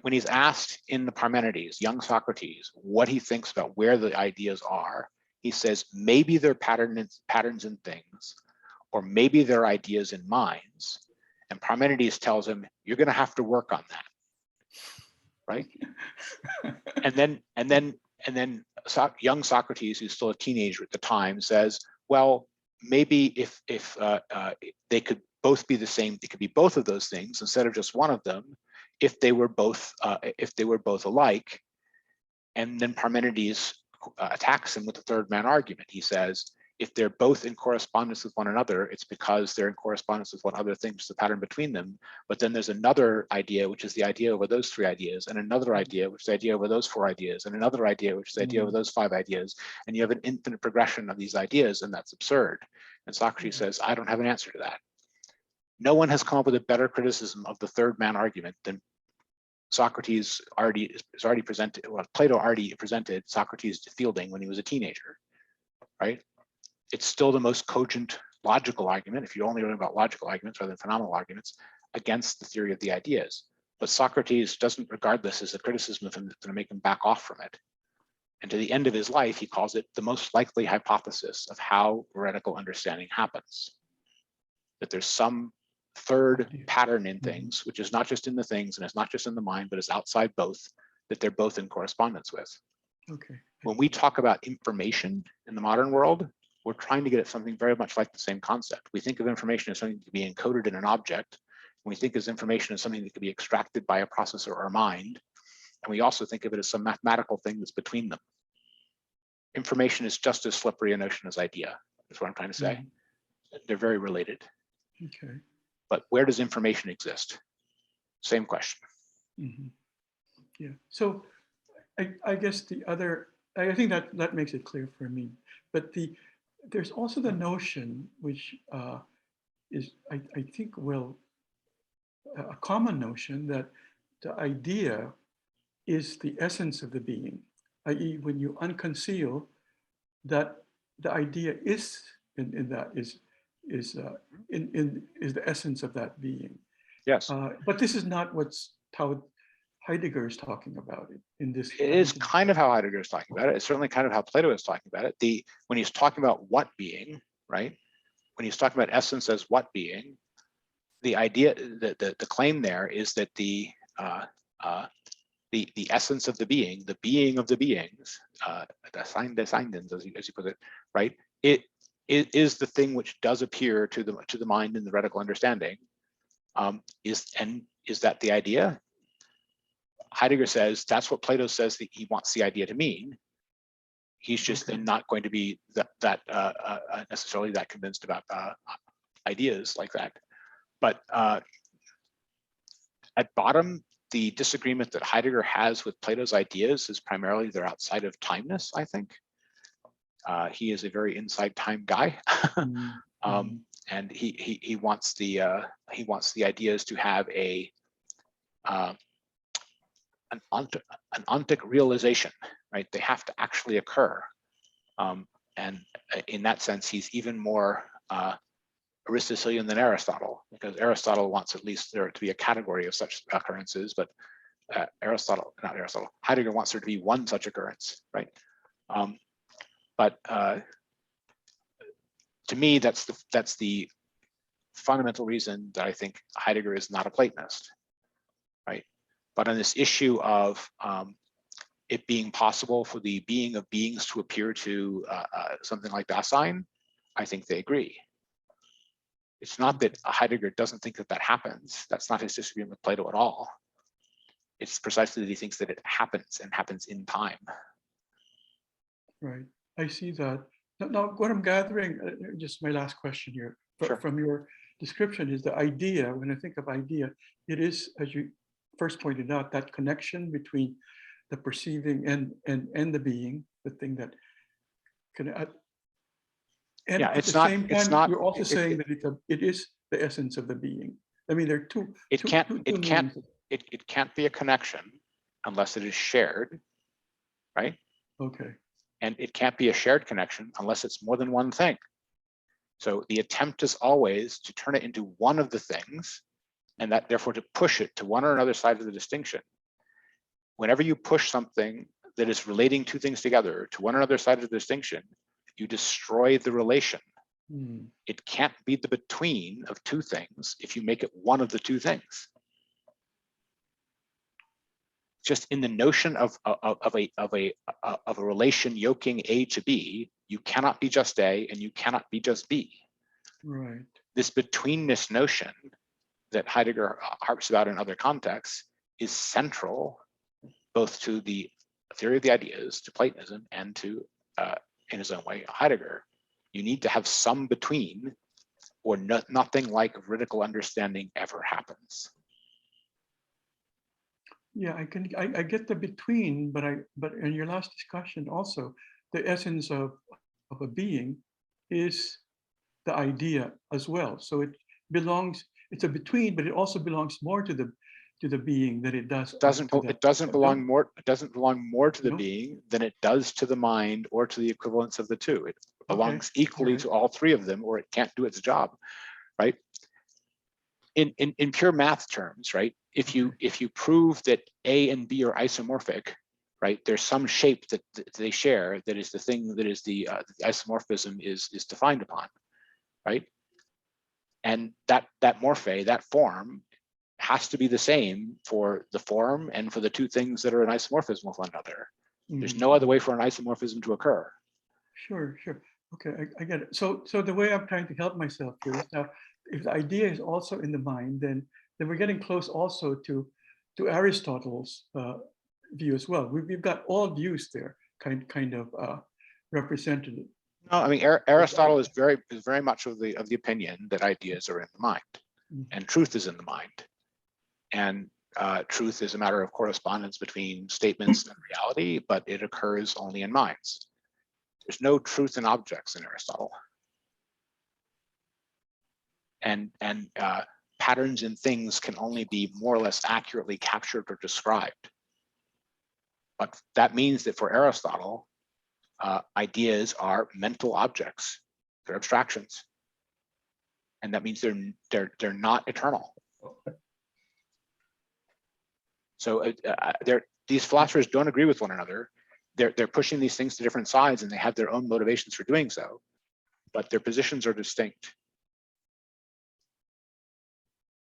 When he's asked in the Parmenides, young Socrates, what he thinks about where the ideas are, he says, maybe they're patterns in things, or maybe they're ideas in minds. And Parmenides tells him, you're going to have to work on that, right? and then young Socrates, who's still a teenager at the time, says, well, maybe if they could both be the same, it could be both of those things instead of just one of them, if they were both alike. And then Parmenides attacks him with the third man argument. He says, if they're both in correspondence with one another, it's because they're in correspondence with one other thing, which is the pattern between them. But then there's another idea, which is the idea over those three ideas, and another idea, which is the idea over those four ideas, and another idea, which is the idea over those five ideas. And you have an infinite progression of these ideas, and that's absurd. And Socrates says, I don't have an answer to that. No one has come up with a better criticism of the third man argument than Socrates already presented. Well, Plato already presented Socrates to Fielding when he was a teenager, right? It's still the most cogent logical argument, if you only learn about logical arguments rather than phenomenal arguments, against the theory of the ideas. But Socrates doesn't regard this as a criticism of him that's going to make him back off from it. And to the end of his life, he calls it the most likely hypothesis of how heretical understanding happens. That there's some third pattern in things, which is not just in the things and it's not just in the mind, but it's outside both, that they're both in correspondence with. Okay. When we talk about information in the modern world, we're trying to get at something very much like the same concept. We think of information as something to be encoded in an object. We think of information as something that can be extracted by a processor or a mind. And we also think of it as some mathematical thing that's between them. Information is just as slippery a notion as idea, is what I'm trying to say. They're very related. Okay. But where does information exist? Same question. Yeah. So I guess the other, I think that makes it clear for me. But there's also the notion, which is, I think, a common notion that the idea is the essence of the being, i.e., when you unconceal, that the idea is is the essence of that being. Yes. But this is not how Heidegger is talking about it in this. It is kind of how Heidegger is talking about it. It's certainly kind of how Plato is talking about it. When he's talking about what being, right? When he's talking about essence as what being, the idea, the claim there is that the essence of the being of the beings, des Seindens, as you put it, right? It is the thing which does appear to the mind in the radical understanding. Is that the idea? Heidegger says that's what Plato says that he wants the idea to mean. He's just then not going to be necessarily that convinced about ideas like that. But at bottom, the disagreement that Heidegger has with Plato's ideas is primarily they're outside of timeness, I think. He is a very inside time guy. And he wants the ideas to have an ontic realization, right? They have to actually occur. And in that sense, he's even more Aristotelian than Aristotle, because Aristotle wants at least there to be a category of such occurrences, but Heidegger wants there to be one such occurrence, right? But to me, that's the fundamental reason that I think Heidegger is not a Platonist, right? But on this issue of it being possible for the being of beings to appear to something like Dasein, I think they agree. It's not that Heidegger doesn't think that happens. That's not his disagreement with Plato at all. It's precisely that he thinks that it happens and happens in time. Right, I see that. Now what I'm gathering, just my last question here, from your description is the idea, when I think of idea, it is, as you first pointed out, that connection between the perceiving and the being, the thing that can, and yeah, at the same time, you're also saying that it is the essence of the being. I mean, there are two. It can't be a connection unless it is shared, right? Okay. And it can't be a shared connection unless it's more than one thing. So the attempt is always to turn it into one of the things, and that therefore to push it to one or another side of the distinction. Whenever you push something that is relating two things together to one or another side of the distinction, you destroy the relation. It can't be the between of two things if you make it one of the two things. Just in the notion of a relation yoking A to B, you cannot be just A and you cannot be just B. Right. This betweenness notion that Heidegger harps about in other contexts is central both to the theory of the ideas, to Platonism, and to, in his own way, Heidegger. You need to have some between, or nothing like veridical understanding ever happens. Yeah, I get the between, but in your last discussion also, the essence of a being is the idea as well. So it belongs, it's a between, but it also belongs more to the being than it does. It doesn't belong more to the being than it does to the mind or to the equivalence of the two. It belongs equally to all three of them, or it can't do its job, right? In pure math terms, right? If you prove that A and B are isomorphic, right? There's some shape that they share that is the thing that is the isomorphism is defined upon, right? And that morphe, that form, has to be the same for the form and for the two things that are in isomorphism with one another. There's no other way for an isomorphism to occur. Sure. Okay, I get it. So the way I'm trying to help myself here is now, if the idea is also in the mind, then then we're getting close also to Aristotle's view as well. We've got all views there kind of represented. No, I mean Aristotle is very much of the opinion that ideas are in the mind, and truth is in the mind, and truth is a matter of correspondence between statements and reality, but it occurs only in minds. There's no truth in objects in Aristotle, and patterns in things can only be more or less accurately captured or described. But that means that for Aristotle, ideas are mental objects, they're abstractions, and that means they're not eternal. So these philosophers don't agree with one another. They're pushing these things to different sides, and they have their own motivations for doing so, but their positions are distinct.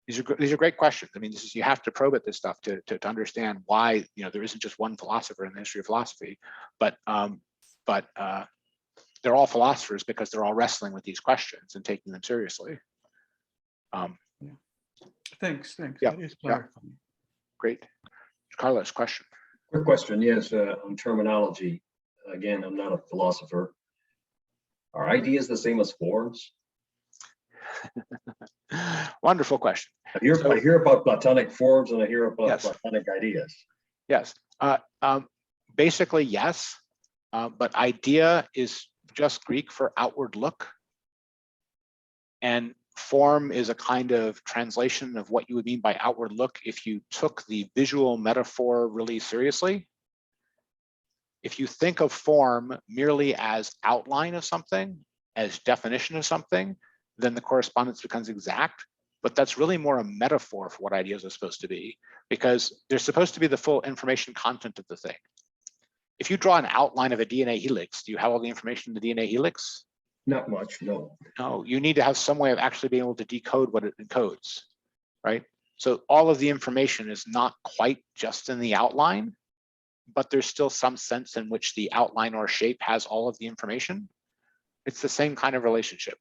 These are great questions. I mean, you have to probe at this stuff to understand why there isn't just one philosopher in the history of philosophy, but they're all philosophers because they're all wrestling with these questions and taking them seriously. Thanks. Yeah, That is clarifying. Great. Carlos, question. Quick question, yes, on terminology. Again, I'm not a philosopher. Are ideas the same as forms? Wonderful question. I hear about Platonic forms and I hear about Platonic ideas. Yes. Basically, yes. But idea is just Greek for outward look. And form is a kind of translation of what you would mean by outward look if you took the visual metaphor really seriously. If you think of form merely as outline of something, as definition of something, then the correspondence becomes exact. But that's really more a metaphor for what ideas are supposed to be, because they're supposed to be the full information content of the thing. If you draw an outline of a DNA helix, do you have all the information in the DNA helix? Not much, no. No, you need to have some way of actually being able to decode what it encodes, right? So all of the information is not quite just in the outline, but there's still some sense in which the outline or shape has all of the information. It's the same kind of relationship.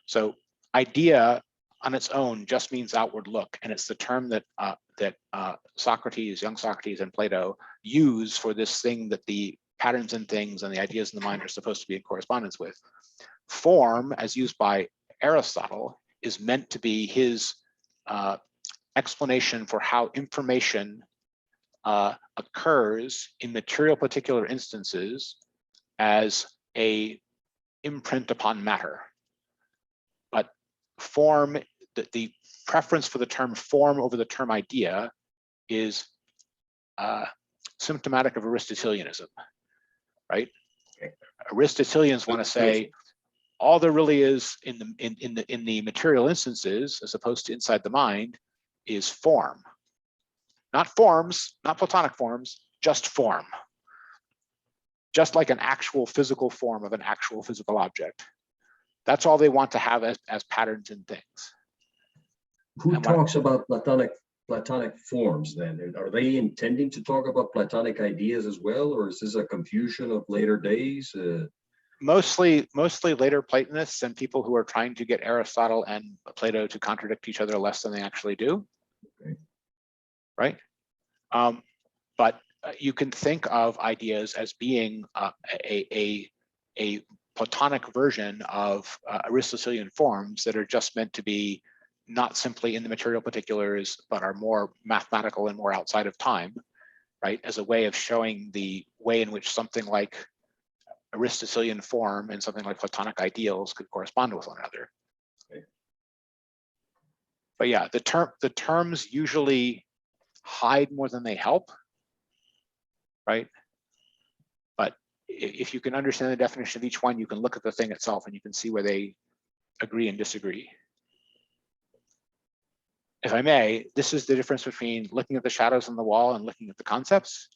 So idea on its own just means outward look, and it's the term that Socrates, young Socrates, and Plato use for this thing that the patterns in things and the ideas in the mind are supposed to be in correspondence with. Form, as used by Aristotle, is meant to be his explanation for how information occurs in material particular instances as a imprint upon matter. But form, the preference for the term form over the term idea is symptomatic of Aristotelianism, right? Aristotelians want to say all there really is in the material instances, as opposed to inside the mind, is form. Not forms, not Platonic forms, just form. Just like an actual physical form of an actual physical object. That's all they want to have as patterns in things. Who talks about Platonic forms then? Are they intending to talk about Platonic ideas as well, or is this a confusion of later days? Mostly later Platonists and people who are trying to get Aristotle and Plato to contradict each other less than they actually do. Okay. Right? But you can think of ideas as being a Platonic version of Aristotelian forms that are just meant to be not simply in the material particulars, but are more mathematical and more outside of time, right? As a way of showing the way in which something like Aristotelian form and something like Platonic ideals could correspond with one another. Okay. But yeah, the terms usually hide more than they help, right? But if you can understand the definition of each one, you can look at the thing itself and you can see where they agree and disagree. If I may, this is the difference between looking at the shadows on the wall and looking at the concepts.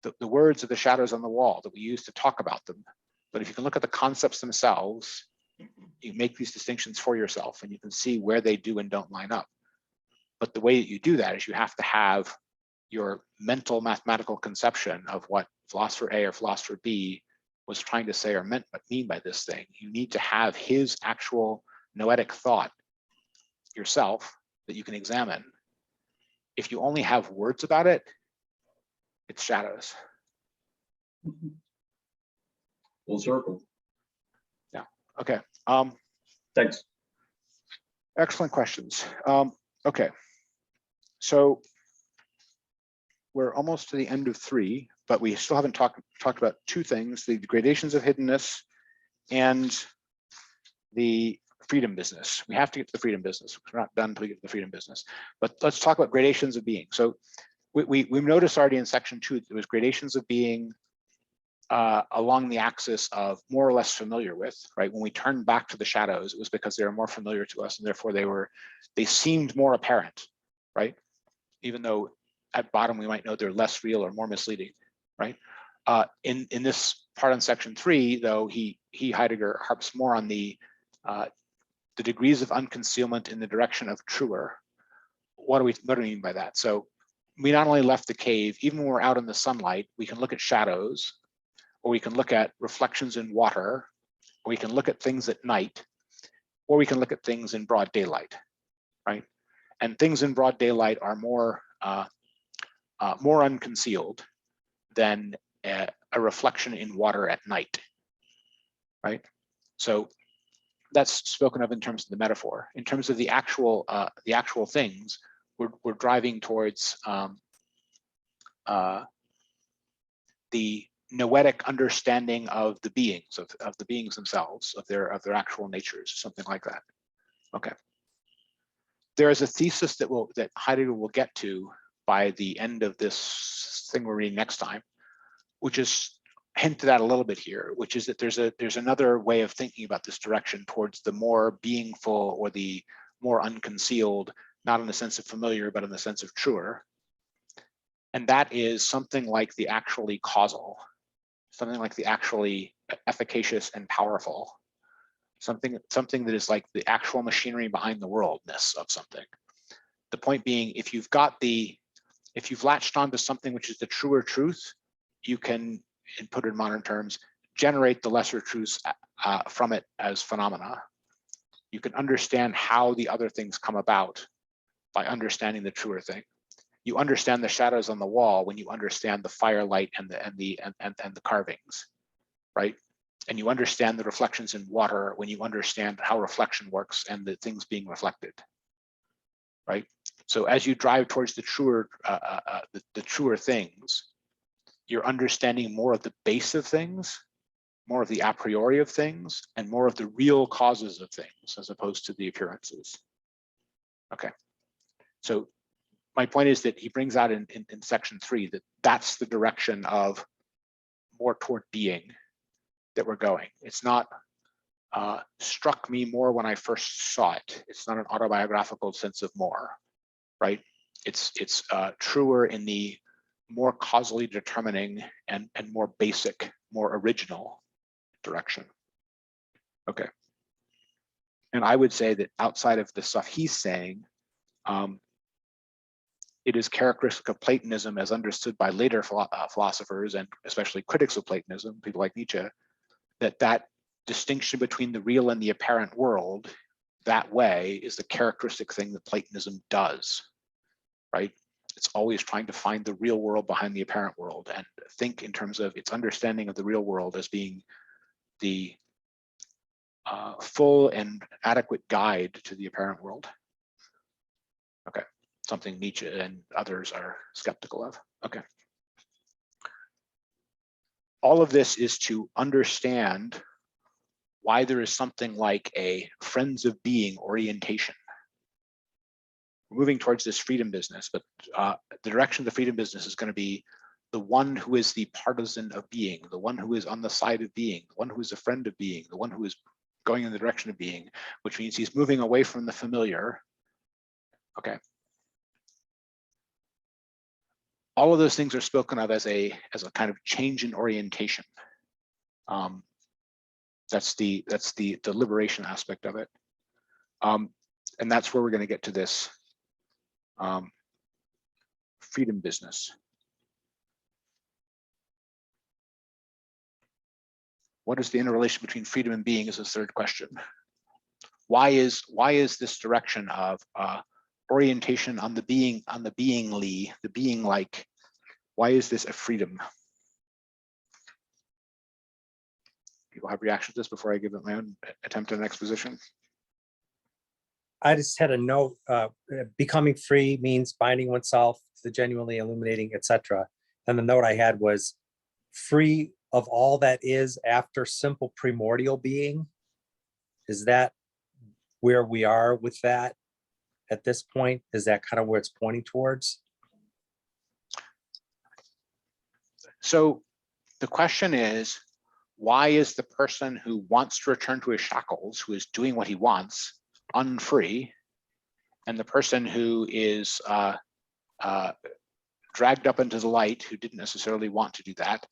The words are the shadows on the wall that we use to talk about them. But if you can look at the concepts themselves, you make these distinctions for yourself and you can see where they do and don't line up. But the way that you do that is you have to have your mental mathematical conception of what philosopher A or philosopher B was trying to say or mean by this thing. You need to have his actual noetic thought yourself that you can examine If you only have words about it, it's shadows. Full circle. Yeah. Okay. Thanks. Excellent questions. Okay. So we're almost to the end of 3, but we still haven't talked about 2 things: the gradations of hiddenness and the freedom business. We have to get to the freedom business. We're not done until we get to the freedom business. But let's talk about gradations of being. So we noticed already in section 2 that there was gradations of being along the axis of more or less familiar with, right? When we turned back to the shadows, it was because they were more familiar to us, and therefore they seemed more apparent, right? Even though at bottom we might know they're less real or more misleading, right? In this part on section 3, though, Heidegger harps more on the degrees of unconcealment in the direction of truer. What do we mean by that? So we not only left the cave, even when we're out in the sunlight, we can look at shadows, or we can look at reflections in water, or we can look at things at night, or we can look at things in broad daylight, right? And things in broad daylight are more unconcealed than a reflection in water at night, right? So that's spoken of in terms of the metaphor. In terms of the actual things, we're driving towards the noetic understanding of the beings, of the beings themselves, of their actual natures, something like that. Okay. There is a thesis that Heidegger will get to by the end of this thing we're reading next time, which is hinted at a little bit here, which is that there's another way of thinking about this direction towards the more beingful or the more unconcealed, not in the sense of familiar, but in the sense of truer. And that is something like the actually causal, something like the actually efficacious and powerful, something that is like the actual machinery behind the worldness of something. The point being, if you've latched onto something which is the truer truth, you can, and put it in modern terms, generate the lesser truths from it as phenomena. You can understand how the other things come about by understanding the truer thing. You understand the shadows on the wall when you understand the firelight and the carvings, right? And you understand the reflections in water when you understand how reflection works and the things being reflected, right? So as you drive towards the truer things, you're understanding more of the base of things, more of the a priori of things, and more of the real causes of things as opposed to the appearances. Okay, so my point is that he brings out in section 3 that that's the direction of more toward being that we're going. It's not struck me more when I first saw it. It's not an autobiographical sense of more, right? It's truer in the more causally determining and more basic, more original direction. Okay. And I would say that outside of the stuff he's saying, it is characteristic of Platonism as understood by later philosophers and especially critics of Platonism, people like Nietzsche, that distinction between the real and the apparent world, that way is the characteristic thing that Platonism does, right? It's always trying to find the real world behind the apparent world and think in terms of its understanding of the real world as being the full and adequate guide to the apparent world. Okay, something Nietzsche and others are skeptical of. Okay. All of this is to understand why there is something like a friends of being orientation. We're moving towards this freedom business, but the direction of the freedom business is going to be the one who is the partisan of being, the one who is on the side of being, the one who is a friend of being, the one who is going in the direction of being, which means he's moving away from the familiar. Okay. All of those things are spoken of as a kind of change in orientation. That's the liberation aspect of it. And that's where we're going to get to this freedom business. What is the interrelation between freedom and being is the third question. Why is this direction of orientation on the beingly, the being like. Why is this a freedom? People have reactions to this before I give it my own attempt at an exposition. I just had a note, becoming free means binding oneself to the genuinely illuminating, etc. And the note I had was free of all that is after simple primordial being. Is that where we are with that at this point? Is that kind of where it's pointing towards? So the question is, why is the person who wants to return to his shackles, who is doing what he wants, unfree, and the person who is dragged up into the light, who didn't necessarily want to do that,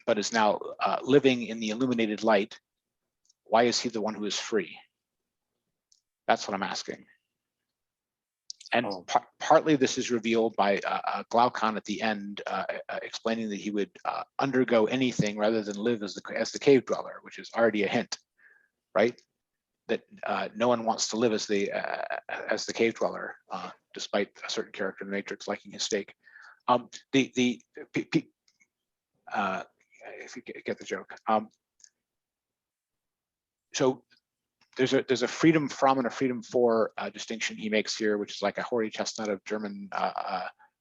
but is now living in the illuminated light, why is he the one who is free? That's what I'm asking. And partly this is revealed by Glaucon at the end, explaining that he would undergo anything rather than live as the cave dweller, which is already a hint, right? That no one wants to live as the cave dweller, despite a certain character in the Matrix liking his steak. If you get the joke. So there's a freedom from and a freedom for distinction he makes here, which is like a hoary chestnut of German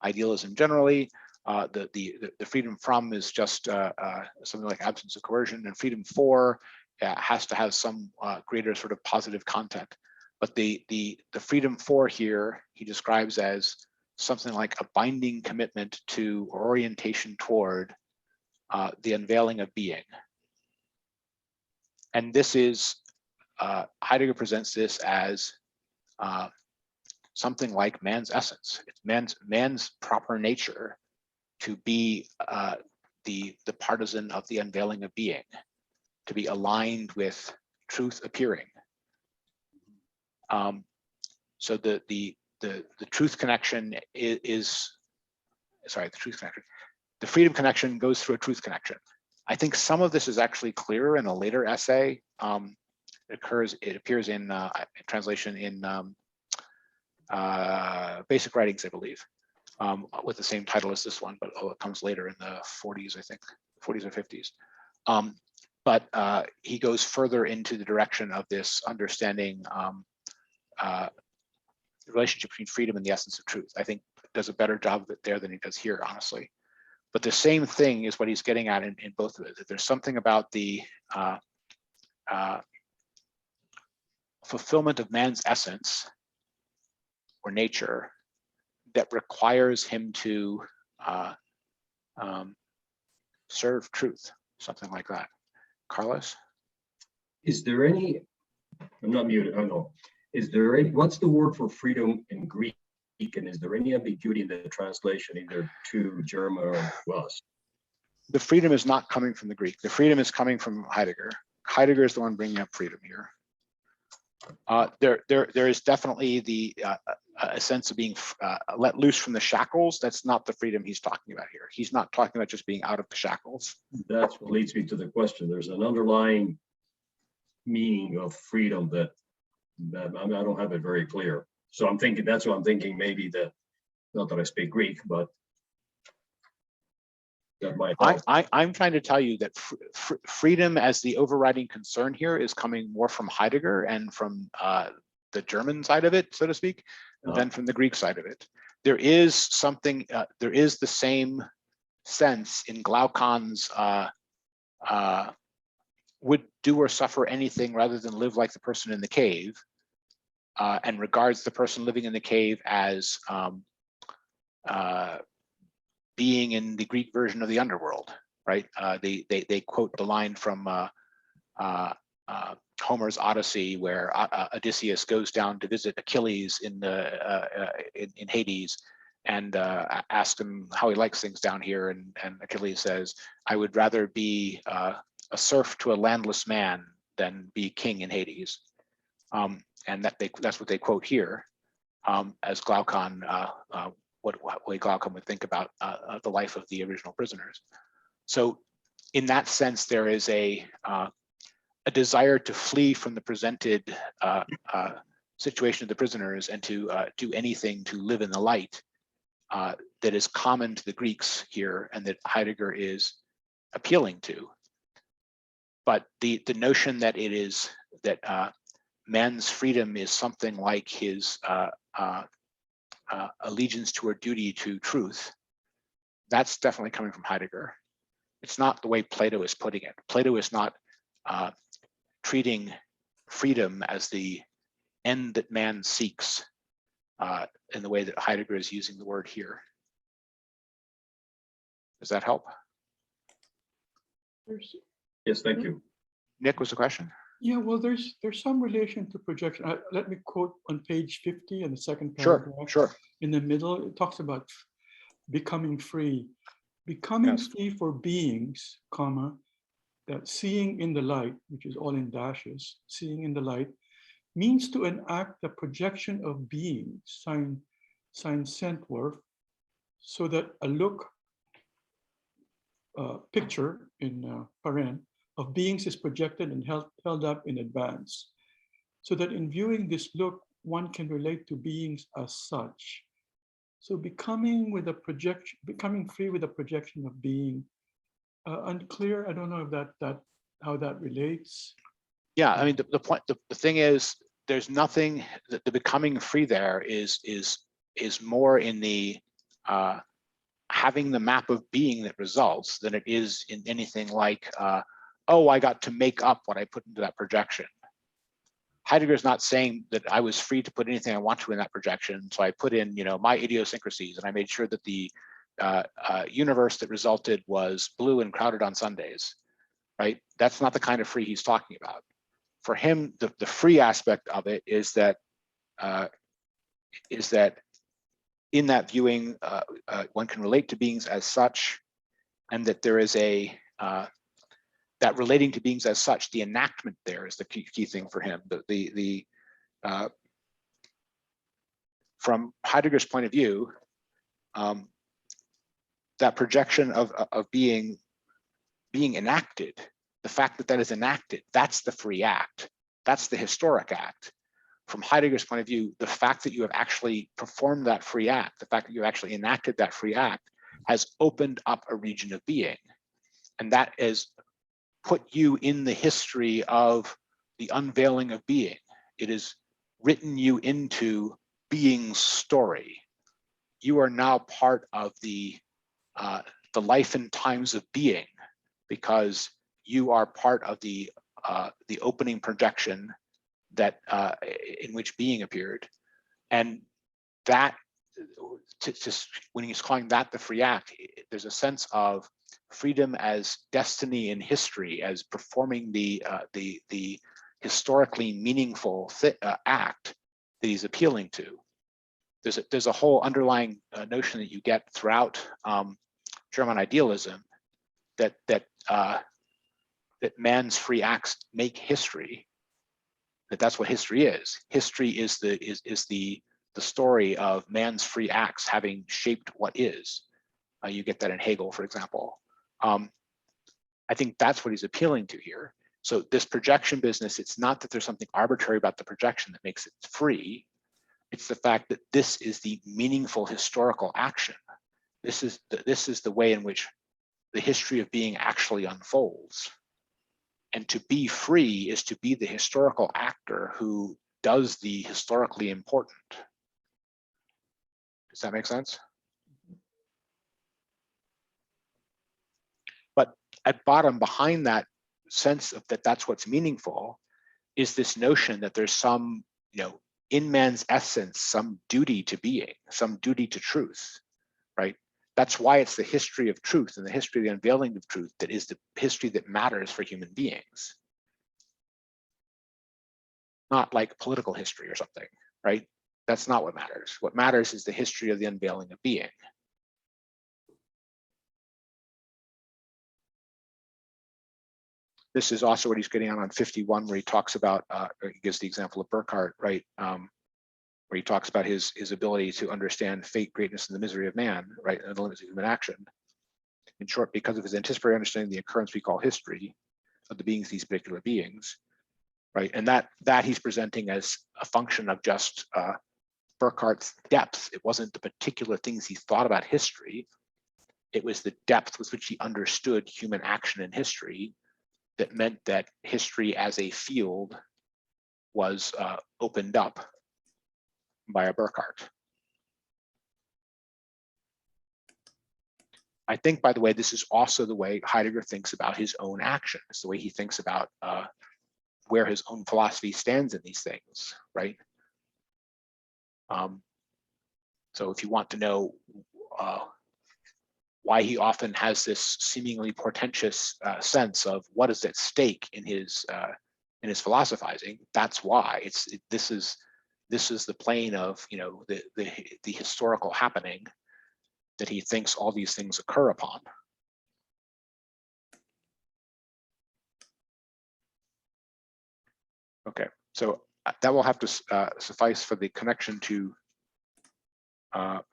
idealism generally. The freedom from is just something like absence of coercion, and freedom for has to have some greater sort of positive content. But the freedom for here he describes as something like a binding commitment to or orientation toward the unveiling of being. And this is Heidegger presents this as something like man's essence. It's man's proper nature to be the partisan of the unveiling of being, to be aligned with truth appearing. So the truth connection is sorry, the truth connection. The freedom connection goes through a truth connection. I think some of this is actually clearer in a later essay. It appears in translation in Basic Writings, I believe, with the same title as this one, but it comes later in the 40s, I think, 40s or 50s. But he goes further into the direction of this understanding the relationship between freedom and the essence of truth. I think does a better job of it there than he does here, honestly. But the same thing is what he's getting at in both of it. That there's something about the fulfillment of man's essence or nature that requires him to serve truth, something like that. Carlos? Is there any, I'm not muted, I know. Is there any, what's the word for freedom in Greek? And is there any ambiguity in the translation either to German or Welsh? The freedom is not coming from the Greek. The freedom is coming from Heidegger. Heidegger is the one bringing up freedom here. There is definitely a sense of being let loose from the shackles. That's not the freedom he's talking about here. He's not talking about just being out of the shackles. That's what leads me to the question. There's an underlying meaning of freedom that I don't have it very clear. So I'm thinking, that's what I'm thinking, maybe that, not that I speak Greek, but that might help. I'm trying to tell you that freedom as the overriding concern here is coming more from Heidegger and from the German side of it, so to speak, than from the Greek side of it. There is something, there is the same sense in Glaucon's would do or suffer anything rather than live like the person in the cave, and regards the person living in the cave as being in the Greek version of the underworld, right? They quote the line from Homer's Odyssey, where Odysseus goes down to visit Achilles in Hades, and asks him how he likes things down here, and Achilles says, "I would rather be a serf to a landless man than be king in Hades." And that's what they quote here as Glaucon, what way Glaucon would think about the life of the original prisoners. So in that sense, there is a desire to flee from the presented situation of the prisoners and to do anything to live in the light that is common to the Greeks here and that Heidegger is appealing to. But the notion that it is that man's freedom is something like his allegiance to or duty to truth, that's definitely coming from Heidegger. It's not the way Plato is putting it. Plato is not treating freedom as the end that man seeks in the way that Heidegger is using the word here. Does that help? Yes, thank you. Nick, was the question? Yeah, well, there's some relation to projection. Let me quote on page 50 in the second Sure, paragraph. sure. In the middle, it talks about becoming free. Becoming Yes. free for beings, comma, that seeing in the light, which is all in dashes, seeing in the light, means to enact the projection of being, sign Sentworth, so that a look, picture in paren, of beings is projected and held up in advance, so that in viewing this look, one can relate to beings as such. So becoming with a projection, becoming free with a projection of being, unclear. I don't know if that how that relates. Yeah, I mean the point. The thing is, there's nothing that the becoming free there is more in the having the map of being that results than it is in anything like oh, I got to make up what I put into that projection. Heidegger is not saying that I was free to put anything I want to in that projection. So I put in, my idiosyncrasies, and I made sure that the universe that resulted was blue and crowded on Sundays, right? That's not the kind of free he's talking about. For him, the free aspect of it is that in that viewing, one can relate to beings as such, and that there is a that relating to beings as such, the enactment there is the key thing for him. From Heidegger's point of view, that projection of being enacted, the fact that that is enacted, that's the free act. That's the historic act. From Heidegger's point of view, the fact that you have actually performed that free act, the fact that you actually enacted that free act, has opened up a region of being. And that is put you in the history of the unveiling of being. It has written you into being's story. You are now part of the life and times of being, because you are part of the opening projection that in which being appeared. And that, when he's calling that the free act, there's a sense of freedom as destiny in history, as performing the historically meaningful act that he's appealing to. There's a whole underlying notion that you get throughout German idealism that man's free acts make history. That's what history is. History is the story of man's free acts having shaped what is. You get that in Hegel, for example. I think that's what he's appealing to here. So this projection business, it's not that there's something arbitrary about the projection that makes it free. It's the fact that this is the meaningful historical action. This is the way in which the history of being actually unfolds. And to be free is to be the historical actor who does the historically important. Does that make sense? But at bottom, behind that sense of that's what's meaningful, is this notion that there's some, in man's essence, some duty to being, some duty to truth, right? That's why it's the history of truth and the history of the unveiling of truth that is the history that matters for human beings. Not like political history or something, right? That's not what matters. What matters is the history of the unveiling of being. This is also what he's getting on 51, where he talks about, he gives the example of Burckhardt, right? Where he talks about his ability to understand fate, greatness, and the misery of man, right? And the limits of human action. In short, because of his anticipatory understanding of the occurrence we call history of the beings, these particular beings, right? And that he's presenting as a function of just Burckhardt's depth. It wasn't the particular things he thought about history. It was the depth with which he understood human action in history that meant that history as a field was opened up by a Burckhardt. I think, by the way, this is also the way Heidegger thinks about his own action. It's the way he thinks about where his own philosophy stands in these things, right? So if you want to know why he often has this seemingly portentous sense of what is at stake in his philosophizing, that's why. This is the plane of, you know, the historical happening that he thinks all these things occur upon. Okay, so that will have to suffice for the connection to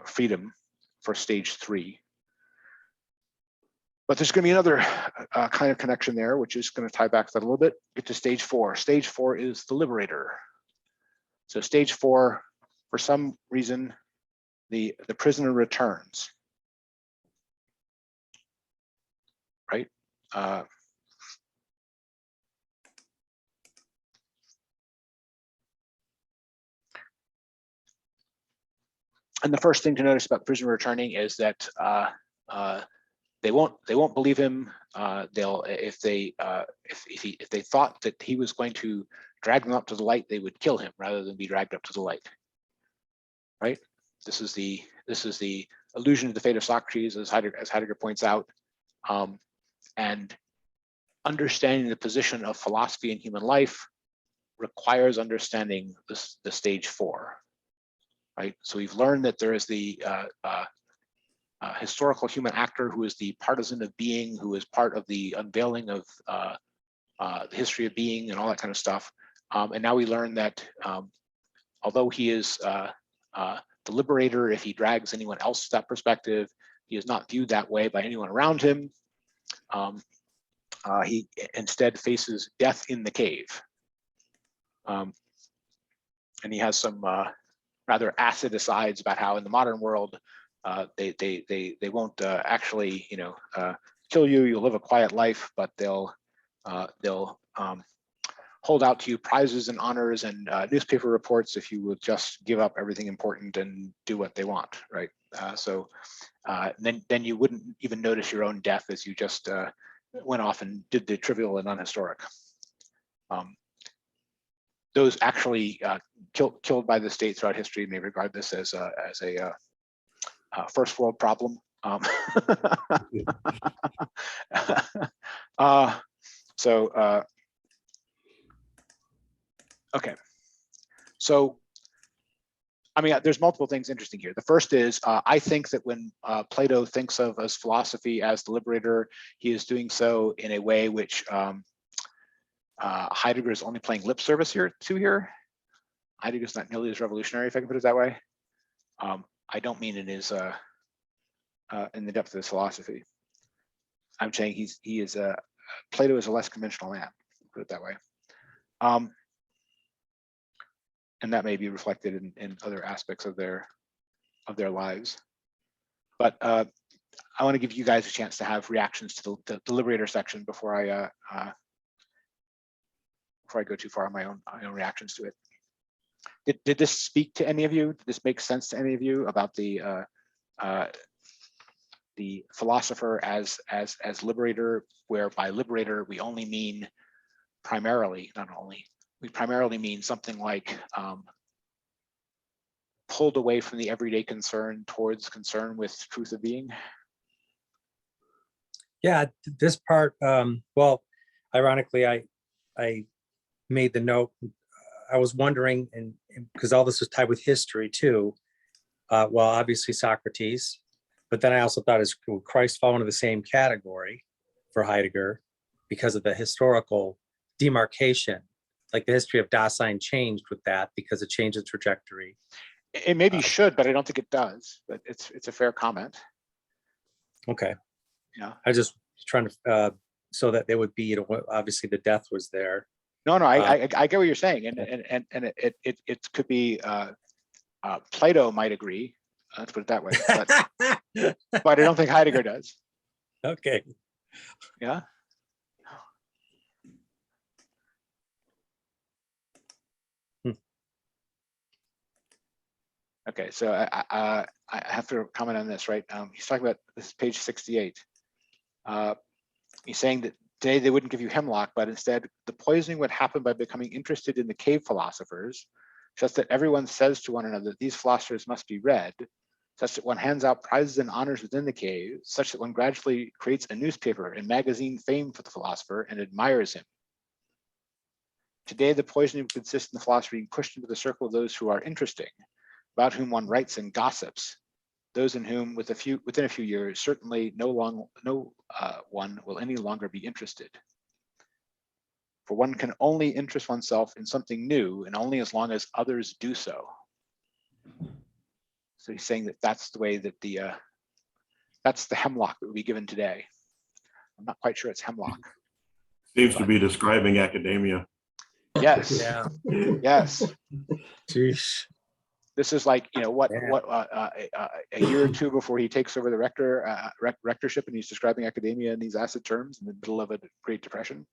freedom for stage 3. But there's going to be another kind of connection there, which is going to tie back to that a little bit. Get to stage 4. Stage 4 is the liberator. So stage 4, for some reason, the prisoner returns. Right? And the first thing to notice about prisoner returning is that they won't believe him. If they thought that he was going to drag them up to the light, they would kill him rather than be dragged up to the light. Right? This is the allusion to the fate of Socrates, as Heidegger points out. And understanding the position of philosophy in human life requires understanding the stage 4, right? So we've learned that there is the historical human actor who is the partisan of being, who is part of the unveiling of the history of being and all that kind of stuff. And now we learn that although he is the liberator, if he drags anyone else to that perspective, he is not viewed that way by anyone around him. He instead faces death in the cave. And he has some rather acid asides about how in the modern world, they won't actually, you know, kill you. You'll live a quiet life, but they'll hold out to you prizes and honors and newspaper reports if you would just give up everything important and do what they want, right? Then you wouldn't even notice your own death as you just went off and did the trivial and unhistoric. Those actually killed by the state throughout history may regard this as a first world problem. Okay. So, I mean, there's multiple things interesting here. The first is, I think that when Plato thinks of as philosophy as the liberator, he is doing so in a way which Heidegger is only playing lip service here. Heidegger is not nearly as revolutionary, if I can put it that way. I don't mean in his in the depth of his philosophy. I'm saying Plato is a less conventional man, put it that way. And that may be reflected in other aspects of their lives. But I want to give you guys a chance to have reactions to the liberator section before I go too far on my own reactions to it. Did this speak to any of you? Did this make sense to any of you about the philosopher as liberator, where by liberator we only mean primarily, not only, we primarily mean something like pulled away from the everyday concern towards concern with truth of being? Yeah, this part, well, ironically, I made the note. I was wondering, and because all this was tied with history too, well, obviously Socrates, but then I also thought, is Christ fall into the same category for Heidegger because of the historical demarcation? Like the history of Dasein changed with that because it changed the trajectory. It maybe should, but I don't think it does. But it's a fair comment. Okay. Yeah. I just trying to so that there would be, you know, obviously the death was there, No, I get what you're saying, and it could be Plato might agree. Let's put it that way, but I don't think Heidegger does. Okay. Yeah. Okay, so I have to comment on this, right? He's talking about this is page 68. He's saying that today they wouldn't give you hemlock, but instead the poisoning would happen by becoming interested in the cave philosophers, such that everyone says to one another that these philosophers must be read, such that one hands out prizes and honors within the cave, such that one gradually creates a newspaper and magazine fame for the philosopher and admires him. Today, the poisoning would consist in the philosopher being pushed into the circle of those who are interesting, about whom one writes and gossips, those in whom within a few years, certainly no one will any longer be interested. For one can only interest oneself in something new and only as long as others do so. So he's saying that that's the way that that's the hemlock that would be given today. I'm not quite sure it's hemlock. Seems to be describing academia. Yes. Yeah. Yes. Jeez. This is like, you know, a year or two before he takes over the rectorship, and he's describing academia in these acid terms in the middle of a Great Depression.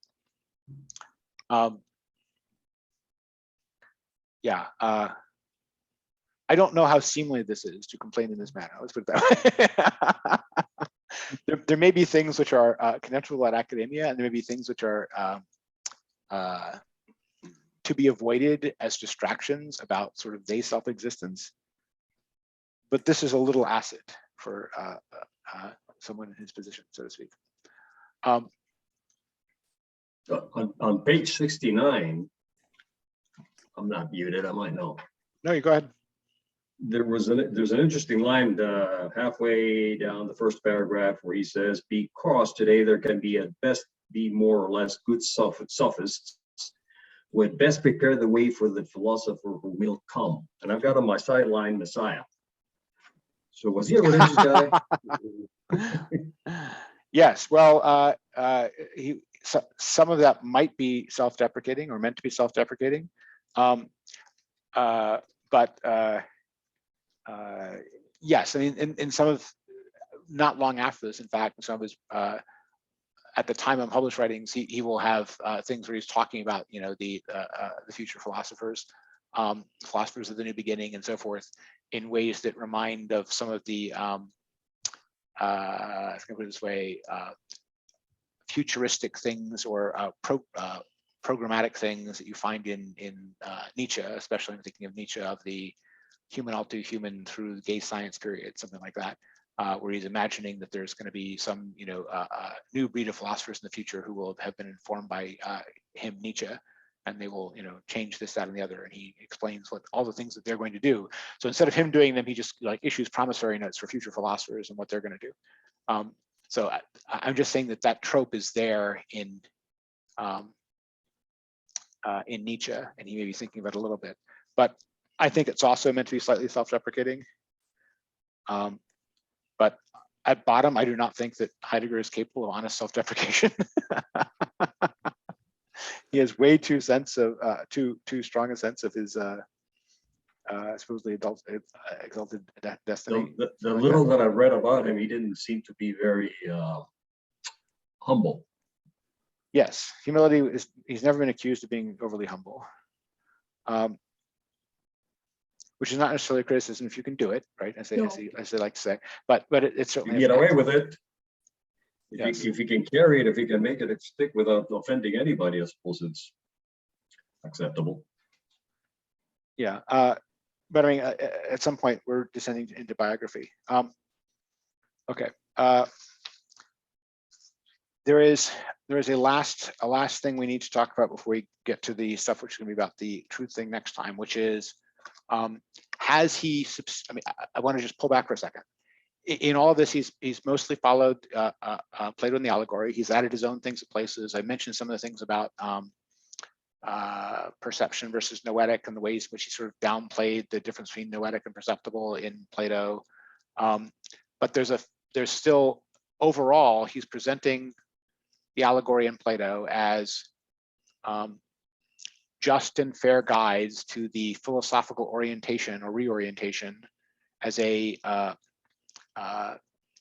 Yeah. I don't know how seemly this is to complain in this manner. Let's put it that way. there may be things which are connectable at academia, and there may be things which are to be avoided as distractions about sort of they self-existence. But this is a little acid for someone in his position, so to speak. On page 69, I'm not muted, I might know. No, you go ahead. There's an interesting line halfway down the first paragraph where he says, because today there can be at best be more or less good sophists who at best prepare the way for the philosopher who will come. And I've got on my sideline Messiah. So was he a religious guy? Yes, well, some of that might be self-deprecating or meant to be self-deprecating. Yes, I mean, in some of, not long after this, in fact, in some of his, at the time of published writings, he will have things where he's talking about, you know, the future philosophers, philosophers of the new beginning and so forth, in ways that remind of some of the, I think put it this way, futuristic things or programmatic things that you find in Nietzsche, especially I'm thinking of Nietzsche, of the human all too human through the gay science period, something like that, where he's imagining that there's going to be some, you know, new breed of philosophers in the future who will have been informed by him, Nietzsche, and they will, you know, change this, that, and the other. And he explains what all the things that they're going to do. So instead of him doing them, he just like issues promissory notes for future philosophers and what they're going to do. So I'm just saying that that trope is there in Nietzsche, and he may be thinking about it a little bit. But I think it's also meant to be slightly self-deprecating. But at bottom, I do not think that Heidegger is capable of honest self-deprecation. He has way too too strong a sense of his supposedly exalted destiny. The little that I've read about him, he didn't seem to be very humble. Yes, humility is, he's never been accused of being overly humble. Which is not necessarily a criticism if you can do it, right? As they like to say, but it's certainly you get away with it. Yes. If you can carry it, if you can make it stick without offending anybody, I suppose it's acceptable. Yeah, but I mean, at some point we're descending into biography. Okay, there is a last thing we need to talk about before we get to the stuff which is going to be about the truth thing next time, which is, has he? I mean, I want to just pull back for a second. In all of this, he's mostly followed Plato and the allegory. He's added his own things to places. I mentioned some of the things about perception versus noetic and the ways in which he sort of downplayed the difference between noetic and perceptible in Plato. But there's still, overall, he's presenting the allegory in Plato as just and fair guides to the philosophical orientation or reorientation as a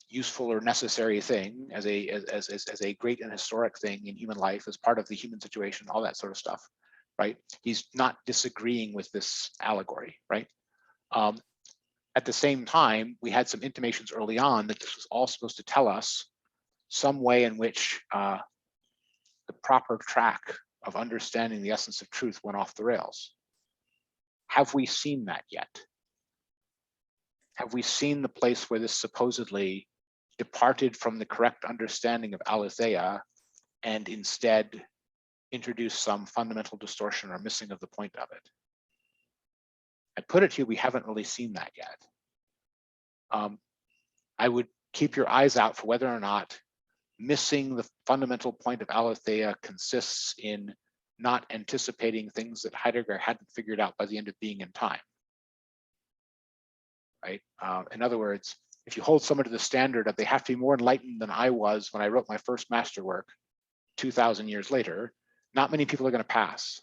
useful or necessary thing, as a great and historic thing in human life, as part of the human situation, all that sort of stuff, right? He's not disagreeing with this allegory, right? At the same time, we had some intimations early on that this was all supposed to tell us some way in which the proper track of understanding the essence of truth went off the rails. Have we seen that yet? Have we seen the place where this supposedly departed from the correct understanding of aletheia and instead introduced some fundamental distortion or missing of the point of it? I put it here, we haven't really seen that yet. I would keep your eyes out for whether or not missing the fundamental point of aletheia consists in not anticipating things that Heidegger hadn't figured out by the end of being in time, right? In other words, if you hold someone to the standard of they have to be more enlightened than I was when I wrote my first masterwork 2,000 years later, not many people are going to pass.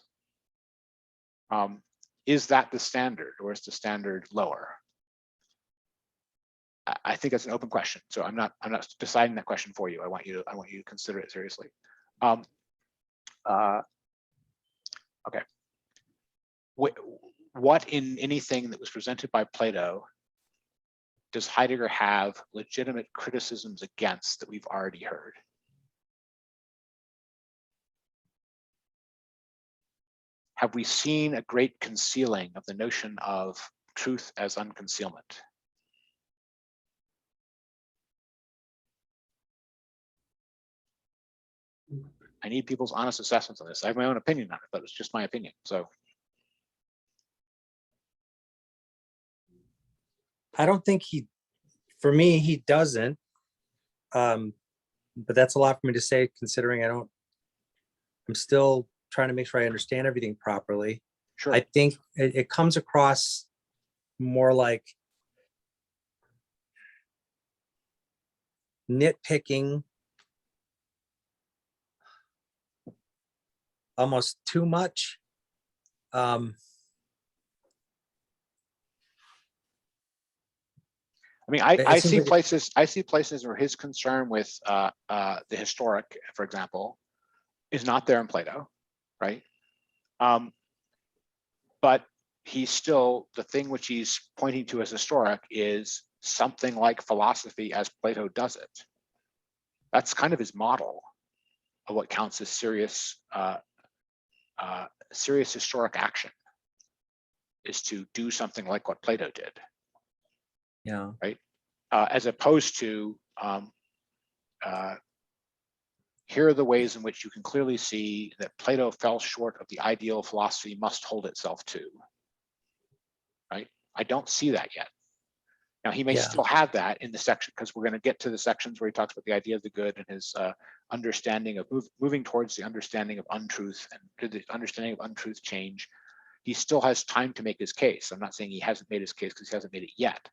Is that the standard, or is the standard lower? I think that's an open question. So I'm not deciding that question for you. I want you to consider it seriously. Okay. What in anything that was presented by Plato does Heidegger have legitimate criticisms against that we've already heard? Have we seen a great concealing of the notion of truth as unconcealment? I need people's honest assessments on this. I have my own opinion on it, but it's just my opinion. So I don't think for me, he doesn't. But that's a lot for me to say, considering I'm still trying to make sure I understand everything properly. sure. I think it comes across more like nitpicking, almost too much. I mean, I seems see like places where his concern with the historic, for example, is not there in Plato, right? But he's still, the thing which he's pointing to as historic is something like philosophy as Plato does it. That's kind of his model of what counts as serious historic action, is to do something like what Plato did. Yeah. Right. As opposed to here are the ways in which you can clearly see that Plato fell short of the ideal philosophy must hold itself to. Right. I don't see that yet. Now he may still have that in the section, because we're going to get to the sections where he talks about the idea of the good and his understanding of moving towards the understanding of untruth, and could the understanding of untruth change. He still has time to make his case. I'm not saying he hasn't made his case because he hasn't made it yet.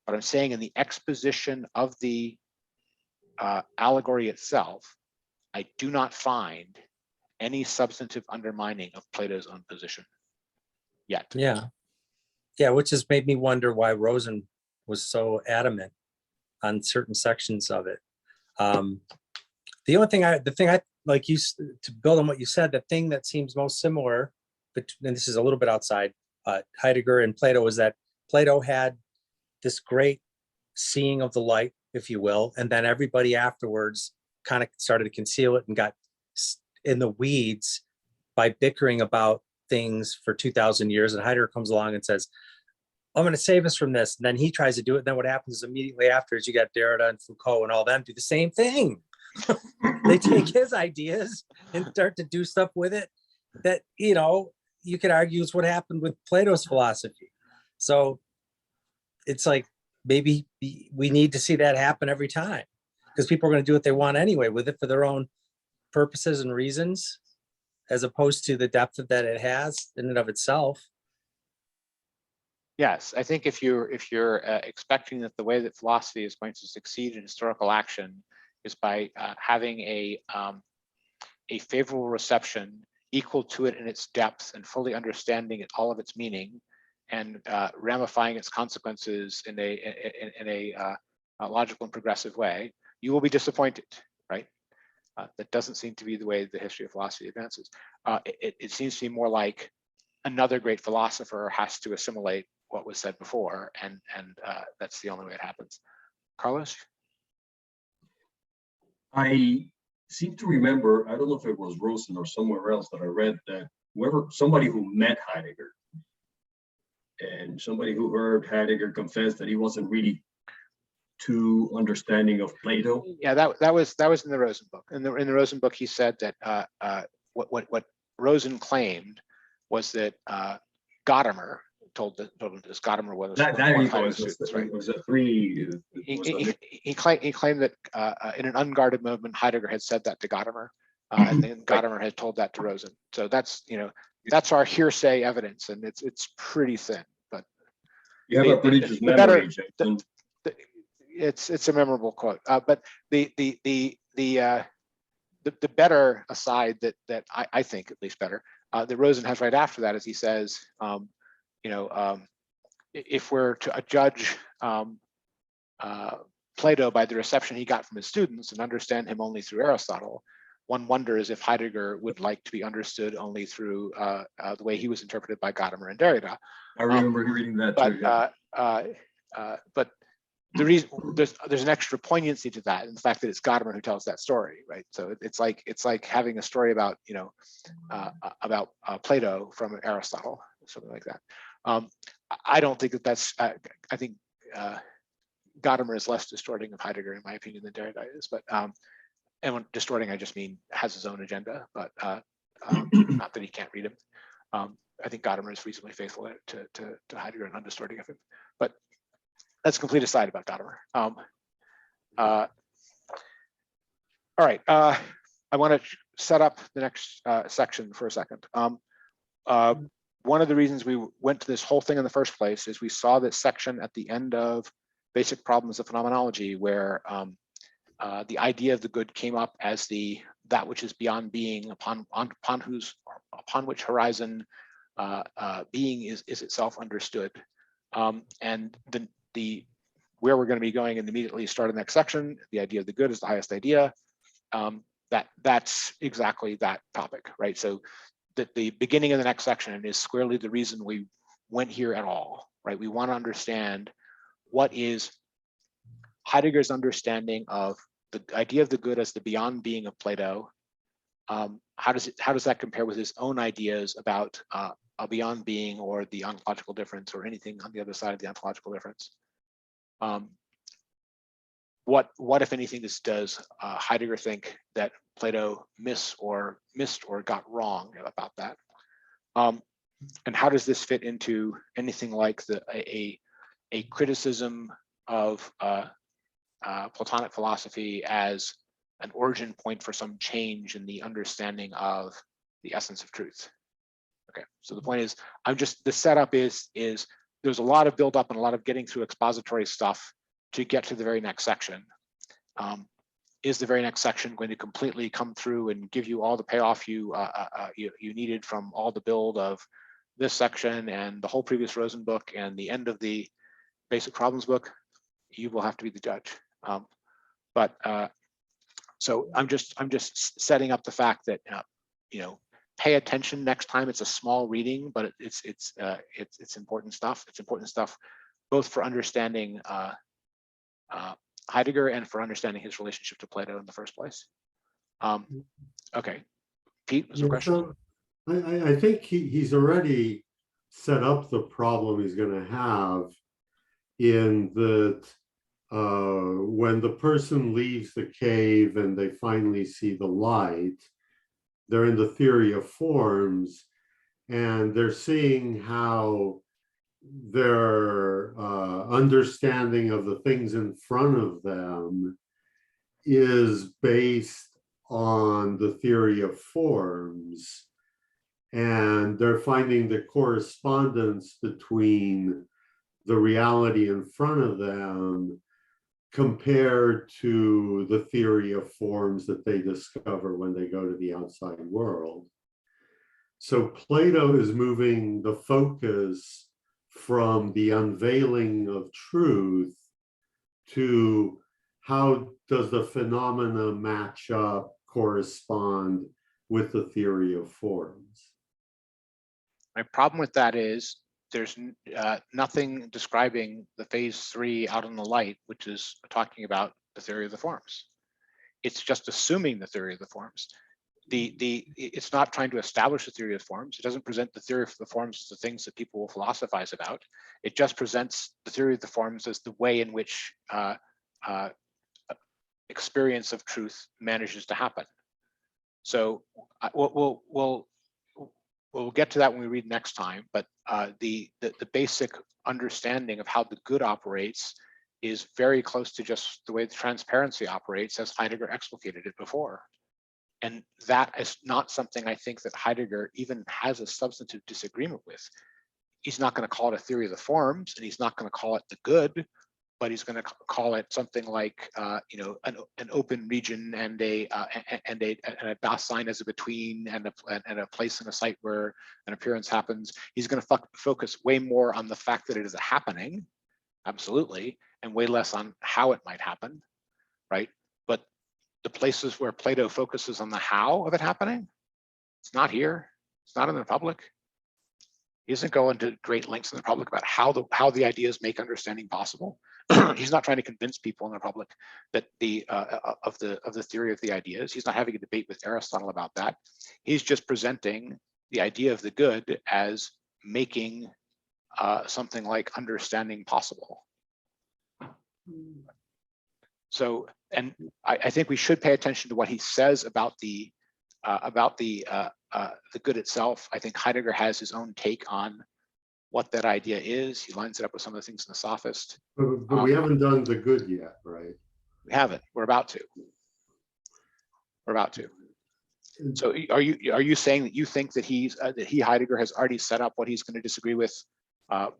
But I'm saying in the exposition of the allegory itself, I do not find any substantive undermining of Plato's own position yet. Yeah. Yeah, which has made me wonder why Rosen was so adamant on certain sections of it. The thing I like, you to build on what you said, the thing that seems most similar, but and this is a little bit outside Heidegger and Plato, is that Plato had this great seeing of the light, if you will, and then everybody afterwards kind of started to conceal it and got in the weeds by bickering about things for 2,000 years. And Heidegger comes along and says, I'm going to save us from this. And then he tries to do it. And then what happens is immediately after is you got Derrida and Foucault and all them do the same thing. They take his ideas and start to do stuff with it that, you could argue is what happened with Plato's philosophy. So it's like, maybe we need to see that happen every time, because people are going to do what they want anyway with it for their own purposes and reasons, as opposed to the depth that it has in and of itself. Yes, I think if you're expecting that the way that philosophy is going to succeed in historical action is by having a favorable reception equal to it in its depth and fully understanding it, all of its meaning, and ramifying its consequences in a logical and progressive way, you will be disappointed, right? That doesn't seem to be the way the history of philosophy advances. It seems to be more like another great philosopher has to assimilate what was said before, and that's the only way it happens. Carlos? I seem to remember, I don't know if it was Rosen or somewhere else that I read that somebody who met Heidegger and somebody who heard Heidegger confess that he wasn't really too understanding of Plato. Yeah, that was in the Rosen book. In the Rosen book, he said that what Rosen claimed was that Gadamer told him this. Gadamer was There one you of go. Heidegger's students, right? It was a three. He claimed that in an unguarded moment, Heidegger had said that to Gadamer, and then Gadamer had told that to Rosen. So that's that's our hearsay evidence, and it's pretty thin. But you have a prodigious memory, Jason. It's a memorable quote. But the better aside that I think, at least better, that Rosen has right after that is he says, if we're to judge Plato by the reception he got from his students and understand him only through Aristotle, one wonders if Heidegger would like to be understood only through the way he was interpreted by Gadamer and Derrida. I remember reading that too. Yeah. But the reason there's an extra poignancy to that, and the fact that it's Gadamer who tells that story, right? So it's like having a story about Plato from Aristotle, something like that. I don't think that's. I think Gadamer is less distorting of Heidegger, in my opinion, than Derrida is. But and when distorting, I just mean has his own agenda, but not that he can't read him. I think Gadamer is reasonably faithful to Heidegger and undistorting of him. But that's a complete aside about Gadamer. All right, I want to set up the next section for a second. One of the reasons we went to this whole thing in the first place is we saw this section at the end of Basic Problems of Phenomenology, where the idea of the good came up as that which is beyond being, upon which horizon being is itself understood. And where we're going to be going and immediately start the next section, the idea of the good is the highest idea. That's exactly that topic, right? So the beginning of the next section is squarely the reason we went here at all, right? We want to understand what is Heidegger's understanding of the idea of the good as the beyond being of Plato. How does that compare with his own ideas about a beyond being or the ontological difference or anything on the other side of the ontological difference? What if anything does Heidegger think that Plato missed or got wrong about that? And how does this fit into anything like a criticism of Platonic philosophy as an origin point for some change in the understanding of the essence of truth? Okay, so the point is, the setup is there's a lot of build up and a lot of getting through expository stuff to get to the very next section. Is the very next section going to completely come through and give you all the payoff you needed from all the build of this section and the whole previous Rosen book and the end of the Basic Problems book? You will have to be the judge. So I'm just setting up the fact that pay attention next time. It's a small reading, but it's important stuff. It's important stuff both for understanding Heidegger and for understanding his relationship to Plato in the first place. Okay, Pete, was there a question? So I think he's already set up the problem he's going to have in that when the person leaves the cave and they finally see the light, they're in the theory of forms, and they're seeing how their understanding of the things in front of them is based on the theory of forms. And they're finding the correspondence between the reality in front of them compared to the theory of forms that they discover when they go to the outside world. So Plato is moving the focus from the unveiling of truth to how does the phenomena match up, correspond with the theory of forms. My problem with that is there's nothing describing the phase 3 out in the light, which is talking about the theory of the forms. It's just assuming the theory of the forms. It's not trying to establish the theory of forms. It doesn't present the theory of the forms as the things that people will philosophize about. It just presents the theory of the forms as the way in which experience of truth manages to happen. So we'll get to that when we read next time, but the basic understanding of how the good operates is very close to just the way the transparency operates as Heidegger explicated it before. And that is not something I think that Heidegger even has a substantive disagreement with. He's not going to call it a theory of the forms, and he's not going to call it the good, but he's going to call it something like an open region and a das sign as a between and a place and a site where an appearance happens. He's going to focus way more on the fact that it is a happening, absolutely, and way less on how it might happen, right? But the places where Plato focuses on the how of it happening, it's not here. It's not in the Republic. He doesn't go into great lengths in the Republic about how the ideas make understanding possible. He's not trying to convince people in the Republic that of the theory of the ideas. He's not having a debate with Aristotle about that. He's just presenting the idea of the good as making something like understanding possible. So, and I think we should pay attention to what he says about the good itself. I think Heidegger has his own take on what that idea is. He lines it up with some of the things in the Sophist. But we haven't done the good yet, right? We haven't. We're about to. We're about to. So are you saying that you think that Heidegger has already set up what he's going to disagree with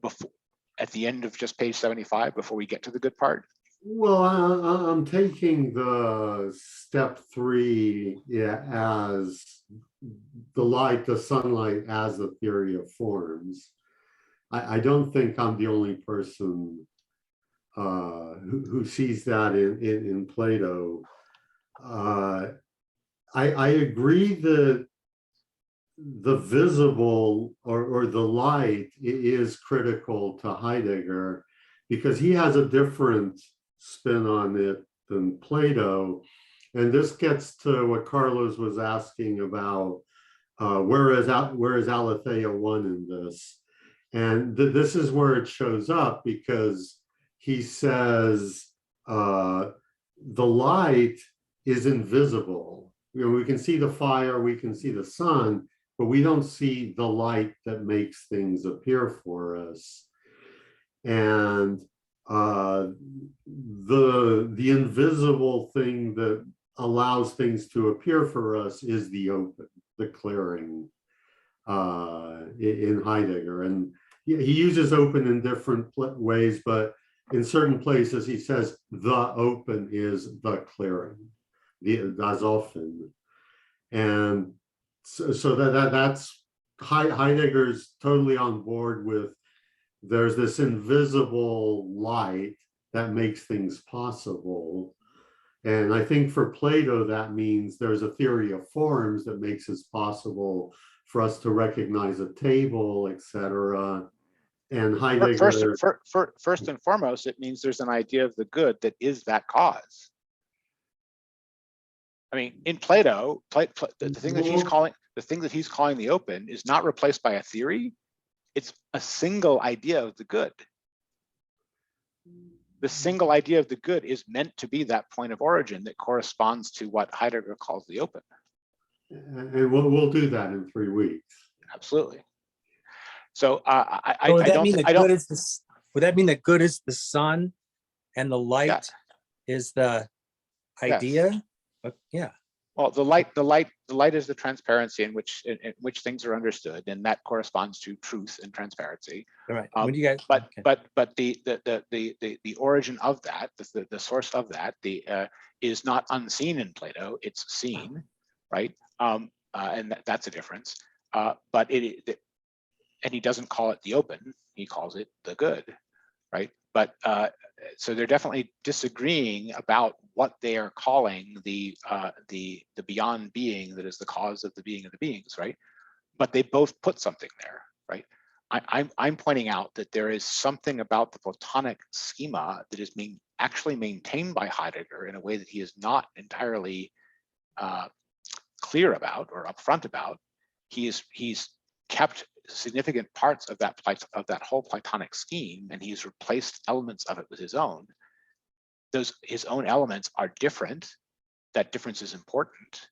before at the end of just page 75 before we get to the good part? Well, I'm taking the step 3 as the sunlight as the theory of forms. I don't think I'm the only person who sees that in Plato. I agree that the visible or the light is critical to Heidegger because he has a different spin on it than Plato. And this gets to what Carlos was asking about, where is Aletheia 1 in this? And this is where it shows up because he says the light is invisible. We can see the fire, we can see the sun, but we don't see the light that makes things appear for us. And the invisible thing that allows things to appear for us is the open, the clearing in Heidegger. And he uses open in different ways, but in certain places he says the open is the clearing, das offen. And so that's Heidegger's totally on board with. There's this invisible light that makes things possible. And I think for Plato, that means there's a theory of forms that makes it possible for us to recognize a table, etc. And Heidegger... First and foremost, it means there's an idea of the good that is that cause. I mean, in Plato, the thing that he's calling the open is not replaced by a theory. It's a single idea of the good. The single idea of the good is meant to be that point of origin that corresponds to what Heidegger calls the open. And we'll do that in 3 weeks. Absolutely. So would that mean that good is the sun and the light is the idea? Yes. Yeah. Well, the light is the transparency in which things are understood, and that corresponds to truth and transparency. All right. When do you guys? But the origin of that, the source of that, is not unseen in Plato. It's seen, right? And that's a difference. but and he doesn't call it the open, he calls it the good, right? But so they're definitely disagreeing about what they are calling the beyond being that is the cause of the being of the beings, right? But they both put something there, right? I'm pointing out that there is something about the Platonic schema that is being actually maintained by Heidegger in a way that he is not entirely clear about or upfront about. He's kept significant parts of that whole Platonic scheme, and he's replaced elements of it with his own. His own elements are different. That difference is important,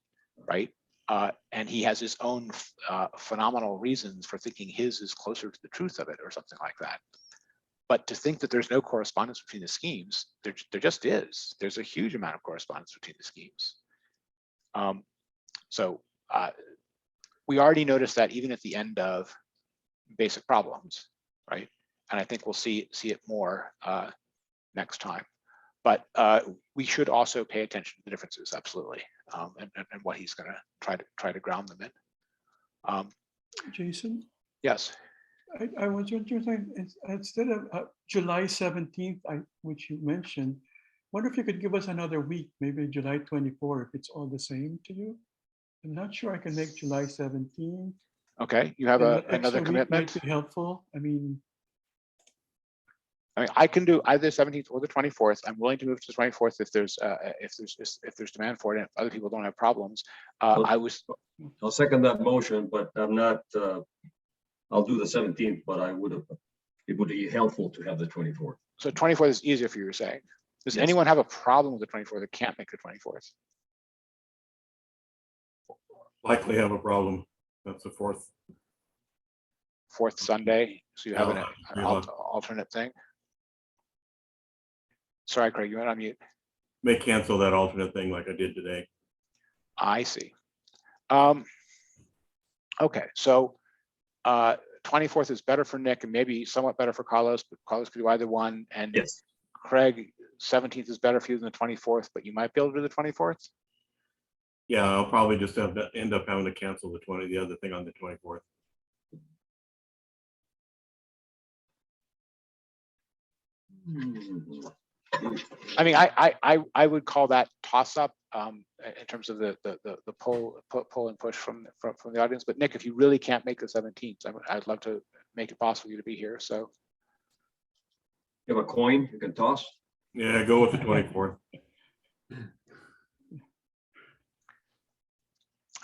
right? And he has his own phenomenal reasons for thinking his is closer to the truth of it or something like that. But to think that there's no correspondence between the schemes, there just is. There's a huge amount of correspondence between the schemes. So we already noticed that even at the end of basic problems, right? And I think we'll see it more next time. But we should also pay attention to the differences, absolutely, and what he's going to try to ground them in. Jason? Yes. I was wondering, instead of July 17th, which you mentioned, wonder if you could give us another week, maybe July 24, if it's all the same to you. I'm not sure I can make July 17th. Okay, you have another commitment? Might be helpful. I mean, I can do either the 17th or the 24th. I'm willing to move to the 24th if there's demand for it, and if other people don't have problems. I'll second that motion, but I'm not. I'll do the 17th, but it would be helpful to have the 24th. So 24th is easier for you, you're saying. Does Yes. anyone have a problem with the 24th that can't make the 24th? Likely have a problem. That's the fourth. Fourth Sunday, so you have an Yeah. alternate thing? Sorry, Craig, you went on mute. May cancel that alternate thing like I did today. I see. Okay, so 24th is better for Nick and maybe somewhat better for Carlos, but Carlos could do either one. And Yes. Craig, 17th is better for you than the 24th, but you might be able to do the 24th. Yeah, I'll probably just end up having to cancel the other thing on the 24th. I mean, I would call that toss up in terms of the pull and push from the audience. But Nick, if you really can't make the 17th, I'd love to make it possible for you to be here. So You have a coin you can toss? Yeah, go with the 24th.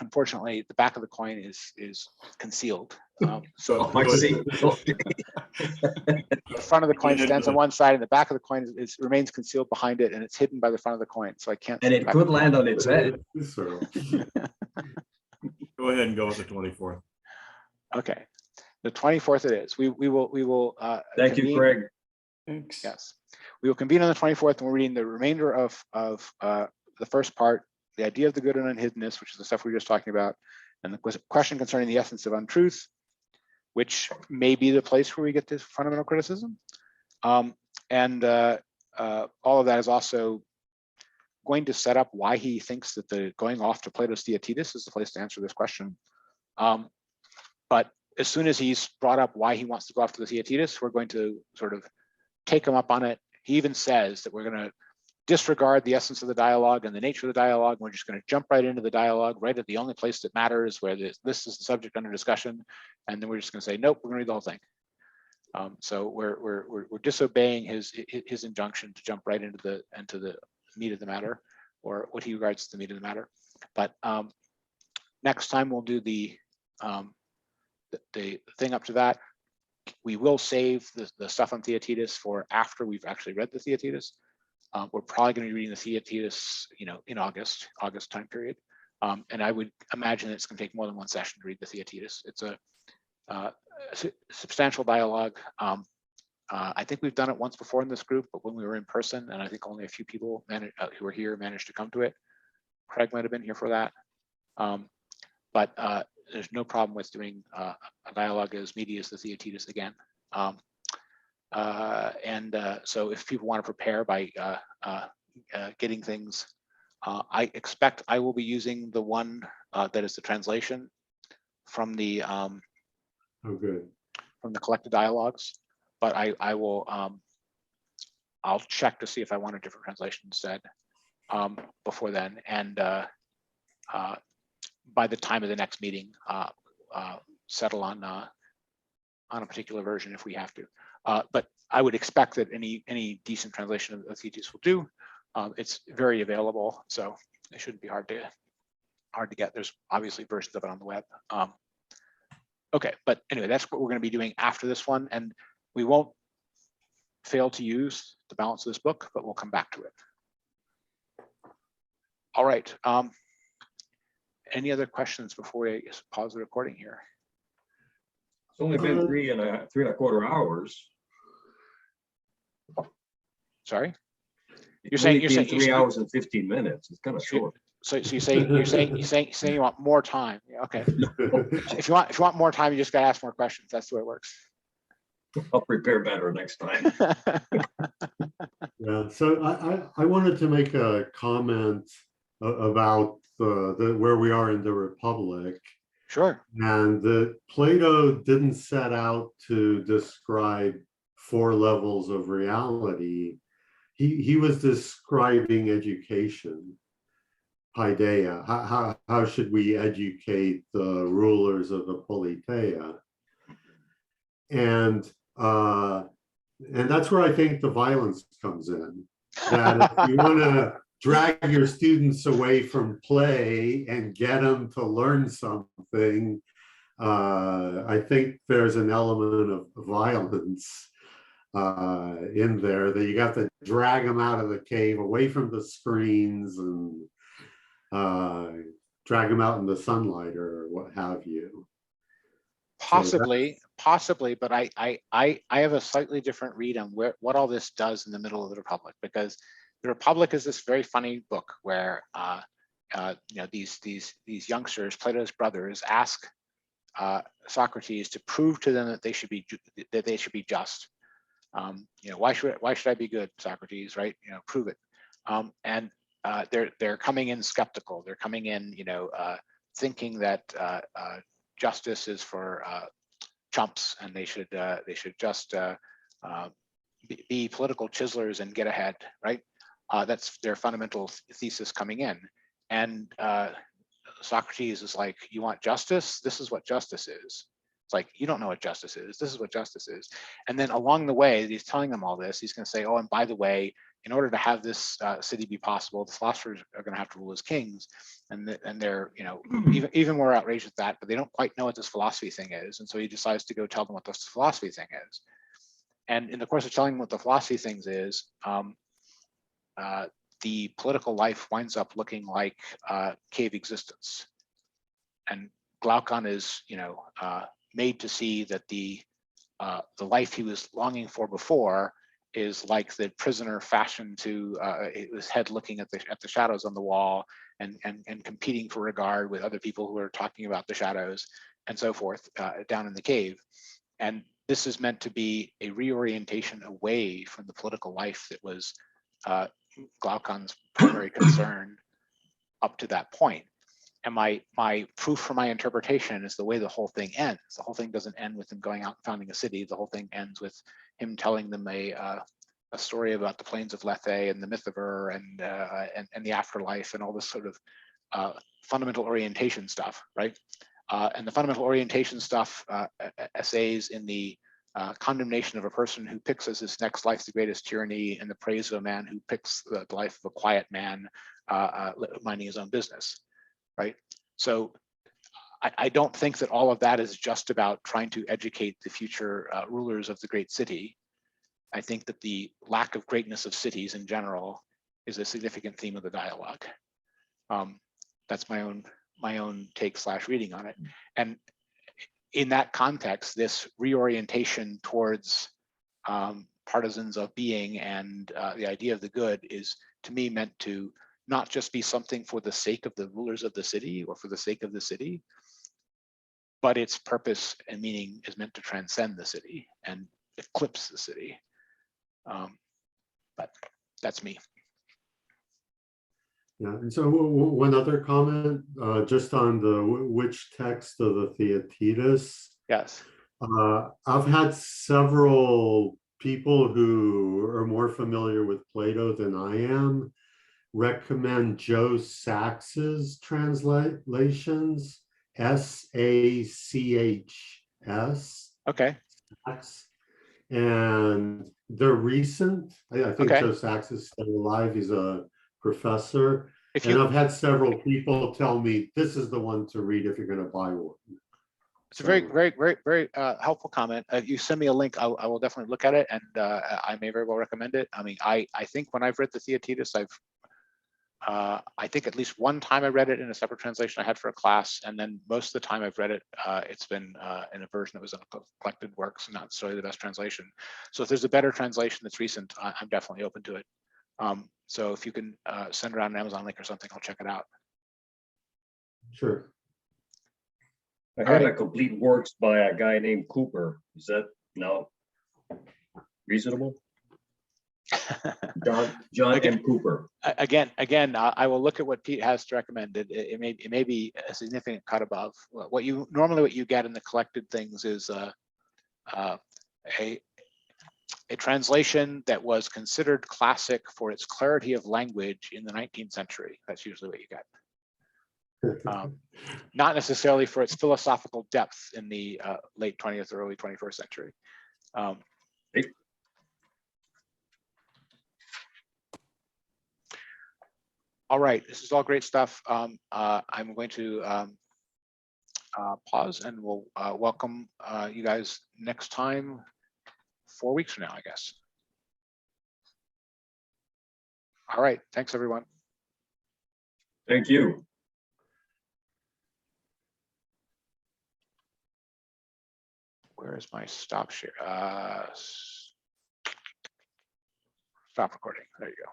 Unfortunately, the back of the coin is concealed. So I see. the front of the coin stands on one side, and the back of the coin remains concealed behind it, and it's hidden by the front of the coin. So I can't. And it could land on its head. Go ahead and go with the 24th. Okay, the 24th it is. We will. Thank you, Craig. thanks. Yes, we will convene on the 24th, and we're reading the remainder of the first part, the idea of the good and unhiddenness, which is the stuff we were just talking about, and the question concerning the essence of untruth, which may be the place where we get this fundamental criticism. All of that is also going to set up why he thinks that the going off to Plato's Theaetetus is the place to answer this question. But as soon as he's brought up why he wants to go off to the Theaetetus, we're going to sort of take him up on it. He even says that we're going to disregard the essence of the dialogue and the nature of the dialogue. We're just going to jump right into the dialogue, right at the only place that matters, where this is the subject under discussion, and then we're just going to say, nope, we're going to read the whole thing. So we're disobeying his injunction to jump right into the meat of the matter, or what he regards as the meat of the matter. But next time we'll do the thing up to that. We will save the stuff on Theaetetus for after we've actually read the Theaetetus. We're probably going to be reading the Theaetetus, in August time period. And I would imagine it's going to take more than one session to read the Theaetetus. It's a substantial dialogue. I think we've done it once before in this group, but when we were in person, and I think only a few people who were here managed to come to it. Craig might have been here for that. But there's no problem with doing a dialogue as meaty as the Theaetetus again. So if people want to prepare by getting things, I expect I will be using the one that is the translation the Oh, good. from the collected dialogues, but I will I'll check to see if I want a different translation instead before then, and by the time of the next meeting, settle on a particular version if we have to. But I would expect that any decent translation of Thetis will do. It's very available, so it shouldn't be hard to get. There's obviously versions of it on the web. Okay, but anyway, that's what we're going to be doing after this one, and we won't fail to use the balance of this book, but we'll come back to it. All right. Any other questions before we pause the recording here? It's only been 3.25 hours. Sorry, You're saying 3 hours and 15 minutes. It's kind of short. So you're saying you want more time. Yeah, okay. If you want more time, you just got to ask more questions. That's the way it works. I'll prepare better next time. Yeah, so I wanted to make a comment about where we are in the Republic. Sure. And that Plato didn't set out to describe 4 levels of reality. He was describing education, paideia. How should we educate the rulers of the politeia? And that's where I think the violence comes in. That if you want to drag your students away from play and get them to learn something, I think there's an element of violence in there that you got to drag them out of the cave, away from the screens, and drag them out in the sunlight or what have you. Possibly, but I have a slightly different read on what all this does in the middle of the Republic, because the Republic is this very funny book where these youngsters, Plato's brothers, ask Socrates to prove to them that they should be just. Why should I be good, Socrates? Right? Prove it. And they're coming in skeptical. They're coming in, thinking that justice is for chumps, and they should just be political chiselers and get ahead, right? That's their fundamental thesis coming in. And Socrates is like, you want justice? This is what justice is. It's like, you don't know what justice is. This is what justice is. And then along the way, he's telling them all this. He's going to say, oh, and by the way, in order to have this city be possible, the philosophers are going to have to rule as kings. And they're, even more outraged at that, but they don't quite know what this philosophy thing is. And so he decides to go tell them what this philosophy thing is. And in the course of telling them what the philosophy things is, the political life winds up looking like cave existence. And Glaucon is, made to see that the life he was longing for before is like the prisoner fashioned to his head looking at the shadows on the wall and competing for regard with other people who are talking about the shadows and so forth down in the cave. And this is meant to be a reorientation away from the political life that was Glaucon's primary concern up to that point. And my proof for my interpretation is the way the whole thing ends. The whole thing doesn't end with him going out and founding a city. The whole thing ends with him telling them a story about the plains of Lethe and the myth of Ur and the afterlife and all this sort of fundamental orientation stuff, right? And the fundamental orientation stuff essays in the condemnation of a person who picks as his next life the greatest tyranny, and the praise of a man who picks the life of a quiet man minding his own business. Right. So I don't think that all of that is just about trying to educate the future rulers of the great city. I think that the lack of greatness of cities in general is a significant theme of the dialogue. That's my own take / reading on it. And in that context, this reorientation towards partisans of being and the idea of the good is, to me, meant to not just be something for the sake of the rulers of the city or for the sake of the city, but its purpose and meaning is meant to transcend the city and eclipse the city. But that's me. Yeah, and so one other comment, just on the which text of the Theaetetus. Yes. I've had several people who are more familiar with Plato than I am recommend Joe Sachs's translations, S-A-C-H-S. Okay. Sachs. And they're recent. I think Okay. Joe Sachs is still alive. He's a professor. If And you, I've had several people tell me this is the one to read if you're going to buy one. it's a very helpful comment. If you send me a link, I will definitely look at it, and I may very well recommend it. I mean, I think when I've read the Theaetetus, I think at least one time I read it in a separate translation I had for a class, and then most of the time I've read it, it's been in a version that was in a collected works, not necessarily the best translation. So if there's a better translation that's recent, I'm definitely open to it. So if you can send around an Amazon link or something, I'll check it out. Sure. I have a complete works by a guy named Cooper. Is that no reasonable? John M. Cooper. Again, I will look at what Pete has to recommend. It may be a significant cut above what you get in the collected things is a translation that was considered classic for its clarity of language in the 19th century. That's usually what you get. Not necessarily for its philosophical depth in the late 20th or early 21st century. All right, this is all great stuff. I'm going to pause, and we'll welcome you guys next time, 4 weeks from now, I guess. All right, thanks everyone. Thank you. Where is my stop share? Stop recording. There you go.